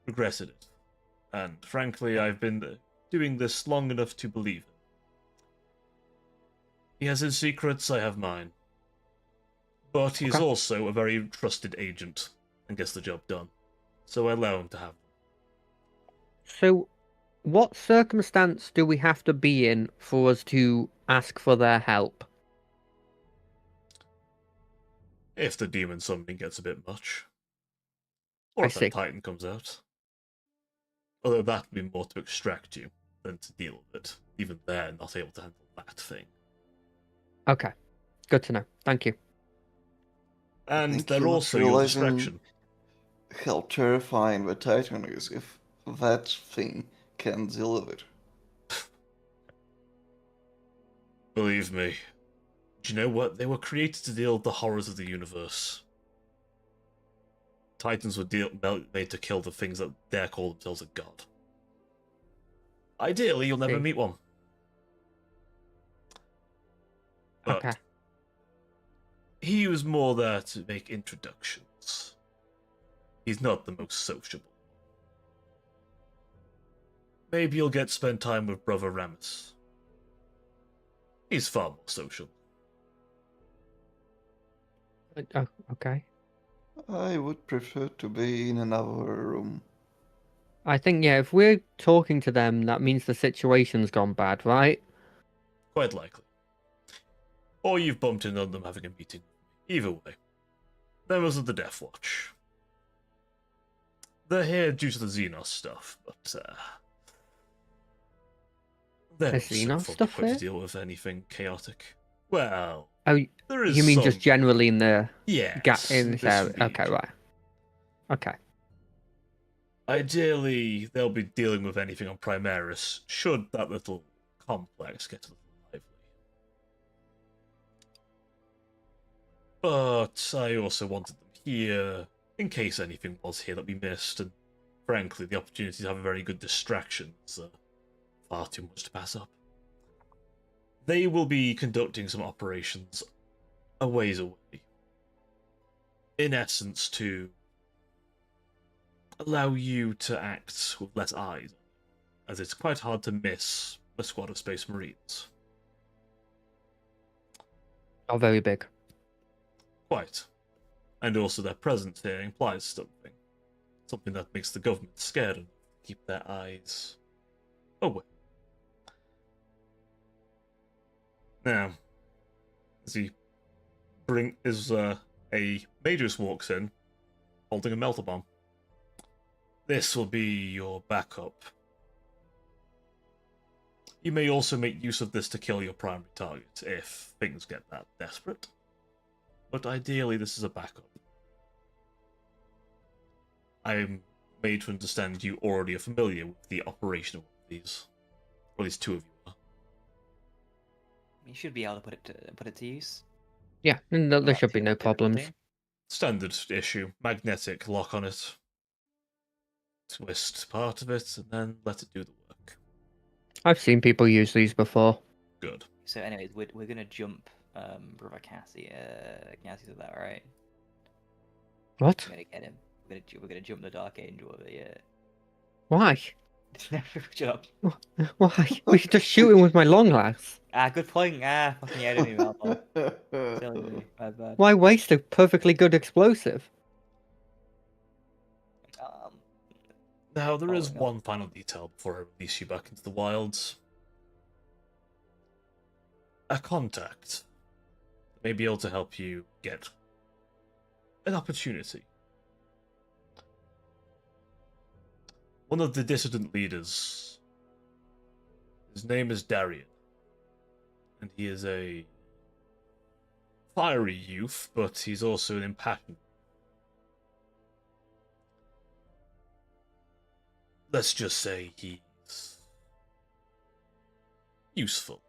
regretted it. And frankly, I've been doing this long enough to believe him. He has his secrets, I have mine. But he's Okay. also a very trusted agent and gets the job done. So I allow him to have them. So, what circumstance do we have to be in for us to ask for their help? If the demon summoning gets a bit much. Or I if see. that Titan comes out. Although that would be more to extract you than to deal with it. Even they're not able to handle that thing. Okay, good to know. Thank you. And think they're you're not also your realizing- distraction. How terrifying the Titan is if that thing can deal with it. Believe me. Do you know what? They were created to deal with the horrors of the universe. Titans were made to kill the things that dare call themselves a god. Ideally, you'll never See. meet one. But Okay. he was more there to make introductions. He's not the most sociable. Maybe you'll get to spend time with Brother Ramus. He's far more social. Oh, okay. I would prefer to be in another room. I think, yeah, if we're talking to them, that means the situation's gone bad, right? Quite likely. Or you've bumped into them having a meeting. Either way. Members of the Death Watch. They're here due to the Xenos stuff, but they're There's also Xenos fully stuff equipped here? to deal with anything chaotic. Well, Oh, there is you mean some... just generally in the Yes, in this area? Okay, region. right. Okay. Ideally, they'll be dealing with anything on Primaris, should that little complex get a little lively. But I also wanted them here in case anything was here that we missed, and frankly, the opportunity to have a very good distraction is far too much to pass up. They will be conducting some operations a ways away. In essence, to allow you to act with less eyes, as it's quite hard to miss a squad of Space Marines. Not very big. Quite. And also their presence here implies something. Something that makes the government scared and keep their eyes away. Now, as a major just walks in, holding a melter bomb. This will be your backup. You may also make use of this to kill your primary target if things get that desperate. But ideally, this is a backup. I am made to understand you already are familiar with the operation of these. Or at least two of you are. You should be able to put it to use. Yeah, there Not should be too no much problems. difficulty. Standard issue. Magnetic lock on it. Twist part of it, and then let it do the work. I've seen people use these before. Good. So, anyways, we're gonna jump, brother Cassie. Cassie's with that, right? What? We're gonna get him. We're gonna jump the Dark Angel over here. Why? Jump. Why? We should just shoot him with my long lass. Good point. Fucking yeah, I didn't even know that. Silly me. My bad. Why waste a perfectly good explosive? Now, there is no. one final detail before I release you back into the wilds. A contact may be able to help you get an opportunity. One of the dissident leaders, his name is Darian, and he is a fiery youth, but he's also an impassioned. Let's just say he's useful.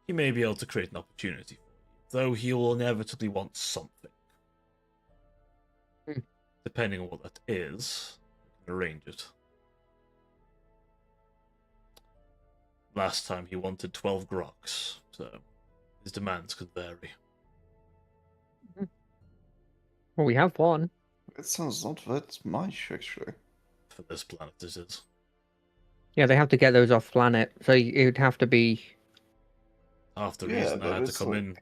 He may be able to create an opportunity for you, though he will inevitably want something. Depending on what that is, we can arrange it. Last time he wanted 12 groks, so his demands could vary. Well, we have one. It sounds not that much, actually. For this planet, it is. Yeah, they have to get those off planet, so it would have to be. Half the Yeah, reason I but had to it's come like- in and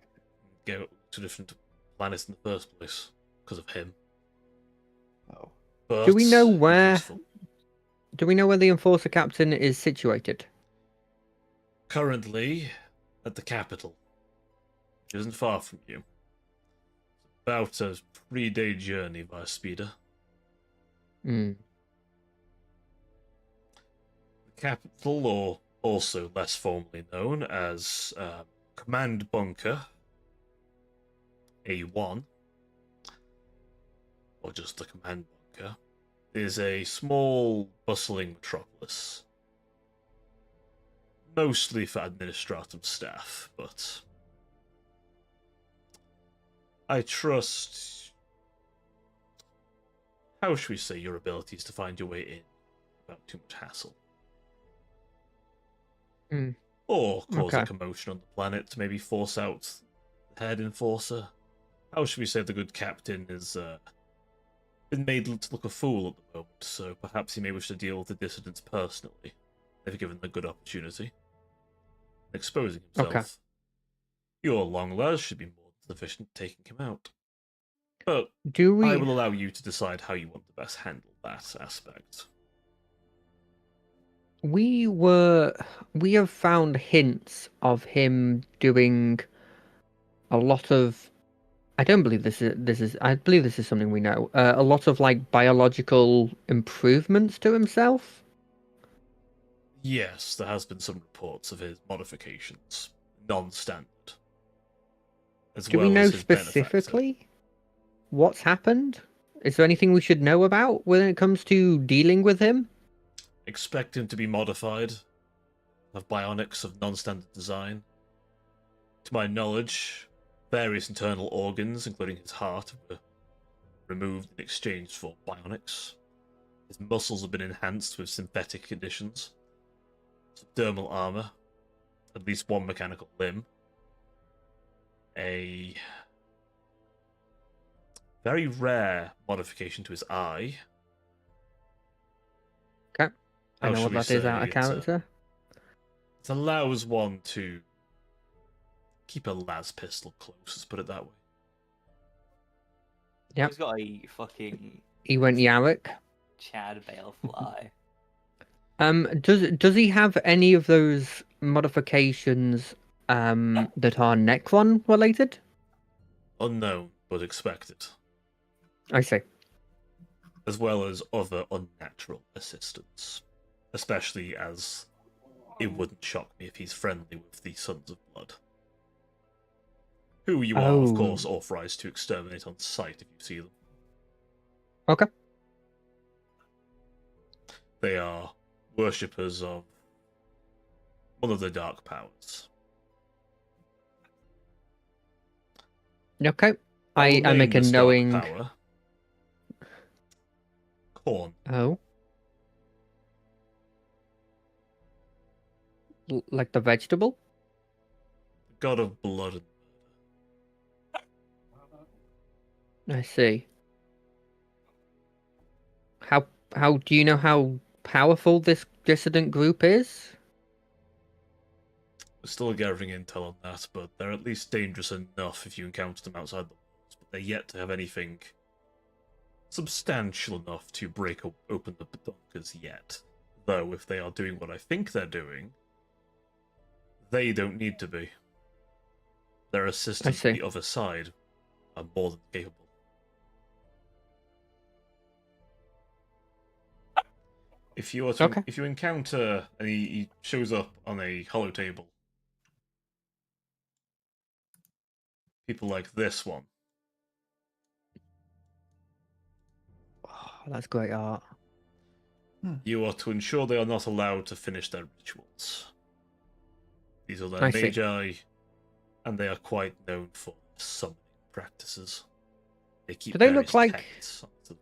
go to different planets in the first place, because of him. Oh. But Do we know he's where? useful. Do we know where the Enforcer Captain is situated? Currently, at the capital. It isn't far from you. About a 3-day journey by speeder. Hmm. The capital, or also less formally known as Command Bunker A1, or just the Command Bunker, is a small, bustling metropolis. Mostly for administratum staff, but I trust, how should we say, your abilities to find your way in without too much hassle. Or cause a Okay. commotion on the planet to maybe force out the head enforcer. How should we say the good captain is been made to look a fool at the moment, so perhaps he may wish to deal with the dissidents personally, if given the good opportunity. Exposing himself. Okay. Your long lads should be more than sufficient taking him out. But Do we? I will allow you to decide how you want to best handle that aspect. We have found hints of him doing a lot of. I don't believe this is. I believe this is something we know. A lot of like biological improvements to himself. Yes, there has been some reports of his modifications, non-standard. As Do well we know as his benefactor. specifically what's happened? Is there anything we should know about when it comes to dealing with him? Expect him to be modified, have bionics of non-standard design. To my knowledge, various internal organs, including his heart, were removed in exchange for bionics. His muscles have been enhanced with synthetic conditions. Subdermal armor, at least one mechanical limb, a very rare modification to his eye. Okay. I How know should what we that is out say? of character. It allows one to keep a las pistol close, let's put it that way. Yep. He's got a fucking He went Yarrick. Chad Baleful eye. Does he have any of those modifications that are Necron related? Unknown, but expected. I see. As well as other unnatural assistance. Especially as it wouldn't shock me if he's friendly with the Sons of Blood. Who you are, of Oh. course, authorized to exterminate on sight if you see them. Okay. They are worshippers of one of the dark powers. Okay. I'll I name make a this dark knowing. power. Corn. Oh. Like the vegetable? God of blood and I see. How do you know how powerful this dissident group is? we're still gathering intel on that, but they're at least dangerous enough if you encounter them outside the walls. But they're yet to have anything substantial enough to break open the bunkers yet. Though, if they are doing what I think they're doing, they don't need to be. Their assistants see. on the other side are more than capable. Okay. If you encounter and he shows up on a hollow table, people like this one, Oh, that's great art. you are to ensure they are not allowed to finish their rituals. These are their I see. magi, and they are quite known for summoning practices. They keep Do they look various like- texts on it as well.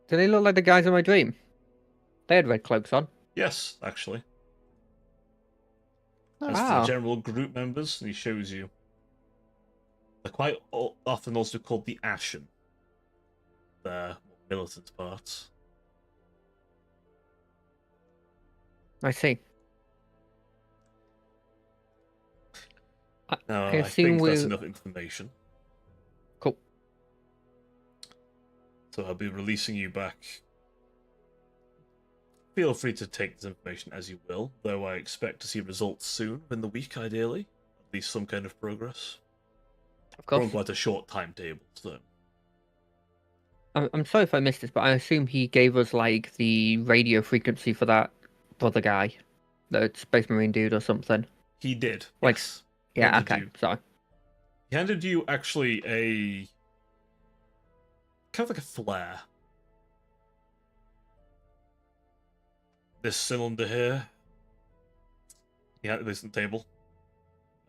Do they look like the guys in my dream? They had red cloaks on. Yes, actually. As for Wow. the general group members, he shows you. They're quite often also called the Ashen. Their more militant parts. I see. Now, I I assume think that's we're- enough information. Cool. So I'll be releasing you back. Feel free to take this information as you will, though I expect to see results soon, within the week ideally. At least some kind of progress. Of We're on course. quite a short timetable, so. I'm sorry if I missed this, but I assume he gave us like the radio frequency for that brother guy, the Space Marine dude or something. He did. Like- Yes. Yeah. Handed Okay. you. Sorry. He handed you actually a kind of like a flare. This cylinder here. He had this on the table.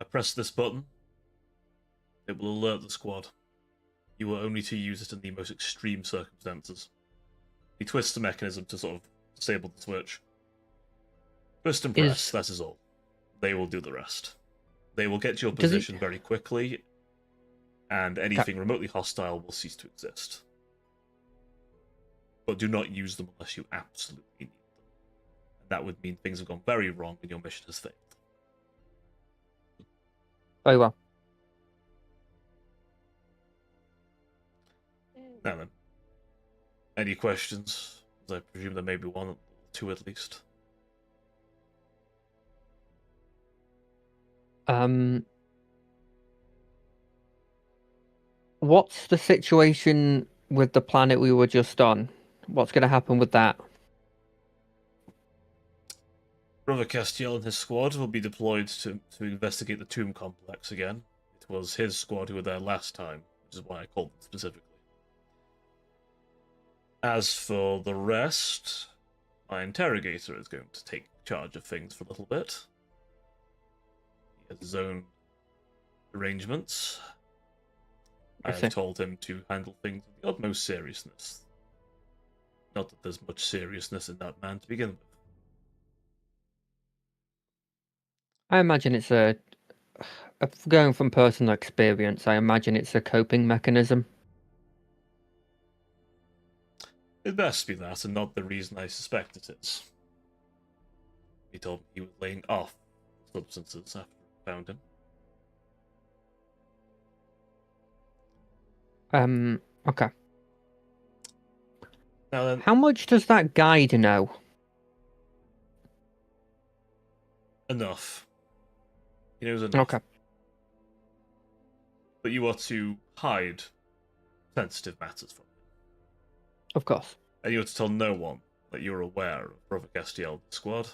I press this button. It will alert the squad. You will only to use it in the most extreme circumstances. He twists the mechanism to sort of disable the switch. Twist and press, Is- that is all. They will do the rest. They will get to your Does it- position very quickly, and anything remotely hostile will cease to exist. But do not use them unless you absolutely need them. And that would mean things have gone very wrong and your mission has failed. Very well. Now then, any questions? As I presume there may be one or two at least. What's the situation with the planet we were just on? What's going to happen with that? Brother Castiel and his squad will be deployed to investigate the tomb complex again. It was his squad who were there last time, which is why I called them specifically. As for the rest, my interrogator is going to take charge of things for a little bit. has his own arrangements. I I have see. told him to handle things with the utmost seriousness. Not that there's much seriousness in that man to begin with. I imagine it's going from personal experience, I imagine it's a coping mechanism. It best be that, and not the reason I suspect it is. He told me he was laying off substances after I found him. Okay. Now then, How much does that guide know? enough. He knows enough. Okay. But you are to hide sensitive matters from him. Of course. And you are to tell no one that you're aware of Brother Castiel's squad.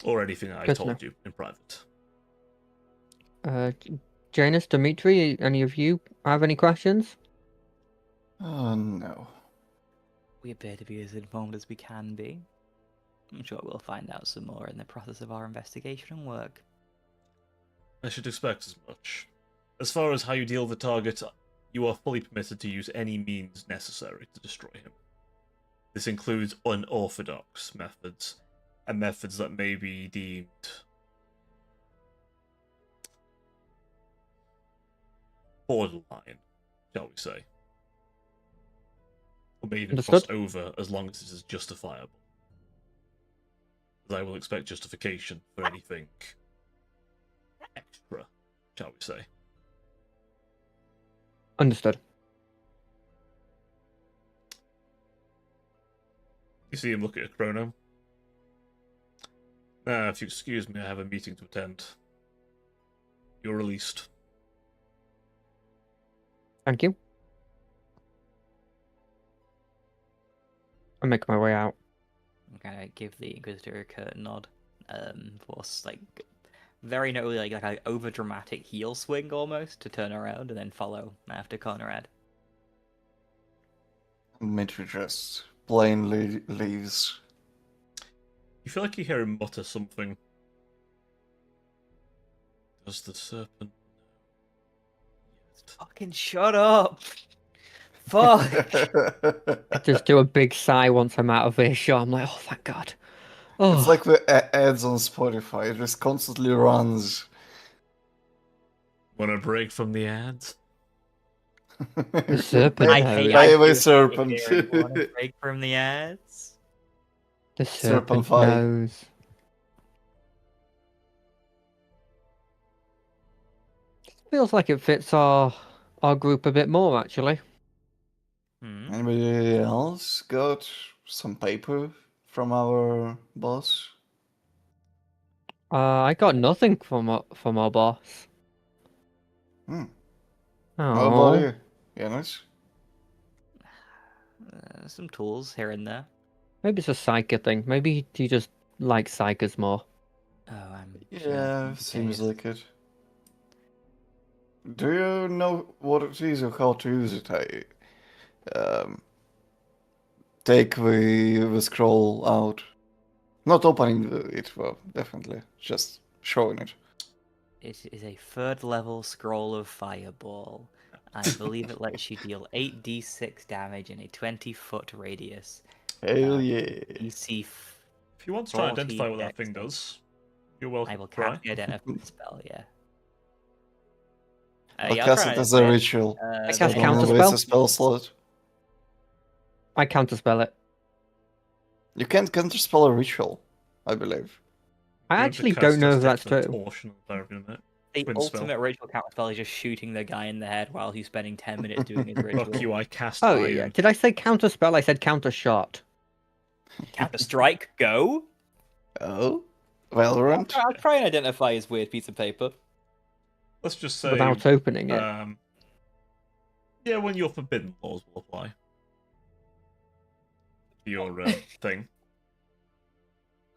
Or anything I Good to told you in private. Janus, Dimitri, any of you have any questions? Oh, no. We appear to be as informed as we can be. I'm sure we'll find out some more in the process of our investigation and work. I should expect as much. As far as how you deal with the target, you are fully permitted to use any means necessary to destroy him. This includes unorthodox methods, and methods that may be deemed borderline, shall we say. Or may even cross Understood. over as long as it is justifiable. As I will expect justification for anything extra, shall we say. Understood. You see him look at a chrono. If you excuse me, I have a meeting to attend. You're released. Thank you. I make my way out. I'm gonna give the Inquisitor a curt nod. For like very notably like an over dramatic heel swing almost to turn around and then follow after Conrad. Mitri just plainly leaves. You feel like you hear him mutter something. Does the serpent Fucking shut up! Fuck! I just do a big sigh once I'm out of earshot. I'm like, oh, thank God. Oh, It's like the ads on Spotify. It just constantly runs. want to break from the ads? The serpent Bye, knows. bye, do serpent. hear it. Wanna break from the ads? The Serpent serpent fight. knows. Feels like it fits our group a bit more, actually. Hmm. Anybody else got some paper from our boss? I got nothing from our boss. How Oh, about you, Yanis? Some tools here and there. maybe it's a psyker thing. Maybe he just likes psykers more. Oh, I'm Yeah, sure. seems like it. Do you know what it is or how to use it? Take the scroll out. Not opening it, well, definitely. Just showing it. It is a third level scroll of fireball. I believe it lets you deal 8d6 damage in a 20-foot radius. Hell yeah. DC. If you want to try and 40 identify what that dex thing save. does, you're welcome I will to try. cast the identify spell, yeah. I'll Yeah, cast try it and as a identify it. ritual. I So cast I don't know if counterspell. it's a spell slot. I counterspell it. You can't counterspell a ritual, I believe. I Going to actually cast don't know if Detect that's true. Contortion on therapy in a minute. The Twin ultimate spell. ritual counterspell is just shooting the guy in the head while he's spending 10 minutes doing his ritual. Fuck you, I cast Oh, Iron. yeah. Did I say counterspell? I said countershot. Counter strike, go! Oh? Valorant? I'll try and identify his weird piece of paper. Let's just say, Without opening it. yeah, when your forbidden laws will apply. Your thing.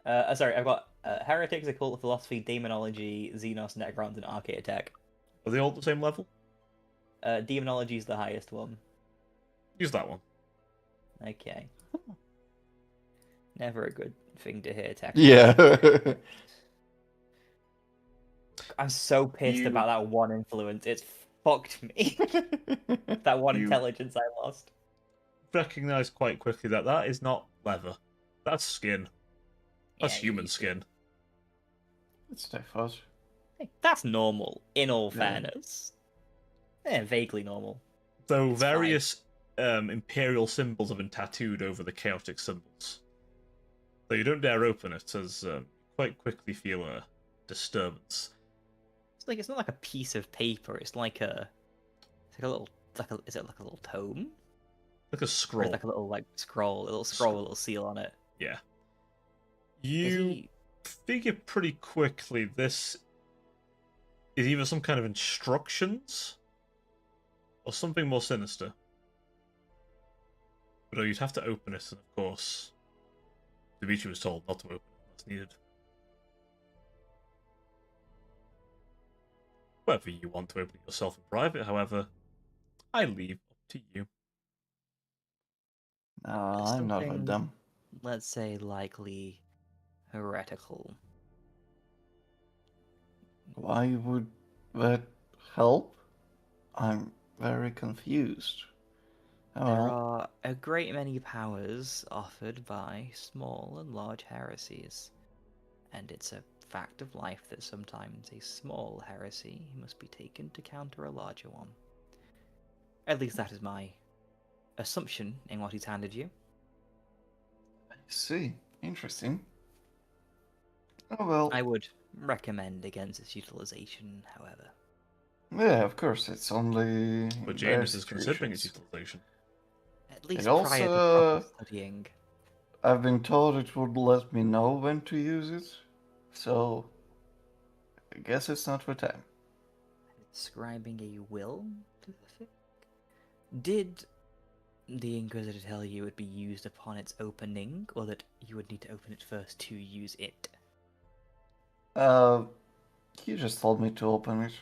Sorry, I've got Heretics, Occult Philosophy, Demonology, Xenos, Necrons, and Arcade Attack. Are they all at the same level? Demonology is the highest one. Use that one. Okay. Never a good thing to hear, Tech. Yeah. I'm so pissed about that one influence. It's fucked me. That one You- intelligence I lost. Recognize quite quickly that that is not leather. That's skin. That's Yeah, human skin. It's their fault. Hey, that's normal, in all Yeah. fairness. Yeah, vaguely normal. Though It's fine. various imperial symbols have been tattooed over the chaotic symbols. So you don't dare open it, as quite quickly feel a disturbance. It's not like a piece of paper. It's like a little. Is it like a little tome? Like a Or is scroll. it like a little scroll, a little seal on it. Yeah. Is You he? figure pretty quickly this is either some kind of instructions or something more sinister. But you'd have to open it, and of course, Dimitri was told not to open it unless needed. Whether you want to open it yourself in private, however, I leave up to you. I'm not with Something- them. Let's say likely heretical. Why would that help? I'm very confused. Oh, There well. are a great many powers offered by small and large heresies, and it's a fact of life that sometimes a small heresy must be taken to counter a larger one. At least that is my assumption in what he's handed you. I see. Interesting. Oh, well. I would recommend against its utilization, however. Yeah, of course. It's only. But in James rare is considering its situations. utilization. At least It prior to also- proper studying. I've been told it would let me know when to use it, so I guess it's not for time. Describing a will to the thing? Did the Inquisitor tell you it would be used upon its opening, or that you would need to open it first to use it? He just told me to open it.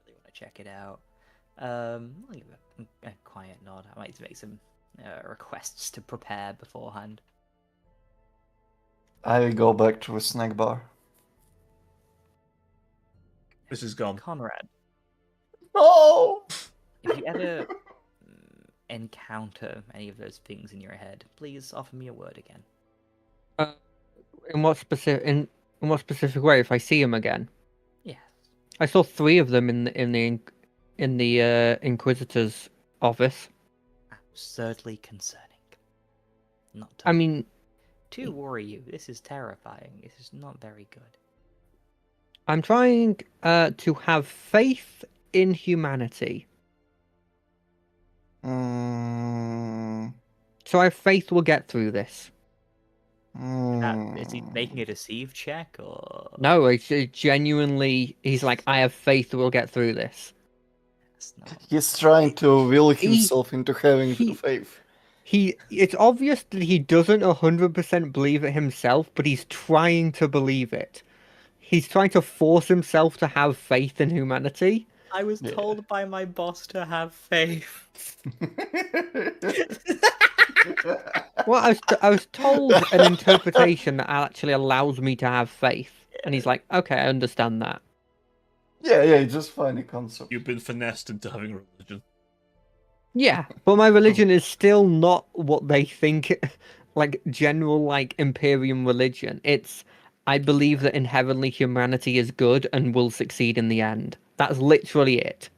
Really want to check it out. I'll give a quiet nod. I might make some requests to prepare beforehand. I go back to a snack bar. This is gone. Conrad, Oh! if you ever encounter any of those things in your head, please offer me a word again. In what specific way? If I see him again, Yes. I saw 3 of them in the Inquisitor's office. Absurdly concerning. Not to, I mean, to worry you. This is terrifying. This is not very good. I'm trying to have faith in humanity. Mm, So I have faith we'll get through this. Is he making a deceive check, or No, it's genuinely. He's like, I have faith we'll get through this. That's not... He's trying to will He- himself into having he- faith. It's obvious that he doesn't 100% believe it himself, but he's trying to believe it. He's trying to force himself to have faith in humanity. I was Yeah. told by my boss to have faith. Well, I was told an interpretation that actually allows me to have faith, and he's like, okay, I understand that. yeah, just funny concept. You've been finessed into having a religion. Yeah, but my religion is still not what they think, like general like Imperium religion. It's I believe that inherently humanity is good and will succeed in the end. That's literally it.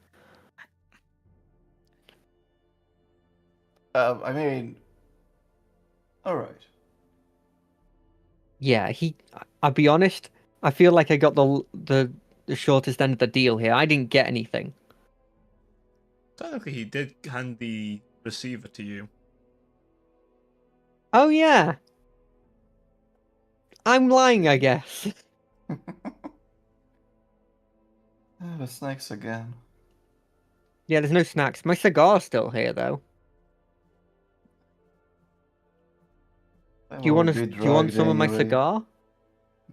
I mean, all right. Yeah, I'll be honest. I feel like I got the shortest end of the deal here. I didn't get anything. Technically, he did hand the receiver to you. Oh yeah. I'm lying, I guess. The snacks again. Yeah, there's no snacks. My cigar's still here though. They Do you will want be do you want drugged some of my anyway. cigar?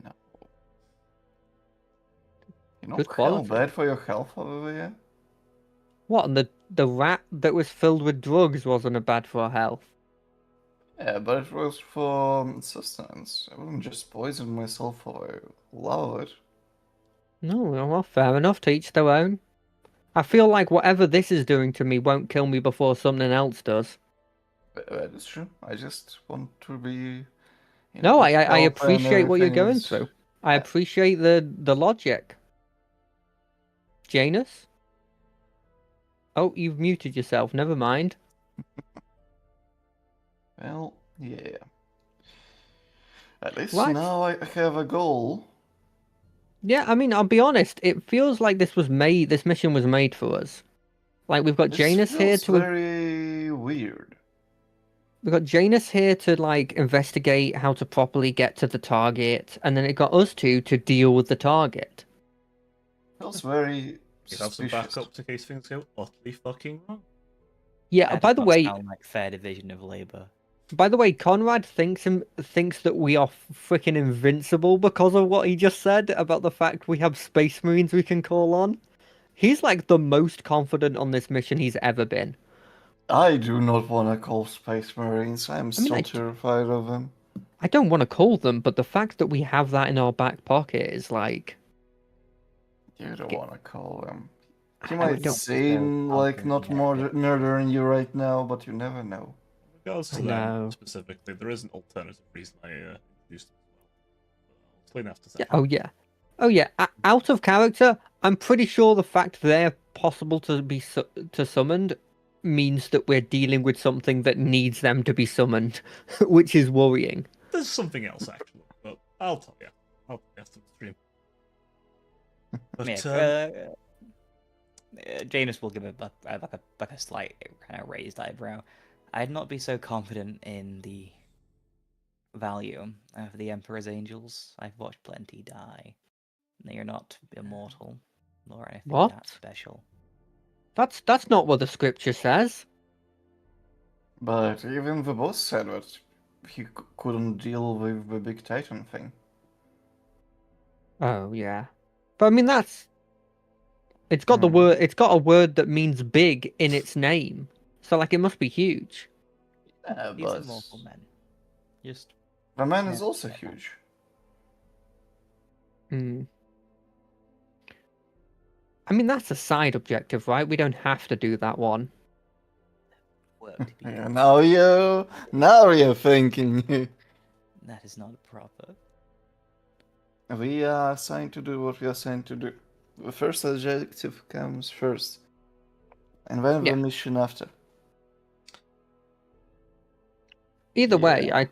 No. You know Good how quality. bad for your health over there? What? And the rat that was filled with drugs wasn't bad for our health. Yeah, but it was for sustenance. I wouldn't just poison myself for love of it. No, well, fair enough. To each their own. I feel like whatever this is doing to me won't kill me before something else does. That is true. I just want to be in No, good I health and appreciate what you're everything going is. through. I appreciate the logic. Janus? Oh, you've muted yourself. Never mind. Well, yeah. At least What? now I have a goal. Yeah, I mean, I'll be honest. It feels like this was made. This mission was made for us. Like we've got This Janus here feels to. very weird. We've got Janus here to like investigate how to properly get to the target, and then it got us to deal with the target. Feels very You have some suspicious. backups in case things go utterly fucking wrong. Yeah. That By does the not way, sound like fair division of labor. Conrad thinks that we are freaking invincible because of what he just said about the fact we have space marines we can call on. He's like the most confident on this mission he's ever been. I do not want to call Space Marines. I'm I mean, still terrified of them. I don't want to call them, but the fact that we have that in our back pocket is like. You don't want to call them. I He might don't. seem So like not confident, murdering you right now, but you never know. Regards to I them know. specifically, there is an alternative reason I introduced them as well. I'll explain after Yeah, that. oh yeah. Oh yeah. Out of character, I'm pretty sure the fact they're possible to be to summoned means that we're dealing with something that needs them to be summoned, which is worrying. There's something else actually, but I'll tell you. I'll tell you after the stream. But Janus will give like a slight kind of raised eyebrow. I'd not be so confident in the value of the Emperor's Angels. I've watched plenty die. They are not immortal, nor anything What? that special. That's not what the scripture says. But even the boss said that he couldn't deal with the big Titan thing. Oh yeah. But I mean it's got the word it's got a word that means big in its name. So like it must be huge. Yeah, These are but mortal men. Just the man is Yeah. also huge. Hmm. I mean that's a side objective, right? We don't have to do that one. work to be Yeah, done. now you're thinking. That is not proper. We are assigned to do what we are assigned to do. The first objective comes first, and then Yeah. the mission after. Either way, Yeah.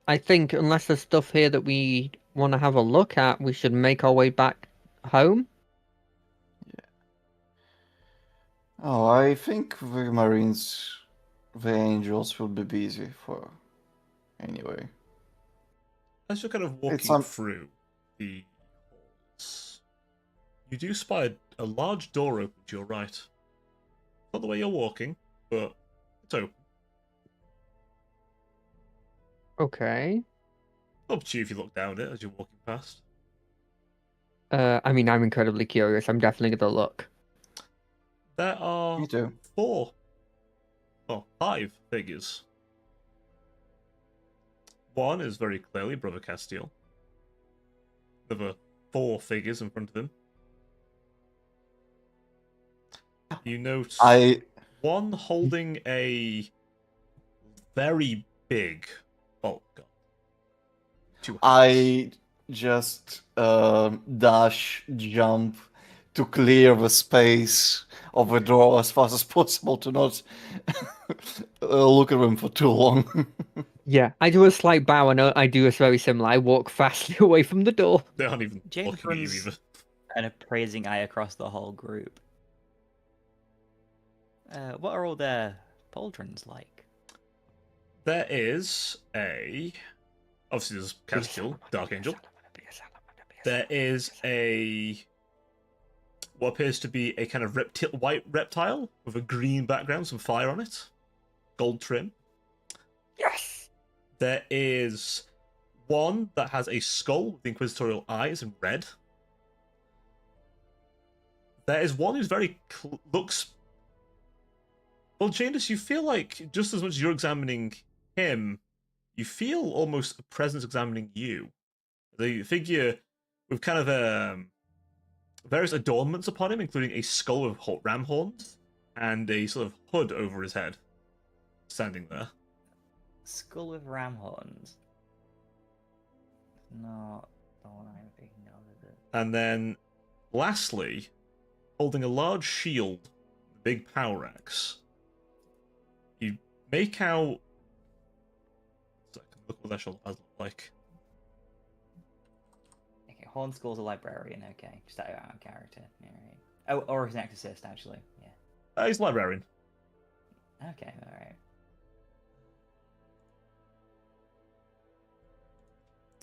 I think unless there's stuff here that we want to have a look at, we should make our way back home. Oh, I think the Marines, the Angels will be busy for anyway. as you're kind of walking un- through the halls, you do spy a large door open to your right. Not the way you're walking, but it's open. Okay. Up to you if you look down it as you're walking past. I mean, I'm incredibly curious. I'm definitely gonna look. There are Me too. 5 figures. One is very clearly Brother Castiel. There were 4 figures in front of him. You note one holding a very big bolt gun. 2 hands. I just dash jump to clear the space of the door as fast as possible to not look at them for too long. Yeah, I do a slight bow and I do a very similar. I walk fastly away from the door. They aren't even James looking at you runs either. an appraising eye across the whole group. What are all their pauldrons like? There is a... Obviously there's Castiel, Dark Angel. There is a... what appears to be a kind of white reptile with a green background, some fire on it. Gold trim. Yes! There is one that has a skull with inquisitorial eyes in red. There is one who's looks Well, Janus, you feel like just as much as you're examining him, you feel almost a presence examining you. The figure with kind of various adornments upon him, including a skull with ram horns and a sort of hood over his head, standing there. Skull with ram horns. Not the one I'm thinking of, is it? And then, lastly, holding a large shield, a big power axe. You make out. Look what that shoulder pads look like. Okay, Hornskull's a librarian, okay. Just out of character. Yeah, right. Oh, or he's an exorcist, actually. Yeah. He's a librarian. Okay, alright.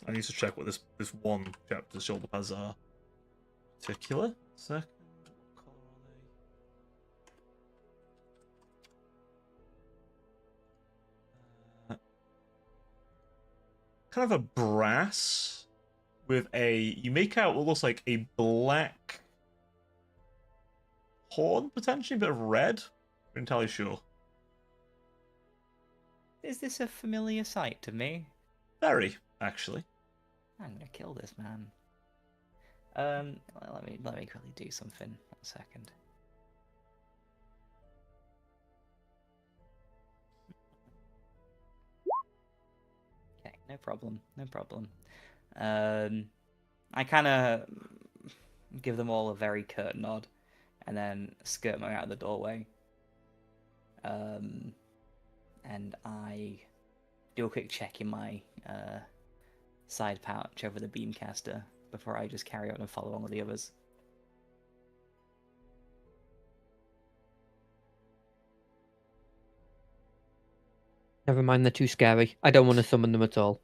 I need to check what this one chapter's shoulder pads are. Particular? Second. What colour are they? Kind of a brass with a. You make out what looks like a black horn, potentially, a bit of red. I'm not entirely sure. Is this a familiar sight to me? Very, actually. I'm gonna kill this man. Let me quickly do something. 1 second. Okay, no problem, no problem. I kind of give them all a very curt nod, and then skirt my way out of the doorway. And I do a quick check in my side pouch over the beamcaster before I just carry on and follow on with the others. Never mind, they're too scary. I don't want to summon them at all.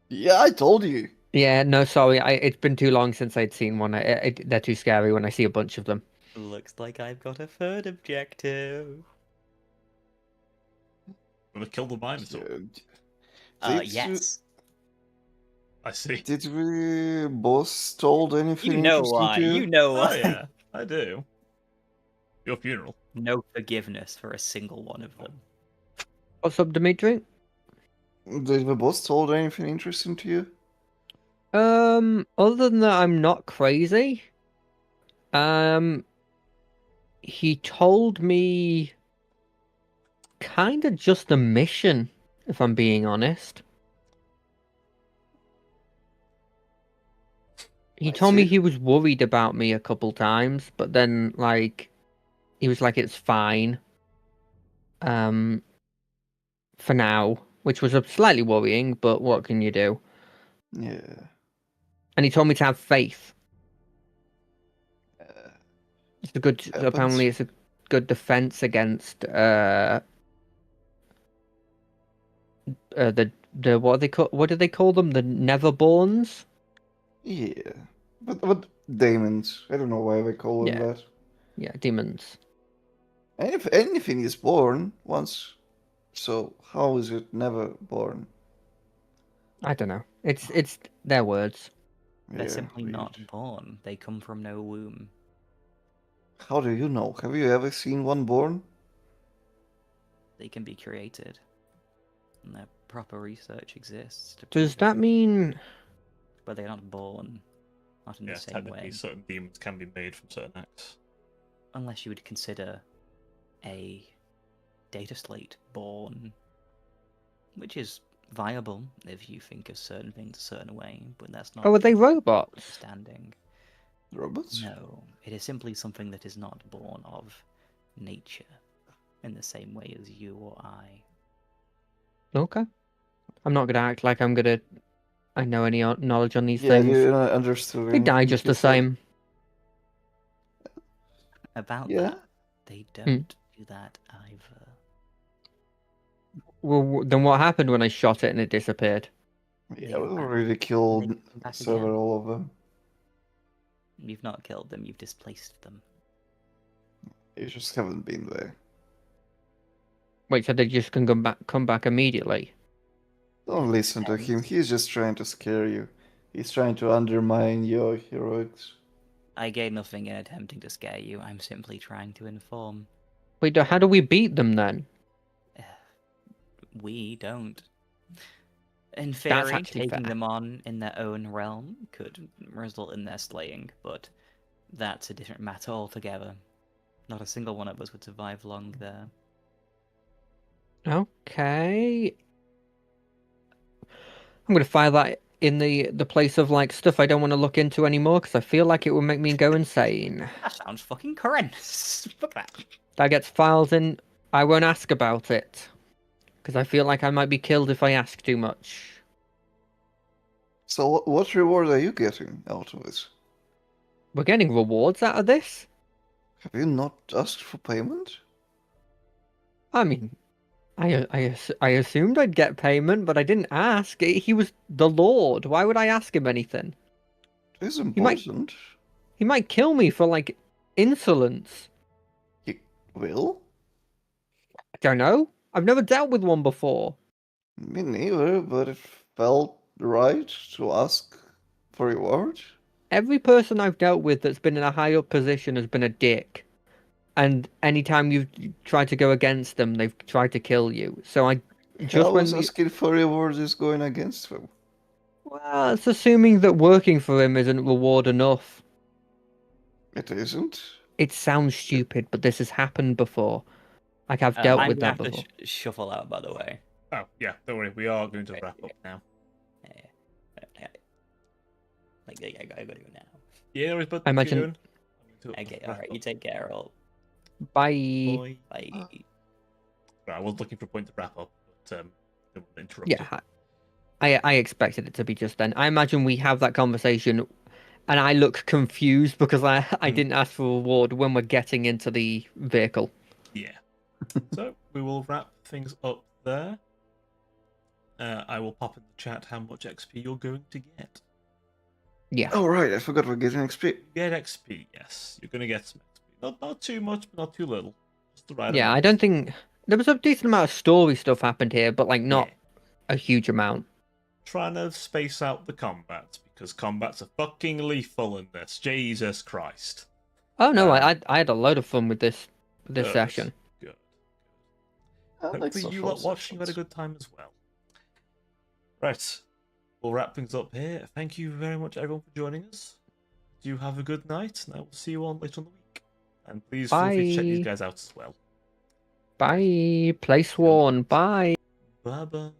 Yeah, I told you. Yeah, no, sorry. It's been too long since I'd seen one. They're too scary when I see a bunch of them. Looks like I've got a third objective. Gonna kill the minotaur. Yes. I see. Did we both told anything You know interesting why. to you? You know Oh why. yeah, I do. Your funeral. No forgiveness for a single one of them. What's up, Dimitri? Did we both told anything interesting to you? Other than that, I'm not crazy. He told me kind of just a mission, if I'm being honest. He I told me see. he was worried about me a couple times, but then, like, he was like, it's fine. For now, which was slightly worrying, but what can you do? Yeah. And he told me to have faith. It's a good. Happens. Apparently, it's a good defense against the what are they call? What do they call them? The Neverborns. Yeah. But demons. I don't know why they call them Yeah. that. Yeah, demons. And if anything is born once, so how is it never born? I don't know. It's their words. They're Yeah, simply weird. not born. They come from no womb. How do you know? Have you ever seen one born? They can be created. And their proper research exists. To Does prove that it, mean? but they're not born. Not in Yeah, the same technically, way. certain demons can be made from certain acts. Unless you would consider a data slate born. Which is viable if you think of certain things a certain way, but that's not Oh, are they robots? understanding. Robots? No, it is simply something that is not born of nature in the same way as you or I. Okay. I'm not gonna act like I know any knowledge on these Yeah, things. you understood. They die anything just he the said? same. About Yeah. that, they don't do that either. Well, then what happened when I shot it and it disappeared? Yeah, we They- already they killed come back again. several of them. You've not killed them, you've displaced them. You just haven't been there. Wait, so they just can come back immediately? Don't listen to him. He's just trying to scare you. He's trying to undermine your heroics. I gain nothing in attempting to scare you, I'm simply trying to inform. Wait, how do we beat them then? We don't. In That's theory, actually taking fair. them on in their own realm could result in their slaying, but that's a different matter altogether. Not a single one of us would survive long there. Okay. I'm gonna file that in the place of like stuff I don't want to look into anymore because I feel like it will make me go insane. That sounds fucking horrendous. Fuck that. That gets files in. I won't ask about it because I feel like I might be killed if I ask too much. So what reward are you getting out of it? We're getting rewards out of this? Have you not asked for payment? I mean, I assumed I'd get payment, but I didn't ask. He was the Lord. Why would I ask him anything? It is He might important. he might kill me for like insolence. You will? I don't know. I've never dealt with one before. Me neither, but it felt right to ask for reward. Every person I've dealt with that's been in a high up position has been a dick. And anytime you've tried to go against them, they've tried to kill you. So I just How when is asking for reward is going against them? well, it's assuming that working for him isn't reward enough. It isn't. It sounds stupid, but this has happened before. Like I've dealt I'm with gonna that have before. to shuffle out, by the way. Oh, yeah, don't worry. We are going to Right, wrap up yeah. now. Like, I gotta go now. Yeah, no worries, but I imagine- Okay, alright, you take care, all. Bye. Bye. Right, I was looking for a point to wrap up, but didn't want to interrupt Yeah, you. I expected it to be just then. I imagine we have that conversation, and I look confused because I didn't ask for a reward when we're getting into the vehicle. Yeah. So we will wrap things up there. I will pop in the chat how much XP you're going to get. Yeah. Oh right, I forgot we're getting XP. You get XP, yes. You're going to get some XP. Not too much, but not too little. Just the right Yeah, I amount. don't think there was a decent amount of story stuff happened here, but like not Yeah. a huge amount. Trying to space out the combat, because combats are fucking lethal in this. Jesus Christ. Oh no, Um, I had a load of fun with this Good, session. Good. I like Hopefully you lot social watching had a sessions. good time as well. Right. We'll wrap things up here. Thank you very much everyone for joining us. Do have a good night, and I will see you on later on the week. And please feel free to check these Bye. guys out as well. Bye. Place Sworn. Bye. Bye bye.